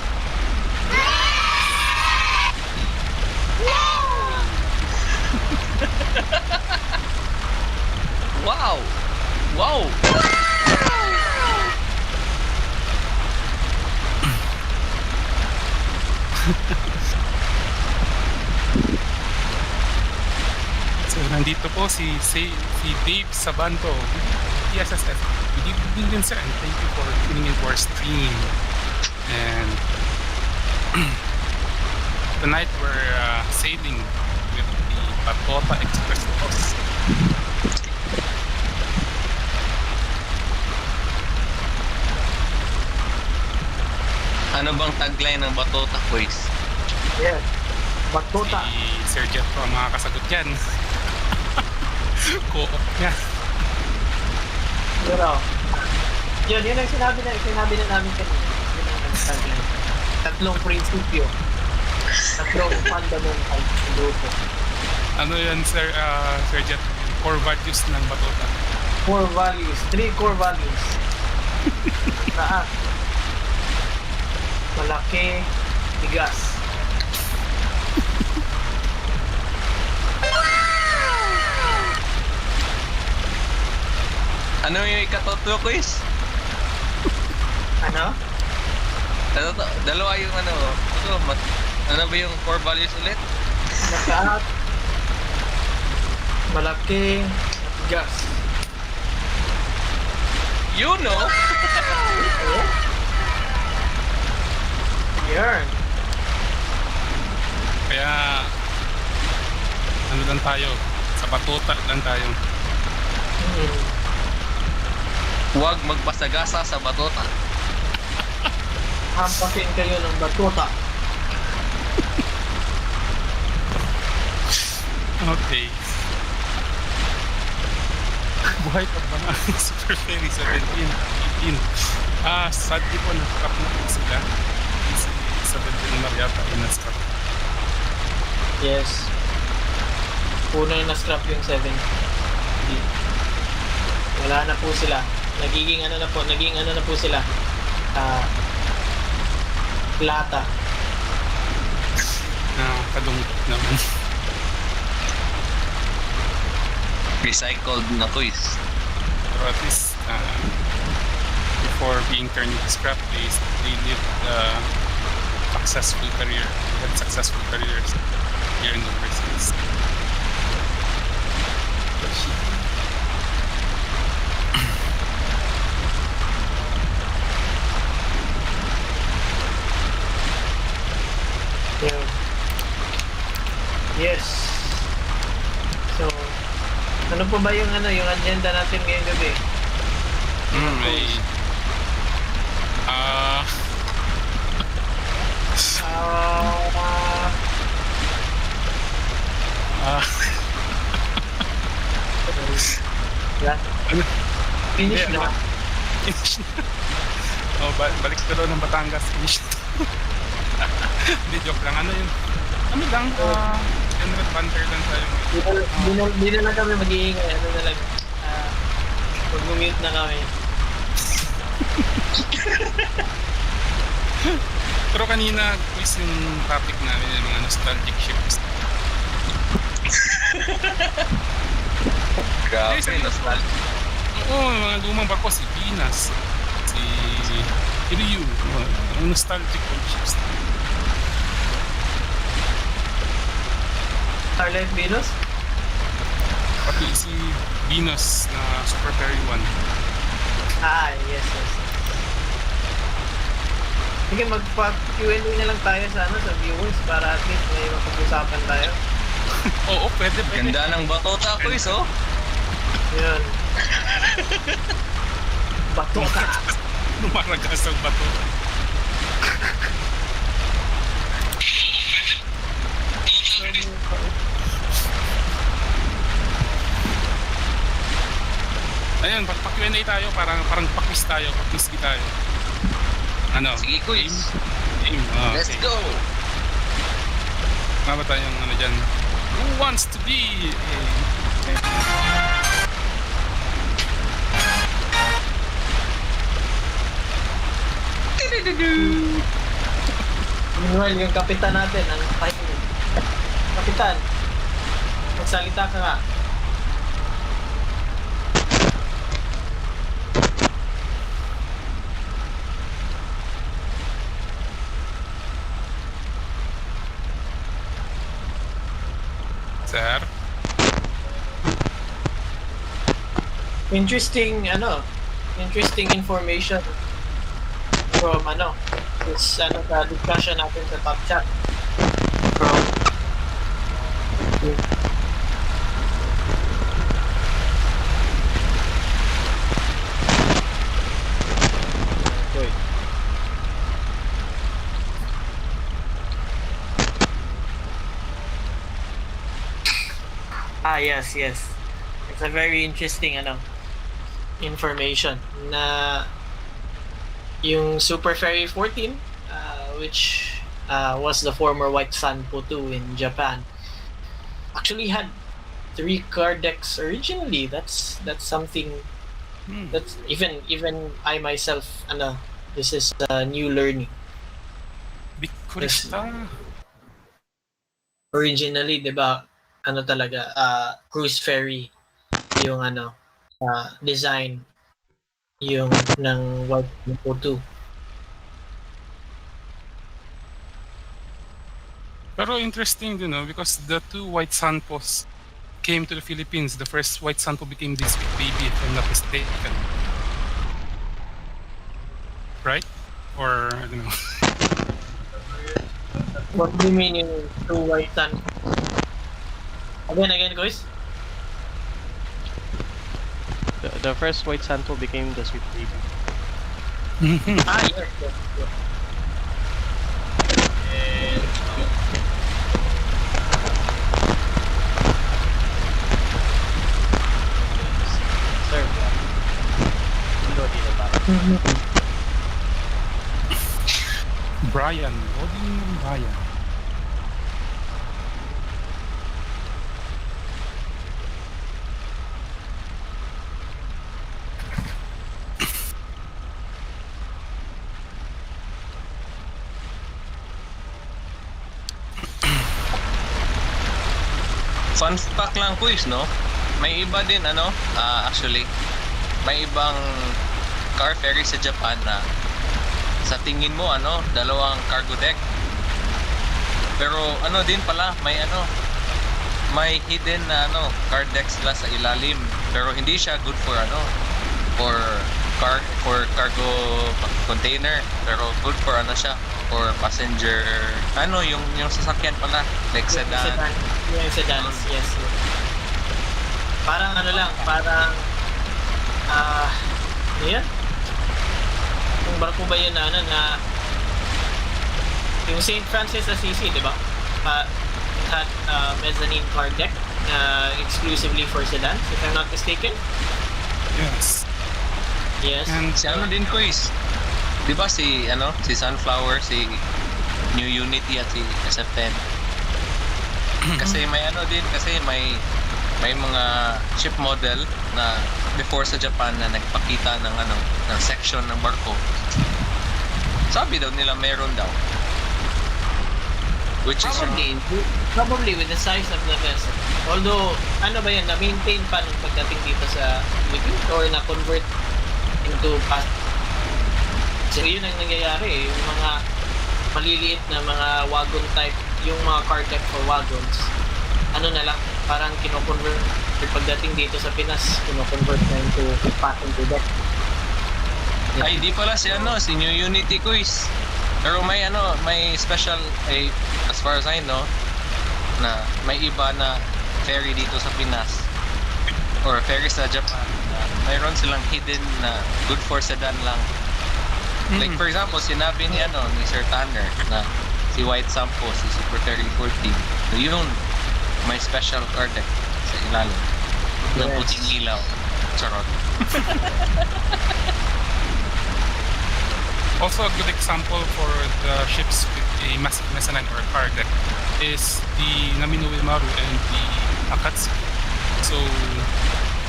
Wow! Wow! So, nandito po si Dave Sabanto, PSSS. Good evening din sir, and thank you for tuning into our stream. And tonight we're sailing with the Batota Express bus. Ano bang tagline ng Batota Quiz? Yes. Batota. Si Sir Jet po ang makakasagot yan. Co-op niya. Pero, yun ang sinabi na namin kanina. Yun ang tagline. Tatlong prinsipyo. Tatlong fundamental ng grupo. Ano yan Sir Jet? Core values ng Batota. Core values. 3 core values. Taas. Malaki. Tigas. Ano yung ikatatlo quiz? Ano? Dalawa yung ano ba yung core values ulit? Mataas. Malaki. Tigas. You know? Yan. Kaya ano lang tayo, sa Batota lang tayo. Huwag magpasagasa sa Batota. Hampasin kayo ng Batota. Okay. Buhay pa ba na Super Ferry 17, 18? Sadly po, nakakap na po sila. Si Isabel Del Mariata ay na-scrap. Yes. Una na-scrap yung 7. Wala na po sila. Naging ano na po sila. Plata. Kalungkot naman. Recycled na quiz. Pero at least, before being turned into scrap, they lived successful career. They had successful careers here in the overseas. Yeah. Yes. So, ano po ba yung agenda natin ngayong gabi? May Finish na. Finish na. Oh, balik ka daw ng Batangas. Finish na. Hindi, joke lang. Ano yun? Ano lang? General banter lang tayo. Di na lang kami mag-iingay. Ano na lang. Mag-mute na kami. Pero kanina, quiz yung topic namin, yung mga nostalgic ships. Grabe, Yes, nostalgic. Oo, mga lumang barko, si Venus, si Ryu, mga nostalgic old ships. Starlite Venus? Pati si Venus na Super Ferry 1. Yes. Sige, magpa-Q&A na lang tayo sa viewers para at least may mapag-usapan tayo. Oo, pwede. Ganda ng Batota quiz, oh. Yun. Batota. Lumaragas ang bato. Ayun, pag-Q&A tayo, parang pa-quiz tayo, pa-quiz tayo. Ano? Sige, quiz. Game. Let's Okay. go! Ano ba tayong dyan? Who wants to be Meanwhile, yung kapitan natin, ang pahingi. Kapitan, magsalita ka nga. sir? Interesting information from this sa discussion natin sa top chat. From yes. It's a very interesting information na yung Super Ferry 14 which was the former White Sun Po2 in Japan actually had 3 card decks originally. That's something that's even I myself this is new learning. Because Originally, 'di ba? Talaga cruise ferry yung design yung ng White Sun Po2. Pero interesting, because the 2 White Sanpos came to the Philippines. The first White Sanpo became this baby, if I'm not mistaken. Right? Or, I don't know. What do you mean yung 2 White Sun? Again, guys? The first White Santo became the Sweet Baby. Yes. Sir, Bryan, loading ng Bryan. Fun fact lang, quiz, no? May iba din, actually, may ibang car ferry sa Japan na sa tingin mo, dalawang cargo deck. Pero din pala, may hidden na car deck sila sa ilalim. Pero hindi siya good for for cargo container. Pero good for siya, for passenger, yung sasakyan pala, like sedan. Yung sedans, yes. Parang parang yan? Yung barko ba yun na yung St. Francis Assisi, di ba? It had mezzanine car deck exclusively for sedans, if I'm not mistaken. Yes. Yes. And Si din, quiz. Di ba si Sunflower, si New Unity at si SF10? Kasi may may mga ship model na before sa Japan na nagpakita ng section ng barko. Sabi daw nila meron daw. Which is Probably with the size of the vessel. Although, na-maintain pa nung pagdating dito sa Philippines or na-convert into past. So, yun ang nangyayari. Yung mga maliliit na mga wagon type, yung mga car deck for wagons, parang kino-convert pagdating dito sa Pinas, kino-convert na into passenger deck. Ay, di pala si New Unity, quiz. Pero may special, as far as I know, na may iba na ferry dito sa Pinas or ferry sa Japan na mayroon silang hidden na good for sedan lang. Like for example, sinabi ni Sir Tanner na si White Sampo, si Super Ferry 14, so yun, may special car deck sa ilalim ng puting ilaw. Charot. also a good example for the ships with a massive mezzanine or car deck is the Naminoe Maru and the Akatsuki. So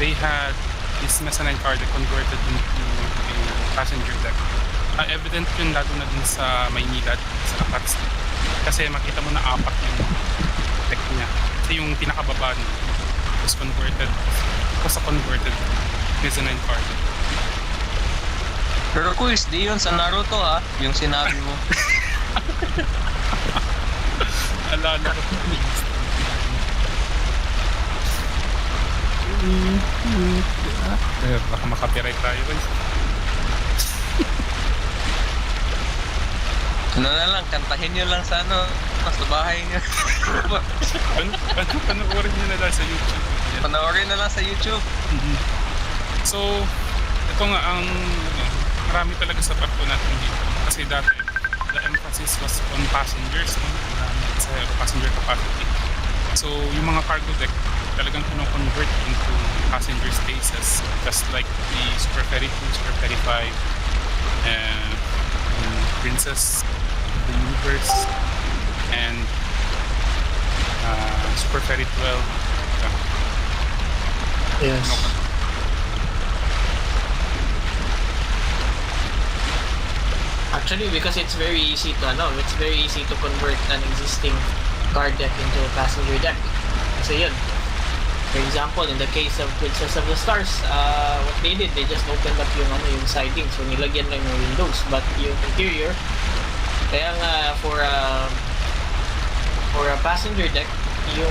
they had this mezzanine car that converted into a passenger deck. Evident yun lalo na dun sa Maynila, sa Akatsuki. Kasi makita mo na 4 yung deck niya. Kasi yung pinakababa niya was converted. Was a converted mezzanine car. Pero quiz, di yun sa Naruto ha, yung sinabi mo. Alala ko. Baka makapiright tayo guys. Ano na lang, kantahin nyo lang sa sa bahay nyo. Panoorin nyo na lang sa YouTube. Panoorin na lang sa YouTube. So, ito nga ang marami talaga sa barko natin dito. Kasi dati, the emphasis was on passengers, sa passenger capacity. So, yung mga cargo deck, talagang convert into passenger spaces, just like the Super Ferry 2, Super Ferry 5, and Princess of the Universe, and Super Ferry 12. Yes. Actually, because it's very easy to convert an existing car deck into a passenger deck. Kasi yun. For example, in the case of Princess of the Stars, what they did, they just opened up yung siding, so nilagyan lang yung windows, but yung interior, kaya nga for a passenger deck, yung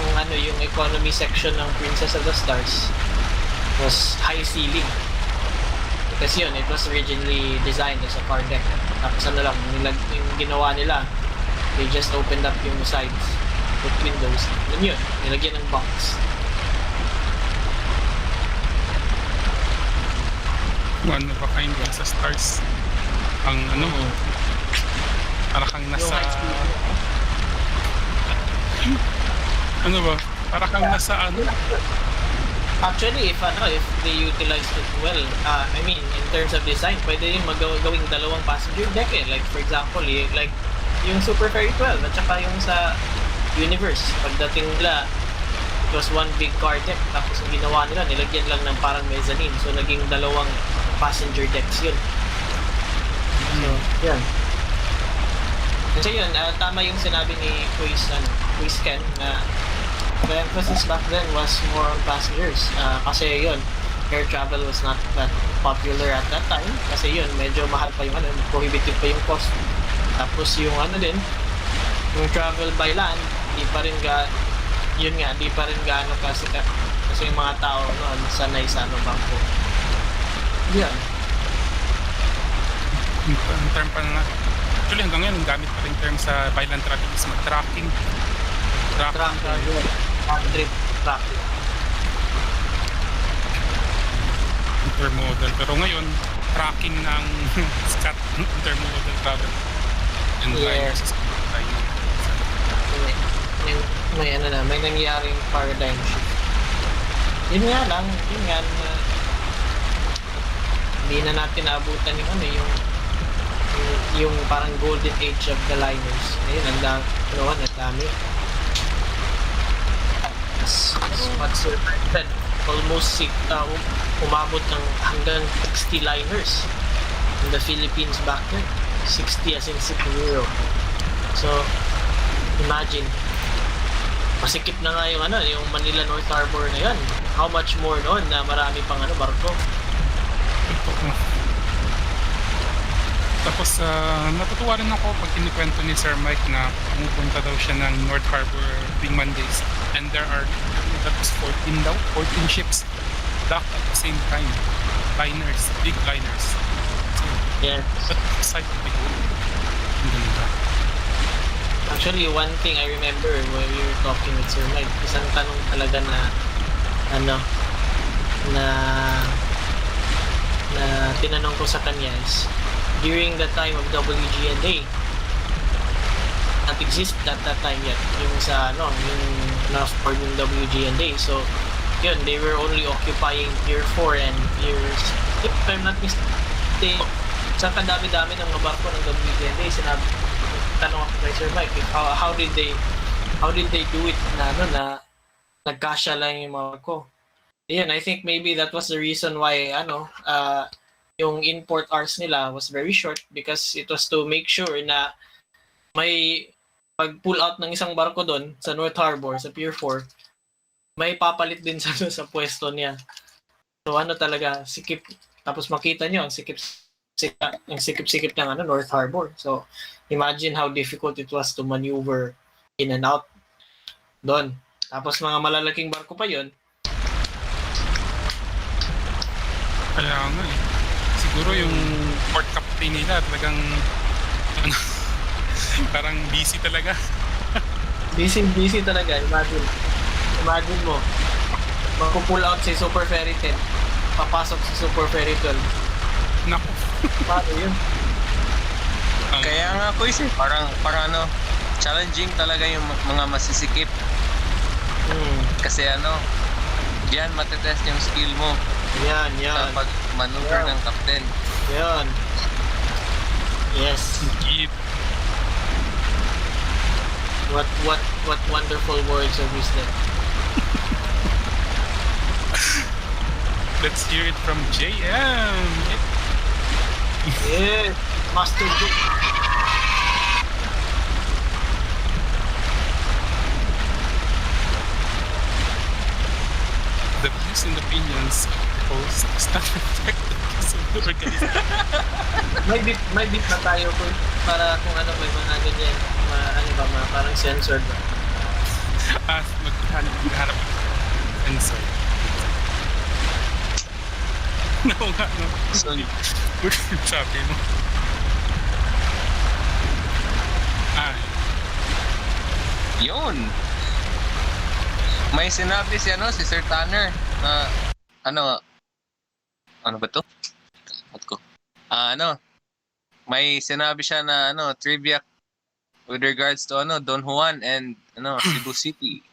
economy section ng Princess of the Stars was high ceiling. Kasi yun, it was originally designed as a car deck. Tapos yung ginawa nila, they just opened up yung sides with windows. Yun, nilagyan ng box. Ano ba kayo sa stars? Ang para kang nasa... Ano ba? Para kang nasa Actually, if they utilized it well, I mean, in terms of design, pwede rin gawing dalawang passenger deck eh. Like, for example, like yung Super Ferry 12 at saka yung sa Universe. Pagdating nila, it was one big car deck. Tapos yung ginawa nila, nilagyan lang ng parang mezzanine. So, naging dalawang passenger decks yun. So, yan. Kasi yun, tama yung sinabi ni Quiz Ken na the emphasis back then was more on passengers. Kasi yun, air travel was not that popular at that time. Kasi yun, medyo mahal pa yung prohibitive pa yung cost. Tapos yung yung travel by land, di pa rin gaano kasi yung mga tao noon sanay sa bangko. Yan. Yung term pa na actually hanggang ngayon gamit pa rin term sa byland traffic is mag-tracking. Trip tracking. Intermodal. Pero ngayon, tracking ng SCAT, intermodal travel. And Yes. May nangyaring paradigm shift. Yun nga na hindi na natin naabutan yung parang golden age of the liners. Ayun, ang dami. As what Sir said, almost umabot ng hanggang 60 liners in the Philippines back then. 60 as in 60. So, imagine, masikip na nga yung Manila North Harbor na yan. How much more noon na marami pang barko. Tapos natutuwa rin ako pag kinikwento ni Sir Mike na pumupunta daw siya ng North Harbor tuwing Mondays and that was 14 ships docked at the same time, big liners. So Yes. that's exciting to go. Ang ganda. Actually, one thing I remember when we were talking with Sir Mike, isang tanong talaga na tinanong ko sa kanya is, during the time of WGNA, not exist at that time yet, yung na-form yung WGNA. So, yun, they were only occupying Pier 4 and Piers, if I'm not mistaken, sa kadami-dami ng mga barko ng WGNA, tanong ako kay Sir Mike, how did they how did they do it na nagkasya lang yung mga barko. Yun, I think maybe that was the reason why yung import hours nila was very short because it was to make sure na may pag pull out ng isang barko doon sa North Harbor, sa Pier 4, may papalit din sa pwesto niya. So talaga, sikip. Tapos makita nyo, ang sikip-sikip ng North Harbor. So imagine how difficult it was to maneuver in and out doon. Tapos mga malalaking barko pa yon. Kaya nga eh. Siguro yung port captain nila talagang parang busy talaga. Busy talaga. Imagine mo, magpo-pull out si Super Ferry 10, papasok si Super Ferry 12. Naku. Paano yun? Kaya nga ko parang challenging talaga yung mga masisikip. Kasi diyan matetest yung skill mo. Yan. Sa pag-maneuver ng captain. Yan. Yes. Sikip. What wonderful words of wisdom. Let's hear it from JM. Yes. Master J. The views and opinions of the host is not reflected of the organization. May beat na tayo po para kung may mga ganyan, parang censored ba? Magharap sensor. No nga, no. So, Sabi mo. yun. May sinabi si Sir Tanner na ano ba to? Kalimut ko. May sinabi siya na trivia with regards to Don Juan and Cebu City.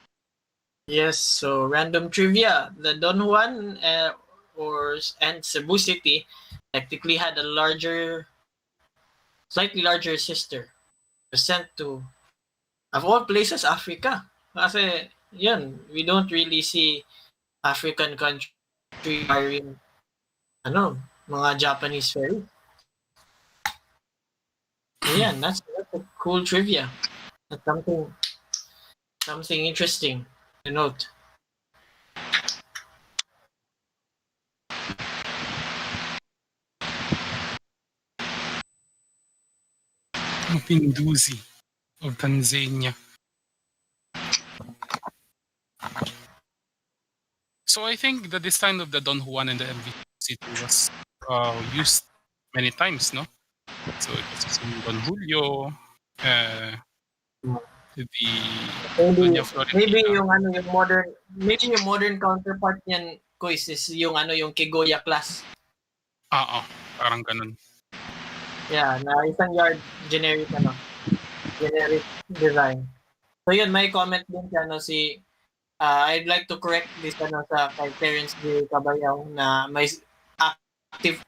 Yes, so random trivia. The Don Juan and Cebu City technically had a slightly larger sister. Sent to, of all places, Africa. Kasi, we don't really see African country hiring, mga Japanese ferry. Ayan, that's a cool trivia. That's something interesting to note. Mapinduzi of Tanzania. So I think the design of the Don Juan and the MV City was used many times, no? So it was used in Don Julio, Maybe yung modern counterpart niyan, Kuis, is yung Kigoya class. Parang ganun. Yeah, na isang yard generic design. So yun, may comment din si I'd like to correct this sa kay Terence D. Cabayaw na may active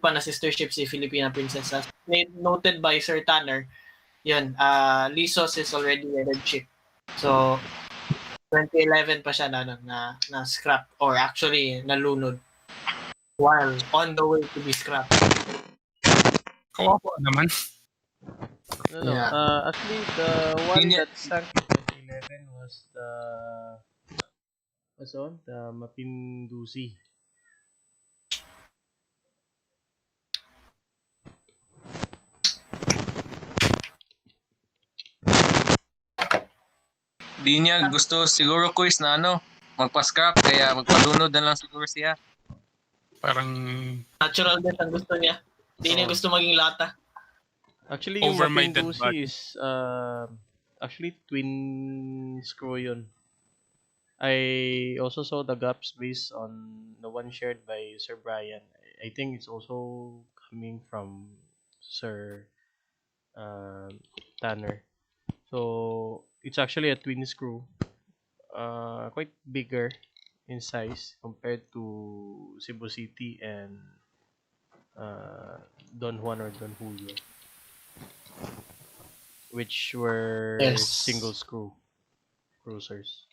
pa na sister ship si Philippine Princess. Noted by Sir Tanner. Yun, Lisos is already a red ship. So 2011 pa siya na scrap or actually nalunod while on the way to be scrapped. Kawawa naman. No. Yeah. Actually, the one that sank in 2011 was the Mapinduzi. Di niya gusto siguro Kuis na magpa-scrap kaya magpalunod na lang siguro siya. Parang Natural din ang gusto niya. Hindi niya gusto maging lata. Actually, yung Over my dead Mapinduzi body. is actually twin screw yun. I also saw the gaps based on the one shared by Sir Bryan. I think it's also coming from Sir Tanner. So it's actually a twin screw, quite bigger in size compared to Cebu City and Don Juan or Don Julio, which were Yes. single screw. cruisers.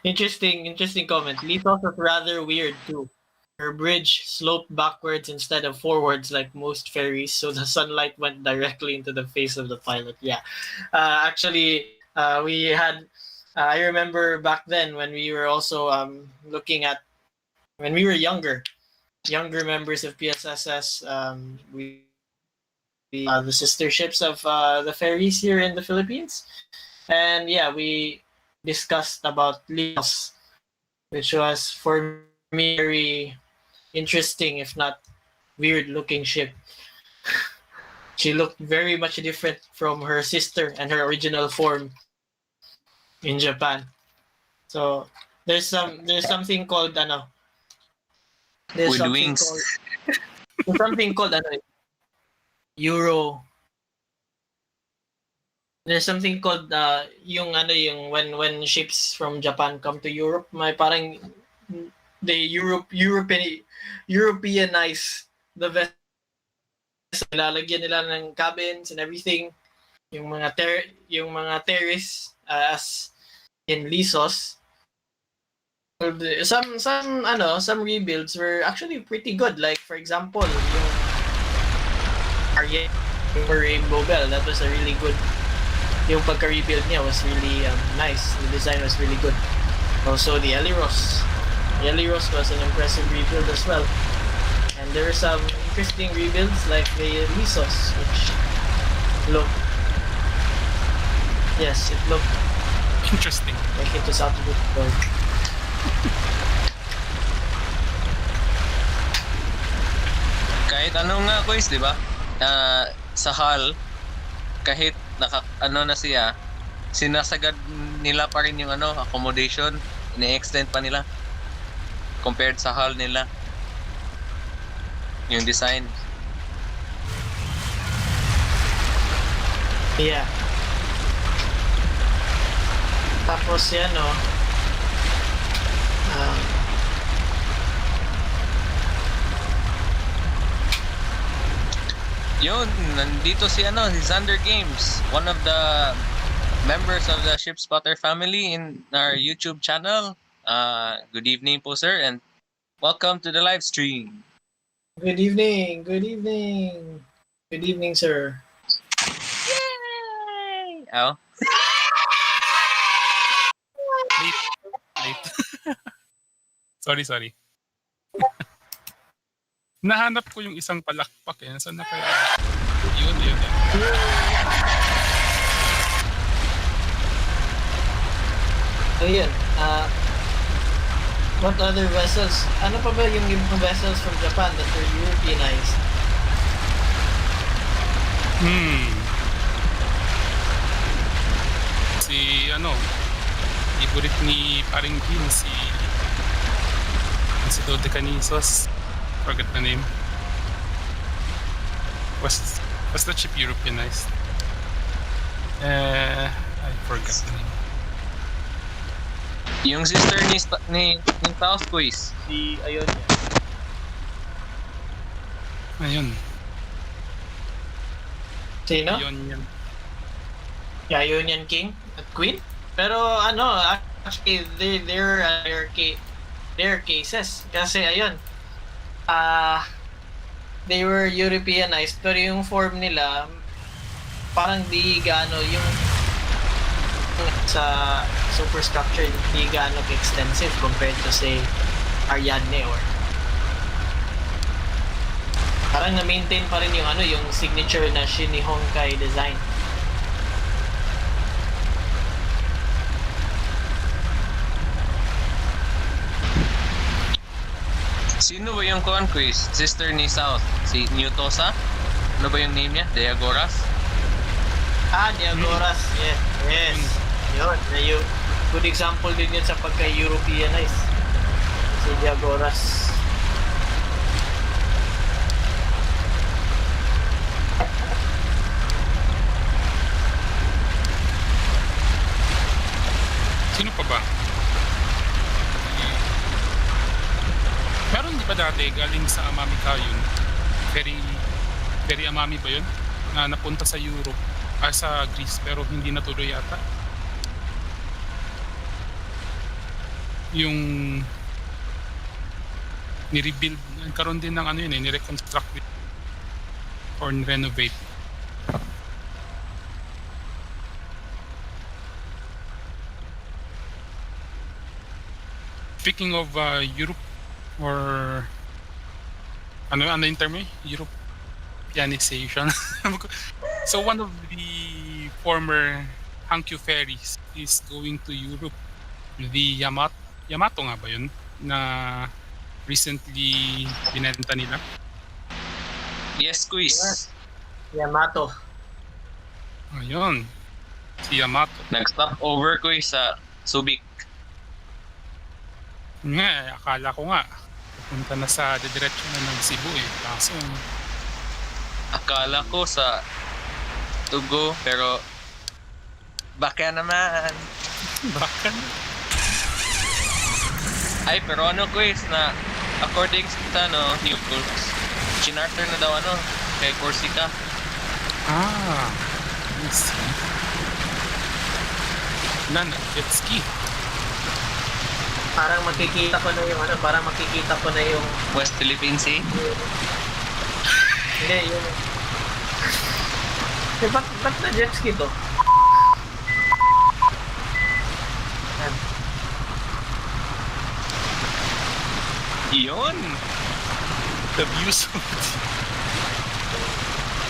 Interesting comment. Lithos was rather weird too. Her bridge sloped backwards instead of forwards like most ferries, so the sunlight went directly into the face of the pilot. Yeah, actually, we had. I remember back then when we were also looking at when we were younger members of PSSS. We the sister ships of the ferries here in the Philippines, and yeah, we discussed about Lithos, which was for me very interesting, if not weird looking ship. She looked very much different from her sister and her original form in Japan. So there's something called there's With something wings. called there's something called Euro. There's something called yung when ships from Japan come to Europe, may parang they Europeanize the vessel. Lalagyan nila ng cabins and everything. Yung mga terrace as in Lisos. Some rebuilds were actually pretty good. Like for example, yung Ariel, yung Rainbow Bell, that was a really good. Yung pagka-rebuild niya was really nice. The design was really good. Also the Eliros. The Eliros was an impressive rebuild as well. And there are some interesting rebuilds like the Lisos, which looked Interesting. like it was out of this world. Kahit ano nga quiz, di ba? Sa hall, kahit na siya, sinasagad nila pa rin yung accommodation, ini-extend pa nila compared sa hall nila. Yung design. Yeah. Tapos yan, Yun, nandito si Xander Games, one of the members of the Ship Spotter family in our YouTube channel. Good evening po, sir, and welcome to the live stream. Good evening, sir. Yay! Oh. Late. Sorry. Nahanap ko yung isang palakpak eh. Nasaan na kaya? Yun. Ayun, what other vessels? Ano pa ba yung ibang vessels from Japan that were Europeanized? Si favorite ni paring Gin, si Dodecanisos. Forget the name. Was the ship Europeanized? I forgot the name. Yung sister ni South Quiz. Si Ayun. Sino? Ayun. Yeah, Union King at Queen. Pero actually there are cases kasi ayun. They were Europeanized pero yung form nila parang di gaano yung sa superstructure di gaano extensive compared to say Ariadne or parang na-maintain pa rin yung yung signature na Shinihonkai design. Sino ba yung Quiz? Sister ni South? Si Newtosa? Ano ba yung name niya? Diagoras? Diagoras. Yes. Yun. Good example din yun sa pagka-Europeanized. Si Diagoras. Sino pa ba? Meron di ba dati galing sa Amami Kayun? Very Amami ba yun? Na napunta sa Europe. Sa Greece, pero hindi natuloy yata. Yung ni-rebuild, nagkaroon din ng ano yun ni-reconstruct or renovate. Speaking of Europe or ano yung term Europeanization. So one of the former Hankyu ferries is going to Europe. The Yamato nga ba yun? Na recently binenta nila. Yes, quiz. Yamato. Ayun. Si Yamato. Nag-stop over quiz sa Subic. Nga, akala ko nga. Punta na sa diretso na ng Cebu eh. Kaso, Akala ko sa Tugo, pero baka naman. baka na. Ay, pero ano quiz na according sa news, chinarter na daw kay Corsica. I see. Jet ski. Parang makikita ko na yung West Philippine Sea. Hindi, yung... ba't na jet ski to? Yan. Iyon. The views of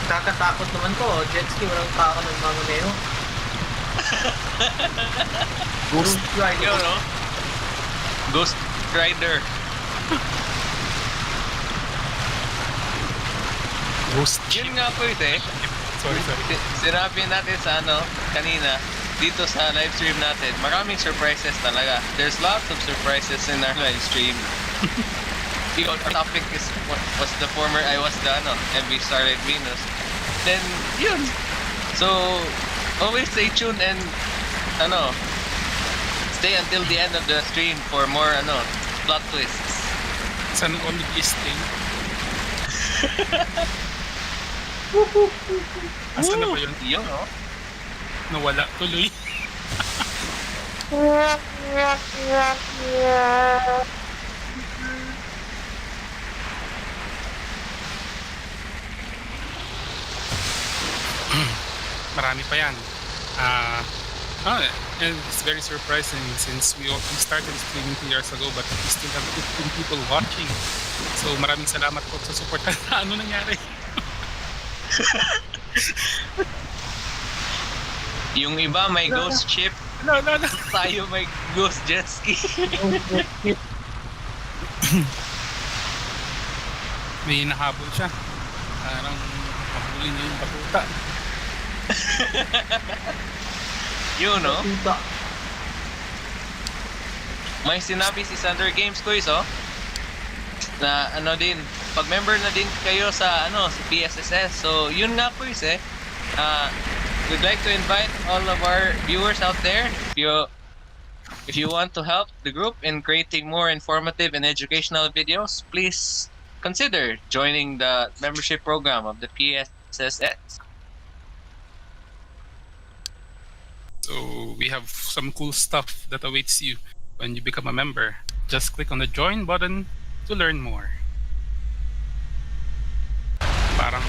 Kakatakot naman to, jet ski, walang tao nagmamaneho. Ghost rider. Yun, no? Ghost Rider. Ghost Yun nga po Sorry. Sinabi natin sa kanina, dito sa live stream natin, maraming surprises talaga. There's lots of surprises in our live stream. Our topic was the former was the MV Starlite Venus. Then, yun. So, always stay tuned and stay until the end of the stream for more plot twists. Sana all listing. Asa na ba yun? Yun, no? Nawala tuloy. Marami pa yan. And it's very surprising since we started streaming 2 years ago but we still have 15 people watching. So maraming salamat po sa support. Ano nangyari? Yung iba may ghost ship, No. tayo may ghost jet ski. May hinahabol siya. Parang habulin niya yung batuta. Yun, no? Tuta. May sinabi si Thunder Games ko na din, pag member na din kayo sa sa PSSS. So yun nga po we'd like to invite all of our viewers out there, if you want to help the group in creating more informative and educational videos, please consider joining the membership program of the PSSS. So we have some cool stuff that awaits you when you become a member. Just click on the join button to learn more. Parang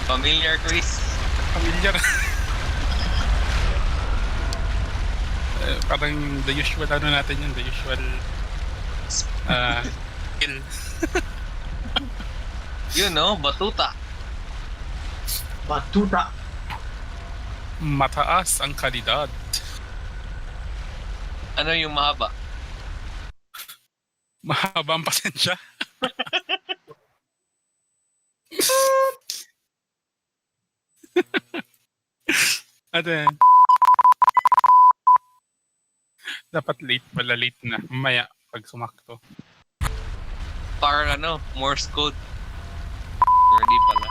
Familiar, Chris? familiar. Parang the usual natin yun, the usual skill. You know, batuta. Batuta. Mataas ang kalidad. Ano yung mahaba? Mahaba ang pasensya. Ate, dapat late na. Mamaya pag sumakto. Parang Morse code. Ready pala.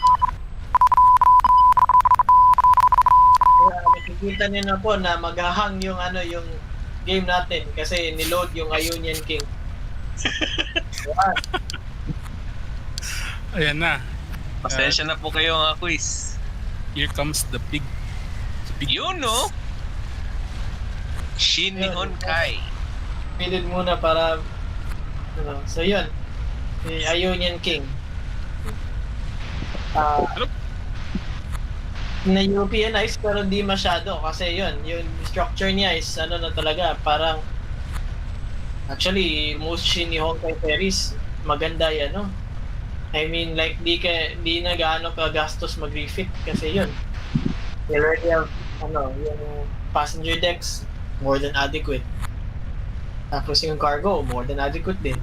Nakikita niyo na po na maghahang yung yung game natin kasi niload yung Ionian King. Ayan na. Pasensya na po kayo mga quiz. Here comes the big Yun, no? Shin Nihon Kai. Pilit muna para so yun. Si Ionian King. Na-Europeanize pero di masyado kasi yun, yung structure niya is na talaga, parang actually most Shin Nihonkai ferries maganda yan, no? I mean like di na gaano ka gastos mag-refit kasi yun. They already have yung passenger decks more than adequate. Tapos yung cargo more than adequate din.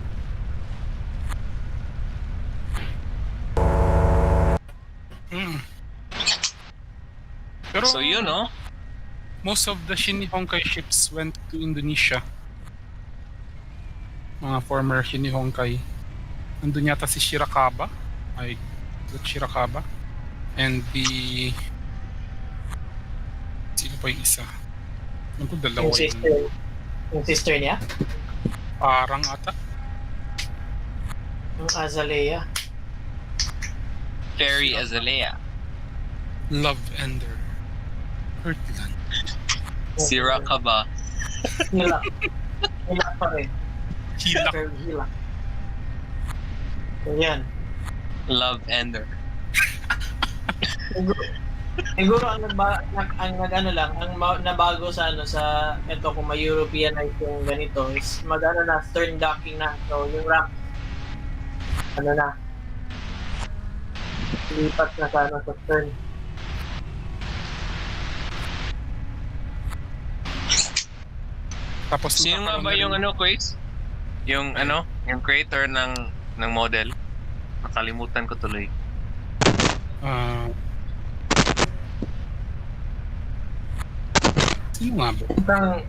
Pero So yun, no? most of the Shin Nihonkai ships went to Indonesia. Mga former Shin Nihonkai. Nandun yata si Shirakawa. Shirakawa. And the... Sino pa yung isa? Ano ko dalawa Yung sister niya? Parang ata. Yung Azalea. Ferry Azalea. Love Ender. Heartland. Sirakaba. Hilak. Hilak pa rin. Hilak. Pero hilak. So yan. Love Ender. Siguro ang nabago sa ito kung may Europeanize yung ganito is na stern docking na. So yung ramp lipat na sa stern. Tapos Sino nga ba yung quiz? Yung yung creator ng model? Nakalimutan ko tuloy. Sino nga ba?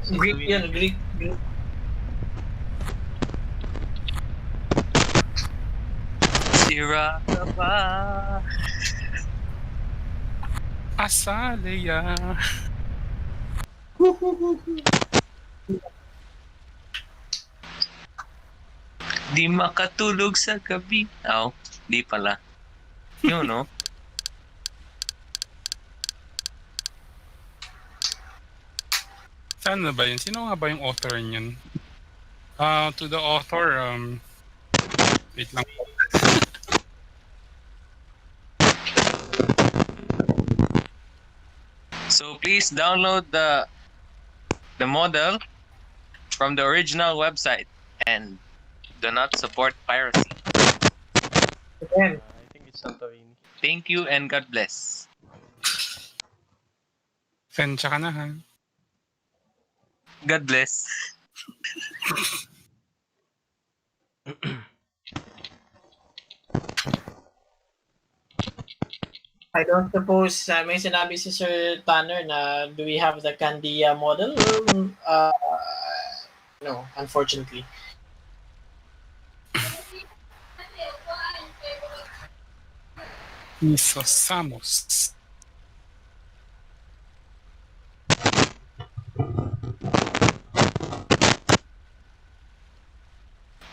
Isang Greek yan, Greek. Sirakaba. Azalea. Di makatulog sa gabi. Di pala. Yun, no? Saan na ba yun? Sino nga ba yung author niyan? To the author, wait lang. So please download the model from the original website and do not support piracy. Again. I think it's Santorini. Thank you and God bless. Sensya ka na, ha? God bless. I don't suppose may sinabi si Sir Tanner na do we have the Candia model? No, unfortunately. Isosamos.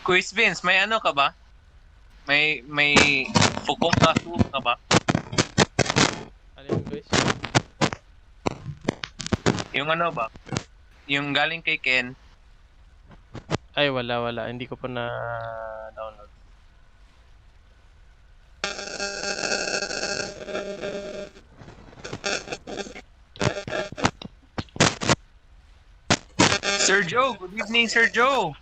Quiz Vince, may ka ba? May Fukukasu ka ba? Ano yung quiz? Yung ba? Yung galing kay Ken. Ay, wala. Hindi ko pa na-download. Sir Joe, good evening, Sir Joe.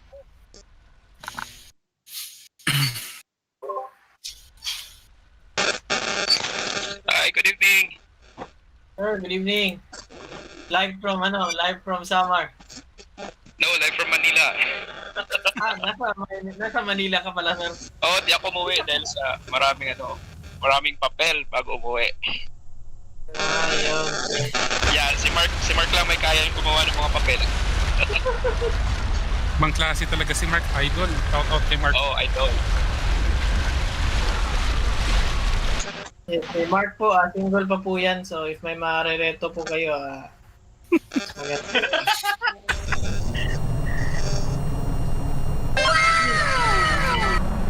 Hi, good evening. Sir, good evening. Live from Samar. No, live from Manila. Nasa Manila ka pala, sir. Di ako umuwi dahil sa maraming papel bago umuwi. Ayun. Yan, si Mark lang may kaya yung gumawa ng mga papel. Bang klase talaga si Mark, idol. Shout out kay Mark. Idol. Si Mark po, single pa po yan. So, if may marereto po kayo,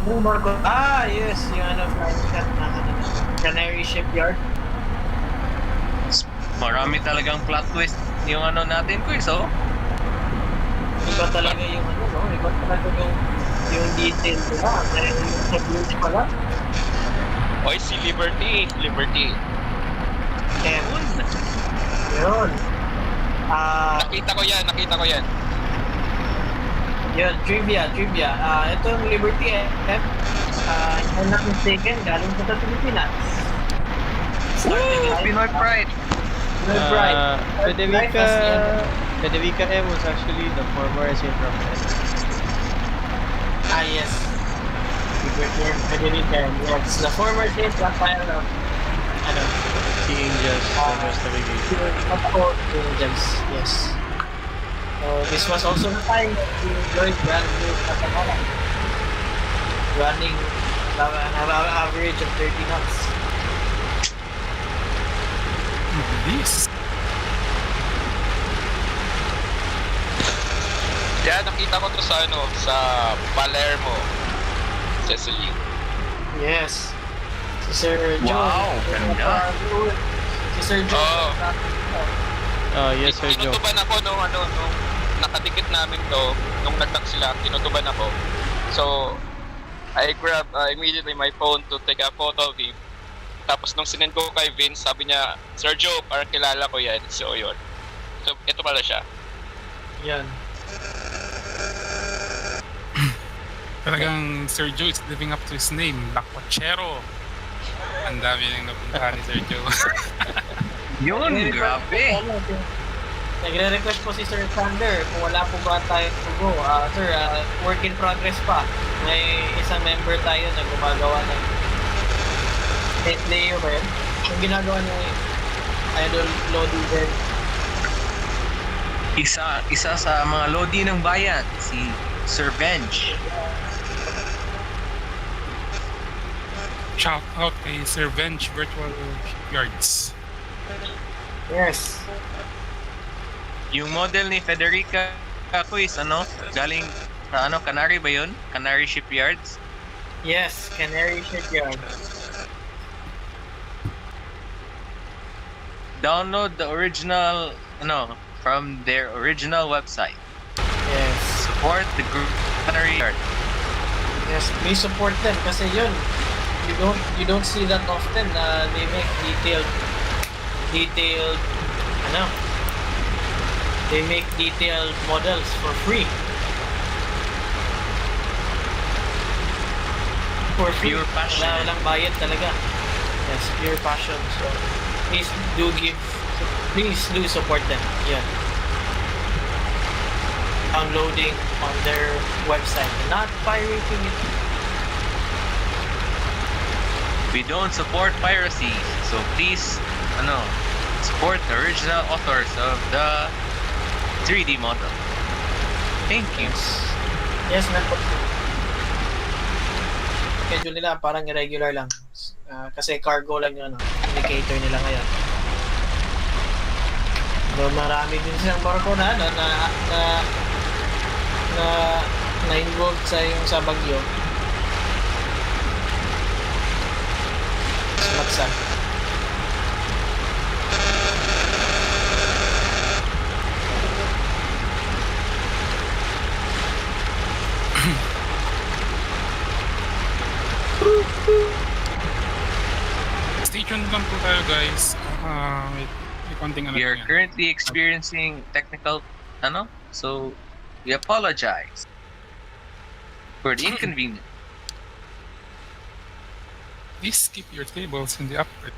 Yung Marco. Yes, yung flying shot na Canary Shipyard. Marami talagang plot twist yung ano natin, Chris, oh. Iba talaga yung ano, no? Iba talaga yung detail nila. Kaya yung sa blues pala. Oy, si Liberty. And, yun. Nakita ko yan. Yun, trivia. Ito yung Liberty F. If I'm not mistaken, galing sa Pilipinas. Starting life. Pinoy Pride! Pinoy Pride. Federica M was actually the former saint from Yes. Liberty and Federica. Yes, the former Saint Raphael of, the Angels from West Navigation. Angels, yes. So this was also the time that we enjoyed brand new Batangas, running an average of 30 knots. This. Yeah, nakita ko to sa Palermo. Cecily. Yes. Si Sir Joe. Wow, ganda. Si Sir Joe. Yes, Sir Joe. Tinutuban ako nung nakadikit namin to, nung nag-knock sila, tinutuban ako. So, I grabbed immediately my phone to take a photo of him. Tapos nung sinend ko kay Vince, sabi niya, Sir Joe, parang kilala ko yan. So, yun. So, ito pala siya. Yan. Talagang Sir Joe is living up to his name, Lakwachero. Ang dami nang napuntahan ni Sir Joe. Yun, grabe. Nagre-request po si Sir Sander kung wala po ba tayo to go. Sir, work in progress pa. May isang member tayo na gumagawa ng net layer ba yun? Yung ginagawa ng Idol Lodi din. Isa sa mga Lodi ng bayan, si Sir Benj. Shout out kay Sir Bench Virtual Shipyards. Yes. Yung model ni Federica is galing sa Canary ba yun? Canary Shipyards? Yes, Canary Shipyard. Download the original from their original website. Yes. Support the group Canary Shipyard. Yes, please support them kasi yun. You don't see that often na they make detailed they make detailed models for free. For free. Pure passion. Walang bayad talaga. Yes, pure passion. So please do support them. Yeah. Downloading on their website, not pirating it. We don't support piracy, so please support the original authors of the 3D model. Thank you. Yes, man. Schedule nila parang irregular lang. Kasi cargo lang yung indicator nila ngayon. So, marami din silang barko na involved sa bagyo. Laksa. Stay tuned lang po tayo guys. May konting We are yan. currently experiencing technical so we apologize for the inconvenience. Please keep your tables in the upper